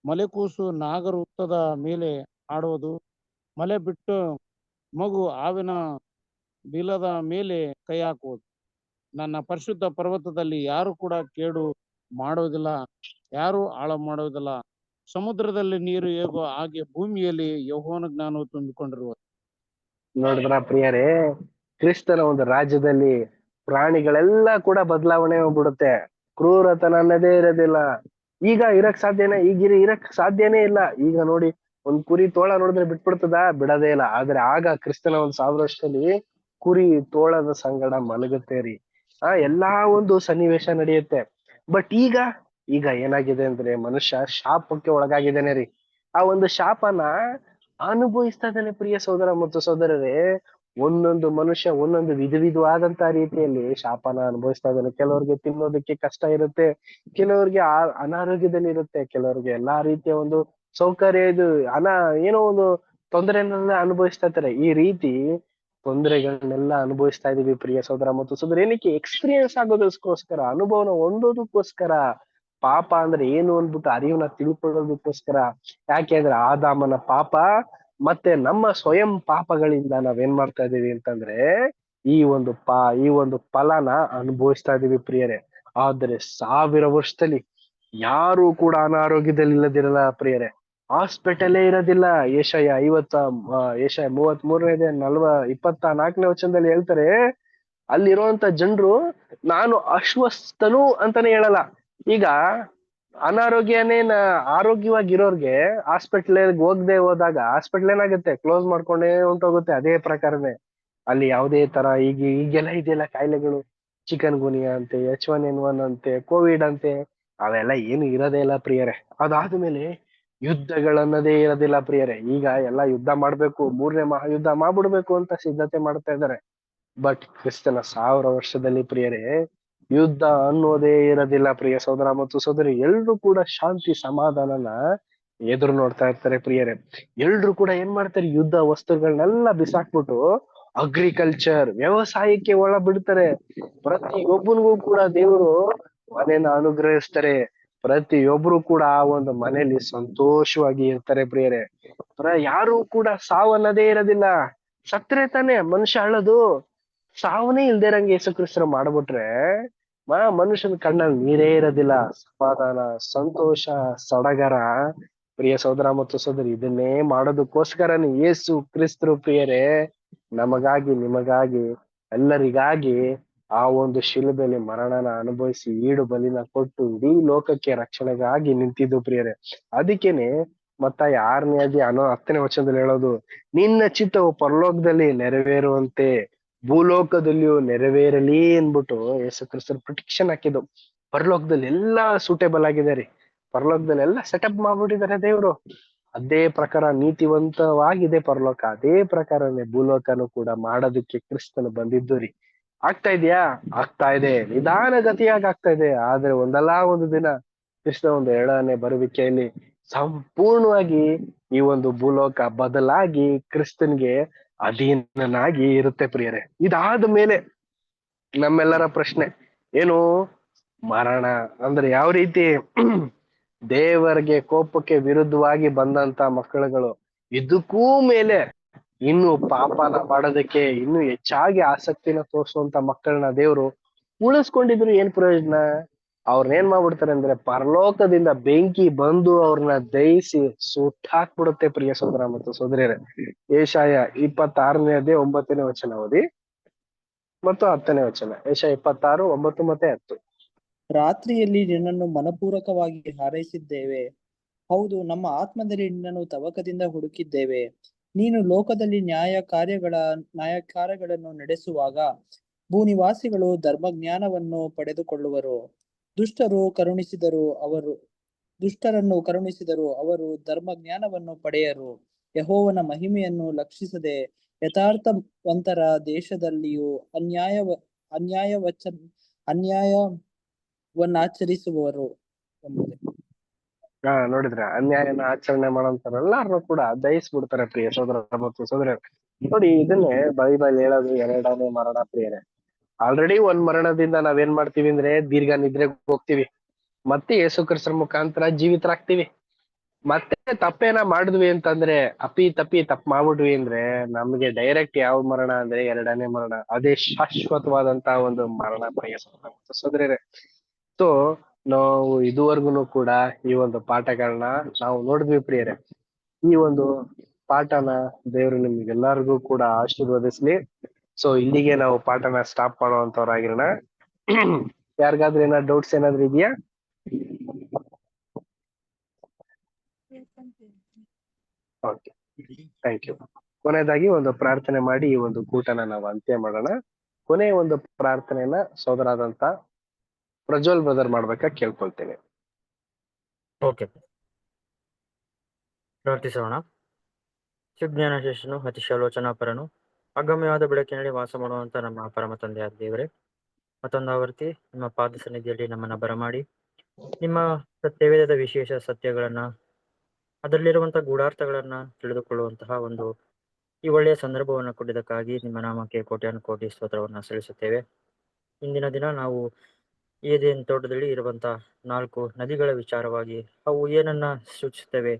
[SPEAKER 1] ಮಲೆಕೂಸು ನಾಗವೃತ್ತದ ಮೇಲೆ ಆಡುವುದು, ಮಲೆ ಬಿಟ್ಟು ಮಗು ಹಾವಿನ ಬಿಲದ ಮೇಲೆ ಕೈ ಹಾಕುವುದು. ನನ್ನ ಪರಿಶುದ್ಧ ಪರ್ವತದಲ್ಲಿ ಯಾರು ಕೂಡ ಕೇಡು ಮಾಡುವುದಿಲ್ಲ, ಯಾರು ಹಾಳು ಮಾಡುವುದಿಲ್ಲ. ಸಮುದ್ರದಲ್ಲಿ ನೀರು ಹೇಗೋ ಹಾಗೆ ಭೂಮಿಯಲ್ಲಿ ಯೆಹೋವನ ಜ್ಞಾನವು ತುಂಬಿಕೊಂಡಿರುವುದು.
[SPEAKER 3] ನೋಡಿದ್ರ ಪ್ರಿಯರೇ, ಕ್ರಿಸ್ತನ ಒಂದು ರಾಜ್ಯದಲ್ಲಿ ಪ್ರಾಣಿಗಳೆಲ್ಲ ಕೂಡ ಬದಲಾವಣೆ ಹೋಗ್ಬಿಡುತ್ತೆ. ಕ್ರೂರತನ ಅನ್ನೋದೇ ಇರೋದಿಲ್ಲ. ಈಗ ಇರಕ್ ಸಾಧ್ಯನೇ? ಈಗ ಇರಕ್ ಸಾಧ್ಯನೇ ಇಲ್ಲ. ಈಗ ನೋಡಿ, ಒಂದ್ ಕುರಿ ತೋಳ ನೋಡಿದ್ರೆ ಬಿಟ್ಬಿಡ್ತದ? ಬಿಡದೇ ಇಲ್ಲ. ಆದ್ರೆ ಆಗ ಕ್ರಿಸ್ತನ ಒಂದ್ 1000 ವರ್ಷದಲ್ಲಿ ಕುರಿ ತೋಳದ ಸಂಗಡ ಮಲಗುತ್ತೆ ರೀ. ಎಲ್ಲಾ ಒಂದು ಸನ್ನಿವೇಶ ನಡೆಯುತ್ತೆ. ಬಟ್ ಈಗ ಏನಾಗಿದೆ ಅಂದ್ರೆ ಮನುಷ್ಯ ಶಾಪಕ್ಕೆ ಒಳಗಾಗಿದ್ದಾನೆ ರೀ. ಆ ಒಂದು ಶಾಪನ ಅನುಭವಿಸ್ತಾ ಇದ್ದಾನೆ. ಪ್ರಿಯ ಸಹೋದರ ಮತ್ತು ಸಹೋದರರೇ, ಒಂದೊಂದು ಮನುಷ್ಯ ಒಂದೊಂದು ವಿಧವಾದಂತ ರೀತಿಯಲ್ಲಿ ಶಾಪನ ಅನುಭವಿಸ್ತಾ ಇದ್ದಾನೆ. ಕೆಲವರಿಗೆ ತಿನ್ನೋದಕ್ಕೆ ಕಷ್ಟ ಇರುತ್ತೆ, ಕೆಲವರಿಗೆ ಅನಾರೋಗ್ಯದಲ್ಲಿ ಇರುತ್ತೆ, ಕೆಲವರಿಗೆ ಎಲ್ಲಾ ರೀತಿಯ ಒಂದು ಸೌಕರ್ಯ ಏನೋ ಒಂದು ತೊಂದರೆನೆಲ್ಲ ಅನುಭವಿಸ್ತಾ ಇರ್ತಾರೆ. ಈ ರೀತಿ ತೊಂದರೆಗಳನ್ನೆಲ್ಲ ಅನುಭವಿಸ್ತಾ ಇದೀವಿ ಪ್ರಿಯ ಸಹೋದರ ಮತ್ತು ಸಹೋದರ. ಏನಕ್ಕೆ? ಎಕ್ಸ್ಪೀರಿಯನ್ಸ್ ಆಗೋದಕ್ಕೋಸ್ಕರ, ಅನುಭವನ ಹೊಂದೋದಕ್ಕೋಸ್ಕರ, ಪಾಪ ಅಂದ್ರೆ ಏನು ಅಂದ್ಬಿಟ್ಟು ಅರಿವನ್ನ ತಿಳ್ಕೊಳ್ಳೋದಕ್ಕೋಸ್ಕರ. ಯಾಕೆ ಅಂದ್ರೆ ಆದಾಮನ ಪಾಪ ಮತ್ತೆ ನಮ್ಮ ಸ್ವಯಂ ಪಾಪಗಳಿಂದ ನಾವೇನ್ ಮಾಡ್ತಾ ಇದೀವಿ ಅಂತಂದ್ರೆ ಈ ಒಂದು ಫಲನ ಅನುಭವಿಸ್ತಾ ಇದೀವಿ ಪ್ರಿಯರೇ. ಆದ್ರೆ 1000 ವರ್ಷದಲ್ಲಿ ಯಾರು ಕೂಡ ಅನಾರೋಗ್ಯದಲ್ಲಿ ಇಲ್ಲದಿರಲ್ಲ ಪ್ರಿಯರೇ. ಹಾಸ್ಪಿಟಲೇ ಇರೋದಿಲ್ಲ. ಏಷಯ 33 24ನೇ ವಚನದಲ್ಲಿ ಹೇಳ್ತಾರೆ, ಅಲ್ಲಿರುವಂತ ಜನರು ನಾನು ಅಶ್ವಸ್ಥನು ಅಂತಾನೆ ಹೇಳಲ್ಲ. ಈಗ ಆರೋಗ್ಯವಾಗಿರೋರ್ಗೆ ಹಾಸ್ಪಿಟ್ಲ್ ಹೋಗದೆ ಹೋದಾಗ ಹಾಸ್ಪಿಟ್ಲ್ ಏನಾಗುತ್ತೆ, ಕ್ಲೋಸ್ ಮಾಡ್ಕೊಂಡೇ ಹೊಂಟೋಗುತ್ತೆ. ಅದೇ ಪ್ರಕಾರನೇ ಅಲ್ಲಿ ಯಾವುದೇ ತರ ಈಗೆಲ್ಲ ಇದೆಯಲ್ಲ ಕಾಯಿಲೆಗಳು, ಚಿಕನ್ ಗುನಿಯಾ ಅಂತೆ, H1N1 ಅಂತೆ, ಕೋವಿಡ್ ಅಂತೆ, ಅವೆಲ್ಲ ಏನು ಇರೋದೇ ಇಲ್ಲ ಪ್ರಿಯರೇ. ಅದಾದ್ಮೇಲೆ ಯುದ್ಧಗಳನ್ನದೇ ಇರೋದಿಲ್ಲ ಪ್ರಿಯರೇ. ಈಗ ಎಲ್ಲ ಯುದ್ಧ ಮಾಡ್ಬೇಕು, 3ನೇ ಮಹಾಯುದ್ಧ ಮಾಡ್ಬಿಡ್ಬೇಕು ಅಂತ ಸಿದ್ಧತೆ ಮಾಡ್ತಾ ಇದ್ದಾರೆ. ಬಟ್ ಕ್ರಿಸ್ತನ 1000 ವರ್ಷದಲ್ಲಿ ಪ್ರಿಯರೇ ಯುದ್ಧ ಅನ್ನೋದೇ ಇರೋದಿಲ್ಲ ಪ್ರಿಯ ಸಹೋದರ ಮತ್ತು ಸಹೋದರಿ. ಎಲ್ರು ಕೂಡ ಶಾಂತಿ ಸಮಾಧಾನನ ಎದುರು ನೋಡ್ತಾ ಇರ್ತಾರೆ ಪ್ರಿಯರೇ. ಎಲ್ರು ಕೂಡ ಏನ್ ಮಾಡ್ತಾರೆ, ಯುದ್ಧ ವಸ್ತುಗಳನ್ನೆಲ್ಲ ಬಿಸಾಕ್ಬಿಟ್ಟು ಅಗ್ರಿಕಲ್ಚರ್ ವ್ಯವಸಾಯಕ್ಕೆ ಒಳ ಬಿಡ್ತಾರೆ. ಪ್ರತಿಯೊಬ್ಬನಿಗೂ ಕೂಡ ದೇವರು ಮನೆಯನ್ನ ಅನುಗ್ರಹಿಸ್ತಾರೆ. ಪ್ರತಿಯೊಬ್ರು ಕೂಡ ಆ ಒಂದು ಮನೆಯಲ್ಲಿ ಸಂತೋಷವಾಗಿ ಇರ್ತಾರೆ ಪ್ರಿಯರೇ. ಯಾರು ಕೂಡ ಸಾವನ್ನದೇ ಇರೋದಿಲ್ಲ. ಸತ್ರೆ ತಾನೆ ಮನುಷ್ಯ ಅಳೋದು. ಸಾವನೇ ಇಲ್ದೇರಂಗೆ ಯೇಸು ಕ್ರಿಸ್ತರು ಮಾಡ್ಬಿಟ್ರೆ ಮನುಷ್ಯನ ಕಣ್ಣಲ್ಲಿ ನೀರೇ ಇರೋದಿಲ್ಲ. ಸಮಾಧಾನ, ಸಂತೋಷ, ಸಡಗರ ಪ್ರಿಯ ಸಹೋದರ ಮತ್ತು ಸಹೋದರಿ, ಇದನ್ನೇ ಮಾಡೋದಕ್ಕೋಸ್ಕರನೇ ಯೇಸು ಕ್ರಿಸ್ತರು ಪ್ರಿಯರೇ ನಮಗಾಗಿ, ನಿಮಗಾಗಿ, ಎಲ್ಲರಿಗಾಗಿ ಆ ಒಂದು ಶಿಲುಬೆಯಲ್ಲಿ ಮರಣನ ಅನುಭವಿಸಿ ಈಡು ಬಲಿನ ಕೊಟ್ಟು ಇಡೀ ಲೋಕಕ್ಕೆ ರಕ್ಷಣೆಗಾಗಿ ನಿಂತಿದ್ದು ಪ್ರಿಯರೇ. ಅದಕ್ಕೇನೆ ಮತ್ತಾಯ 6ನೇ ಅಧ್ಯಾಯ 10ನೇ ವಚನದಲ್ಲಿ ಹೇಳೋದು, ನಿನ್ನ ಚಿತ್ತವು ಪರಲೋಕದಲ್ಲಿ ನೆರವೇರುವಂತೆ ಭೂಲೋಕದಲ್ಲಿಯೂ ನೆರವೇರಲಿ ಅನ್ಬಿಟ್ಟು ಯೇಸು ಕ್ರಿಸ್ತರು ಪ್ರಿಡಿಕ್ಷನ್ ಹಾಕಿದ್ದು. ಪರಲೋಕದಲ್ಲಿ ಎಲ್ಲಾ ಸೂಟೇಬಲ್ ಆಗಿದೆ ರೀ. ಪರಲೋಕದಲ್ಲಿ ಎಲ್ಲ ಸೆಟಪ್ ಮಾಡ್ಬಿಟ್ಟಿದ್ದಾರೆ ದೇವ್ರು. ಅದೇ ಪ್ರಕಾರ ನೀತಿವಂತವಾಗಿದೆ ಪರಲೋಕ. ಅದೇ ಪ್ರಕಾರನೇ ಭೂಲೋಕನು ಕೂಡ ಮಾಡೋದಕ್ಕೆ ಕ್ರಿಸ್ತನು ಬಂದಿದ್ದು ರೀ. ಆಗ್ತಾ ಇದೆಯಾ? ಆಗ್ತಾ ಇದೆ, ನಿಧಾನಗತಿಯಾಗಿ ಆಗ್ತಾ ಇದೆ. ಆದ್ರೆ ಒಂದಲ್ಲ ಒಂದು ದಿನ ಕ್ರಿಸ್ತ ಒಂದು 2ನೇ ಬರುವಿಕೆಯಲ್ಲಿ ಸಂಪೂರ್ಣವಾಗಿ ಈ ಒಂದು ಭೂಲೋಕ ಬದಲಾಗಿ ಕ್ರಿಸ್ತನ್ಗೆ ಅಧೀನನಾಗಿ ಇರುತ್ತೆ ಪ್ರಿಯರೇ. ಇದಾದ ಮೇಲೆ ನಮ್ಮೆಲ್ಲರ ಪ್ರಶ್ನೆ ಏನು? ಮರಣ ಅಂದ್ರೆ ಯಾವ ರೀತಿ? ದೇವರಿಗೆ ಕೋಪಕ್ಕೆ ವಿರುದ್ಧವಾಗಿ ಬಂದಂತ ಮಕ್ಕಳುಗಳು ಇದಕ್ಕೂ ಮೇಲೆ ಇನ್ನು ಪಾಪನ ಮಾಡೋದಕ್ಕೆ ಇನ್ನು ಹೆಚ್ಚಾಗಿ ಆಸಕ್ತಿನ ತೋರಿಸುವಂತ ಮಕ್ಕಳನ್ನ ದೇವರು ಉಳಿಸ್ಕೊಂಡಿದ್ರು. ಏನ್ ಪ್ರಯೋಜನ? ಅವ್ರನ್ನೇನ್ ಮಾಡ್ಬಿಡ್ತಾರೆ ಅಂದ್ರೆ ಪರಲೋಕದಿಂದ ಬೆಂಕಿ ಬಂದು ಅವ್ರನ್ನ ದಹಿಸಿ ಸುಟ್ಟಾಕ್ಬಿಡುತ್ತೆ ಪ್ರಿಯ ಸಹೋದರ ಮತ್ತು ಸಹೋದರಿಯರೇ. ಏಷಾಯ 26ನೇ ಅಧ್ಯಾಯ 9ನೇ ವಚನ ಓದಿ ಮತ್ತು 10ನೇ ವಚನ. ಏಷಾಯ 26, 9 ಮತ್ತೆ 10.
[SPEAKER 4] ರಾತ್ರಿಯಲ್ಲಿ ನಿನ್ನನ್ನು ಮನಪೂರ್ವಕವಾಗಿ ಹಾರೈಸಿದ್ದೇವೆ. ಹೌದು, ನಮ್ಮ ಆತ್ಮದಲ್ಲಿ ನಿನ್ನನ್ನು ತವಕದಿಂದ ಹುಡುಕಿದ್ದೇವೆ. ನೀನು ಲೋಕದಲ್ಲಿ ನ್ಯಾಯ ಕಾರ್ಯಗಳನ್ನು ನಡೆಸುವಾಗ ಭೂನಿವಾಸಿಗಳು ಧರ್ಮಜ್ಞಾನವನ್ನು ಪಡೆದುಕೊಳ್ಳುವರು. ದುಷ್ಟರನ್ನು ಕರುಣಿಸಿದರು ಅವರು ಧರ್ಮಜ್ಞಾನವನ್ನು ಪಡೆಯರು. ಯೆಹೋವನ ಮಹಿಮೆಯನ್ನು ಲಕ್ಷಿಸದೆ ಯಥಾರ್ಥವಂತರ ದೇಶದಲ್ಲಿಯೂ ಅನ್ಯಾಯವನ್ನಾಚರಿಸುವವರು.
[SPEAKER 3] ನೋಡಿದ್ರೆ ಅನ್ಯಾಯನ ಆಚರಣೆ ಮಾಡೋಂತಾರೆಲ್ಲಾರು ಕೂಡ ದಯಿಸ್ಬಿಡ್ತಾರೆ ಪ್ರಿಯ ಸೋದರ ಮತ್ತು ಸೋದರ. ನೋಡಿ, ಇದನ್ನೇ ಬೈಬಲ್ ಹೇಳೋದು 2ನೇ ಮರಣ ಪ್ರಿಯರೇ. ಆಲ್ರೆಡಿ ಒಂದ್ ಮರಣದಿಂದ ನಾವೇನ್ ಮಾಡ್ತೀವಿ ಅಂದ್ರೆ ದೀರ್ಘ ನಿದ್ರೆಗೆ ಹೋಗ್ತೀವಿ, ಮತ್ತೆ ಯೇಸು ಕ್ರಿಸ್ತರ ಮುಖಾಂತರ ಜೀವಿತರಾಗ್ತೀವಿ. ಮತ್ತೆ ತಪ್ಪೇನ ಮಾಡಿದ್ವಿ ಅಂತಂದ್ರೆ ತಪ್ಪು ಮಾಡ್ಬಿಟ್ವಿ ಅಂದ್ರೆ ನಮ್ಗೆ ಡೈರೆಕ್ಟ್ ಯಾವ ಮರಣ ಅಂದ್ರೆ 2ನೇ ಮರಣ. ಅದೇ ಶಾಶ್ವತವಾದಂತ ಒಂದು ಮರಣ ಪ್ರಿಯ ಸಹೋದರರೇ. ಸೊ ನಾವು ಇದುವರೆಗೂ ಕೂಡ ಈ ಒಂದು ಪಾಠಗಳನ್ನ ನಾವು ನೋಡಿದ್ವಿ ಪ್ರಿಯರೇ. ಈ ಒಂದು ಪಾಠನ ದೇವರು ನಿಮ್ಗೆಲ್ಲರಿಗೂ ಕೂಡ ಆಶೀರ್ವದಿಸ್ಲಿ. ಸೊ ಇಲ್ಲಿಗೆ ನಾವು ಪಾಠನ ಸ್ಟಾಪ್ ಮಾಡುವಂತವ್ರಾಗಿರೋಣ. ಯಾರಿಗಾದ್ರೂ ಏನಾದ್ರು ಡೌಟ್ಸ್ ಏನಾದ್ರು ಇದೆಯಾ? Okay, thank you. ಕೊನೆಯದಾಗಿ ಒಂದು ಪ್ರಾರ್ಥನೆ ಮಾಡಿ ಈ ಒಂದು ಕೂಟನ ನಾವು ಅಂತ್ಯ ಮಾಡೋಣ. ಕೊನೆಯ ಒಂದು ಪ್ರಾರ್ಥನೆಯನ್ನ ಸೋದರಾದಂತ ಪ್ರಜ್ವಲ್ ಬ್ರದರ್ ಮಾಡ್ಬೇಕಾ ಕೇಳ್ಕೊಳ್ತೇನೆ.
[SPEAKER 6] ಓಕೆ, ಪ್ರಾರ್ಥಿಸೋಣ. ಸುಜ್ಞಾನ ಶಿಷ್ಯನು ಅತಿಶಾಲೋಚನಾಪರನು ಅಗಮ್ಯವಾದ ಬೆಳಕಿನಲ್ಲಿ ವಾಸ ಮಾಡುವಂತ ನಮ್ಮ ಪರಮ ತಂದೆಯಾದ ದೇವರೇ, ಮತ್ತೊಂದು ಆವರ್ತಿ ನಿಮ್ಮ ಪಾದ ಸನ್ನಿಧಿಯಲ್ಲಿ ನಮ್ಮನ್ನ ಬರಮಾಡಿ ನಿಮ್ಮ ಸತ್ಯವೇದದ ವಿಶೇಷ ಸತ್ಯಗಳನ್ನ, ಅದರಲ್ಲಿರುವಂತಹ ಗೂಢಾರ್ಥಗಳನ್ನ ತಿಳಿದುಕೊಳ್ಳುವಂತಹ ಒಂದು ಈ ಒಳ್ಳೆಯ ಸಂದರ್ಭವನ್ನು ಕೊಟ್ಟಿದ್ದಕ್ಕಾಗಿ ನಿಮ್ಮ ನಾಮಕ್ಕೆ ಕೋಟ್ಯಾನು ಕೋಟಿ ಸ್ತೋತ್ರವನ್ನ ಸಲ್ಲಿಸುತ್ತೇವೆ. ಇಂದಿನ ದಿನ ನಾವು ಏದೇನ್ ತೋಟದಲ್ಲಿ ಇರುವಂತಹ 4 ನದಿಗಳ ವಿಚಾರವಾಗಿ ಅವು ಏನನ್ನ ಸೂಚಿಸುತ್ತವೆ,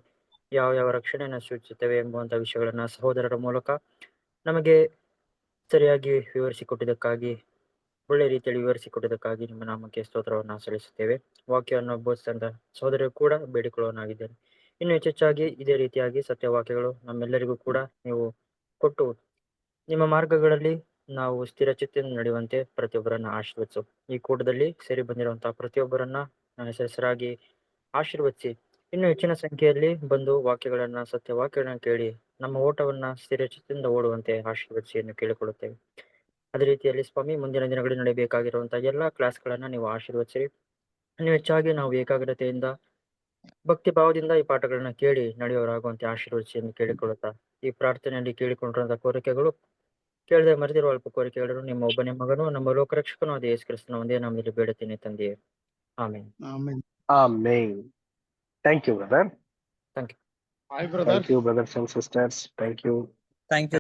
[SPEAKER 6] ಯಾವ ಯಾವ ರಕ್ಷಣೆಯನ್ನು ಸೂಚಿಸುತ್ತವೆ ಎಂಬುವಂಥ ವಿಷಯಗಳನ್ನ ಸಹೋದರರ ಮೂಲಕ ನಮಗೆ ಸರಿಯಾಗಿ ವಿವರಿಸಿಕೊಟ್ಟಿದ್ದಕ್ಕಾಗಿ, ಒಳ್ಳೆ ರೀತಿಯಲ್ಲಿ ವಿವರಿಸಿಕೊಟ್ಟಿದ್ದಕ್ಕಾಗಿ ನಿಮ್ಮ ನಾಮಕ್ಕೆ ಸ್ತೋತ್ರವನ್ನು ಸಲ್ಲಿಸುತ್ತೇವೆ. ವಾಕ್ಯವನ್ನು ಬೋಧಿಸಿದಂತ ಸಹೋದರರು ಕೂಡ ಬೇಡಿಕೊಳ್ಳೋನಾಗಿದ್ದೇನೆ. ಇನ್ನು ಹೆಚ್ಚೆಚ್ಚಾಗಿ ಇದೇ ರೀತಿಯಾಗಿ ಸತ್ಯವಾಕ್ಯಗಳು ನಮ್ಮೆಲ್ಲರಿಗೂ ಕೂಡ ನೀವು ಕೊಟ್ಟು ನಿಮ್ಮ ಮಾರ್ಗಗಳಲ್ಲಿ ನಾವು ಸ್ಥಿರಚಿತ್ತದಿಂದ ನಡೆಯುವಂತೆ ಪ್ರತಿಯೊಬ್ಬರನ್ನ ಆಶೀರ್ವದಿಸು. ಈ ಕೂಟದಲ್ಲಿ ಸೇರಿ ಬಂದಿರುವಂತಹ ಪ್ರತಿಯೊಬ್ಬರನ್ನ ಹೆಸರಾಗಿ ಆಶೀರ್ವದಿಸಿ ಇನ್ನು ಹೆಚ್ಚಿನ ಸಂಖ್ಯೆಯಲ್ಲಿ ಬಂದು ವಾಕ್ಯಗಳನ್ನ ಸತ್ಯವಾಕ್ಯಗಳನ್ನ ಕೇಳಿ ನಮ್ಮ ಓಟವನ್ನ ಸ್ಥಿರಚಿತ್ತದಿಂದ ಓಡುವಂತೆ ಆಶೀರ್ವದಿಸಿ ಎಂದು ಕೇಳಿಕೊಳ್ಳುತ್ತೇವೆ. ಅದೇ ರೀತಿಯಲ್ಲಿ ಸ್ವಾಮಿ, ಮುಂದಿನ ದಿನಗಳಲ್ಲಿ ನಡೆಯಬೇಕಾಗಿರುವಂತಹ ಎಲ್ಲಾ ಕ್ಲಾಸ್ಗಳನ್ನ ನೀವು ಆಶೀರ್ವದಿಸಿರಿ. ಇನ್ನು ಹೆಚ್ಚಾಗಿ ನಾವು ಏಕಾಗ್ರತೆಯಿಂದ ಭಕ್ತಿ ಭಾವದಿಂದ ಈ ಪಾಠಗಳನ್ನ ಕೇಳಿ ನಡೆಯುವವರಾಗುವಂತೆ ಆಶೀರ್ವದಿಸಿ ಎಂದು ಕೇಳಿಕೊಳ್ಳುತ್ತಾ, ಈ ಪ್ರಾರ್ಥನೆಯಲ್ಲಿ ಕೇಳಿಕೊಂಡಿರುವಂತಹ ಕೋರಿಕೆಗಳು ಕೇಳದೆ ಮರೆತಿರುವ ಅಲ್ಪ ಕೋರಿಕೆಗಳನ್ನು ನಿಮ್ಮ ಒಬ್ಬನೇ ಮಗನು ನಮ್ಮ ಲೋಕರಕ್ಷಕನು ಅದೇ ಯೇಸು ಕ್ರಿಸ್ತನ ಒಂದೇ ನಾಮದಲ್ಲಿ ಬೇಡುತ್ತೇನೆ ತಂದೆಯೇ, amen.
[SPEAKER 1] Amen.
[SPEAKER 3] Amen. Thank you, brother.
[SPEAKER 6] Thank you.
[SPEAKER 1] Bye, brother.
[SPEAKER 3] Thank you, brothers and sisters. Thank you.
[SPEAKER 4] Thank you.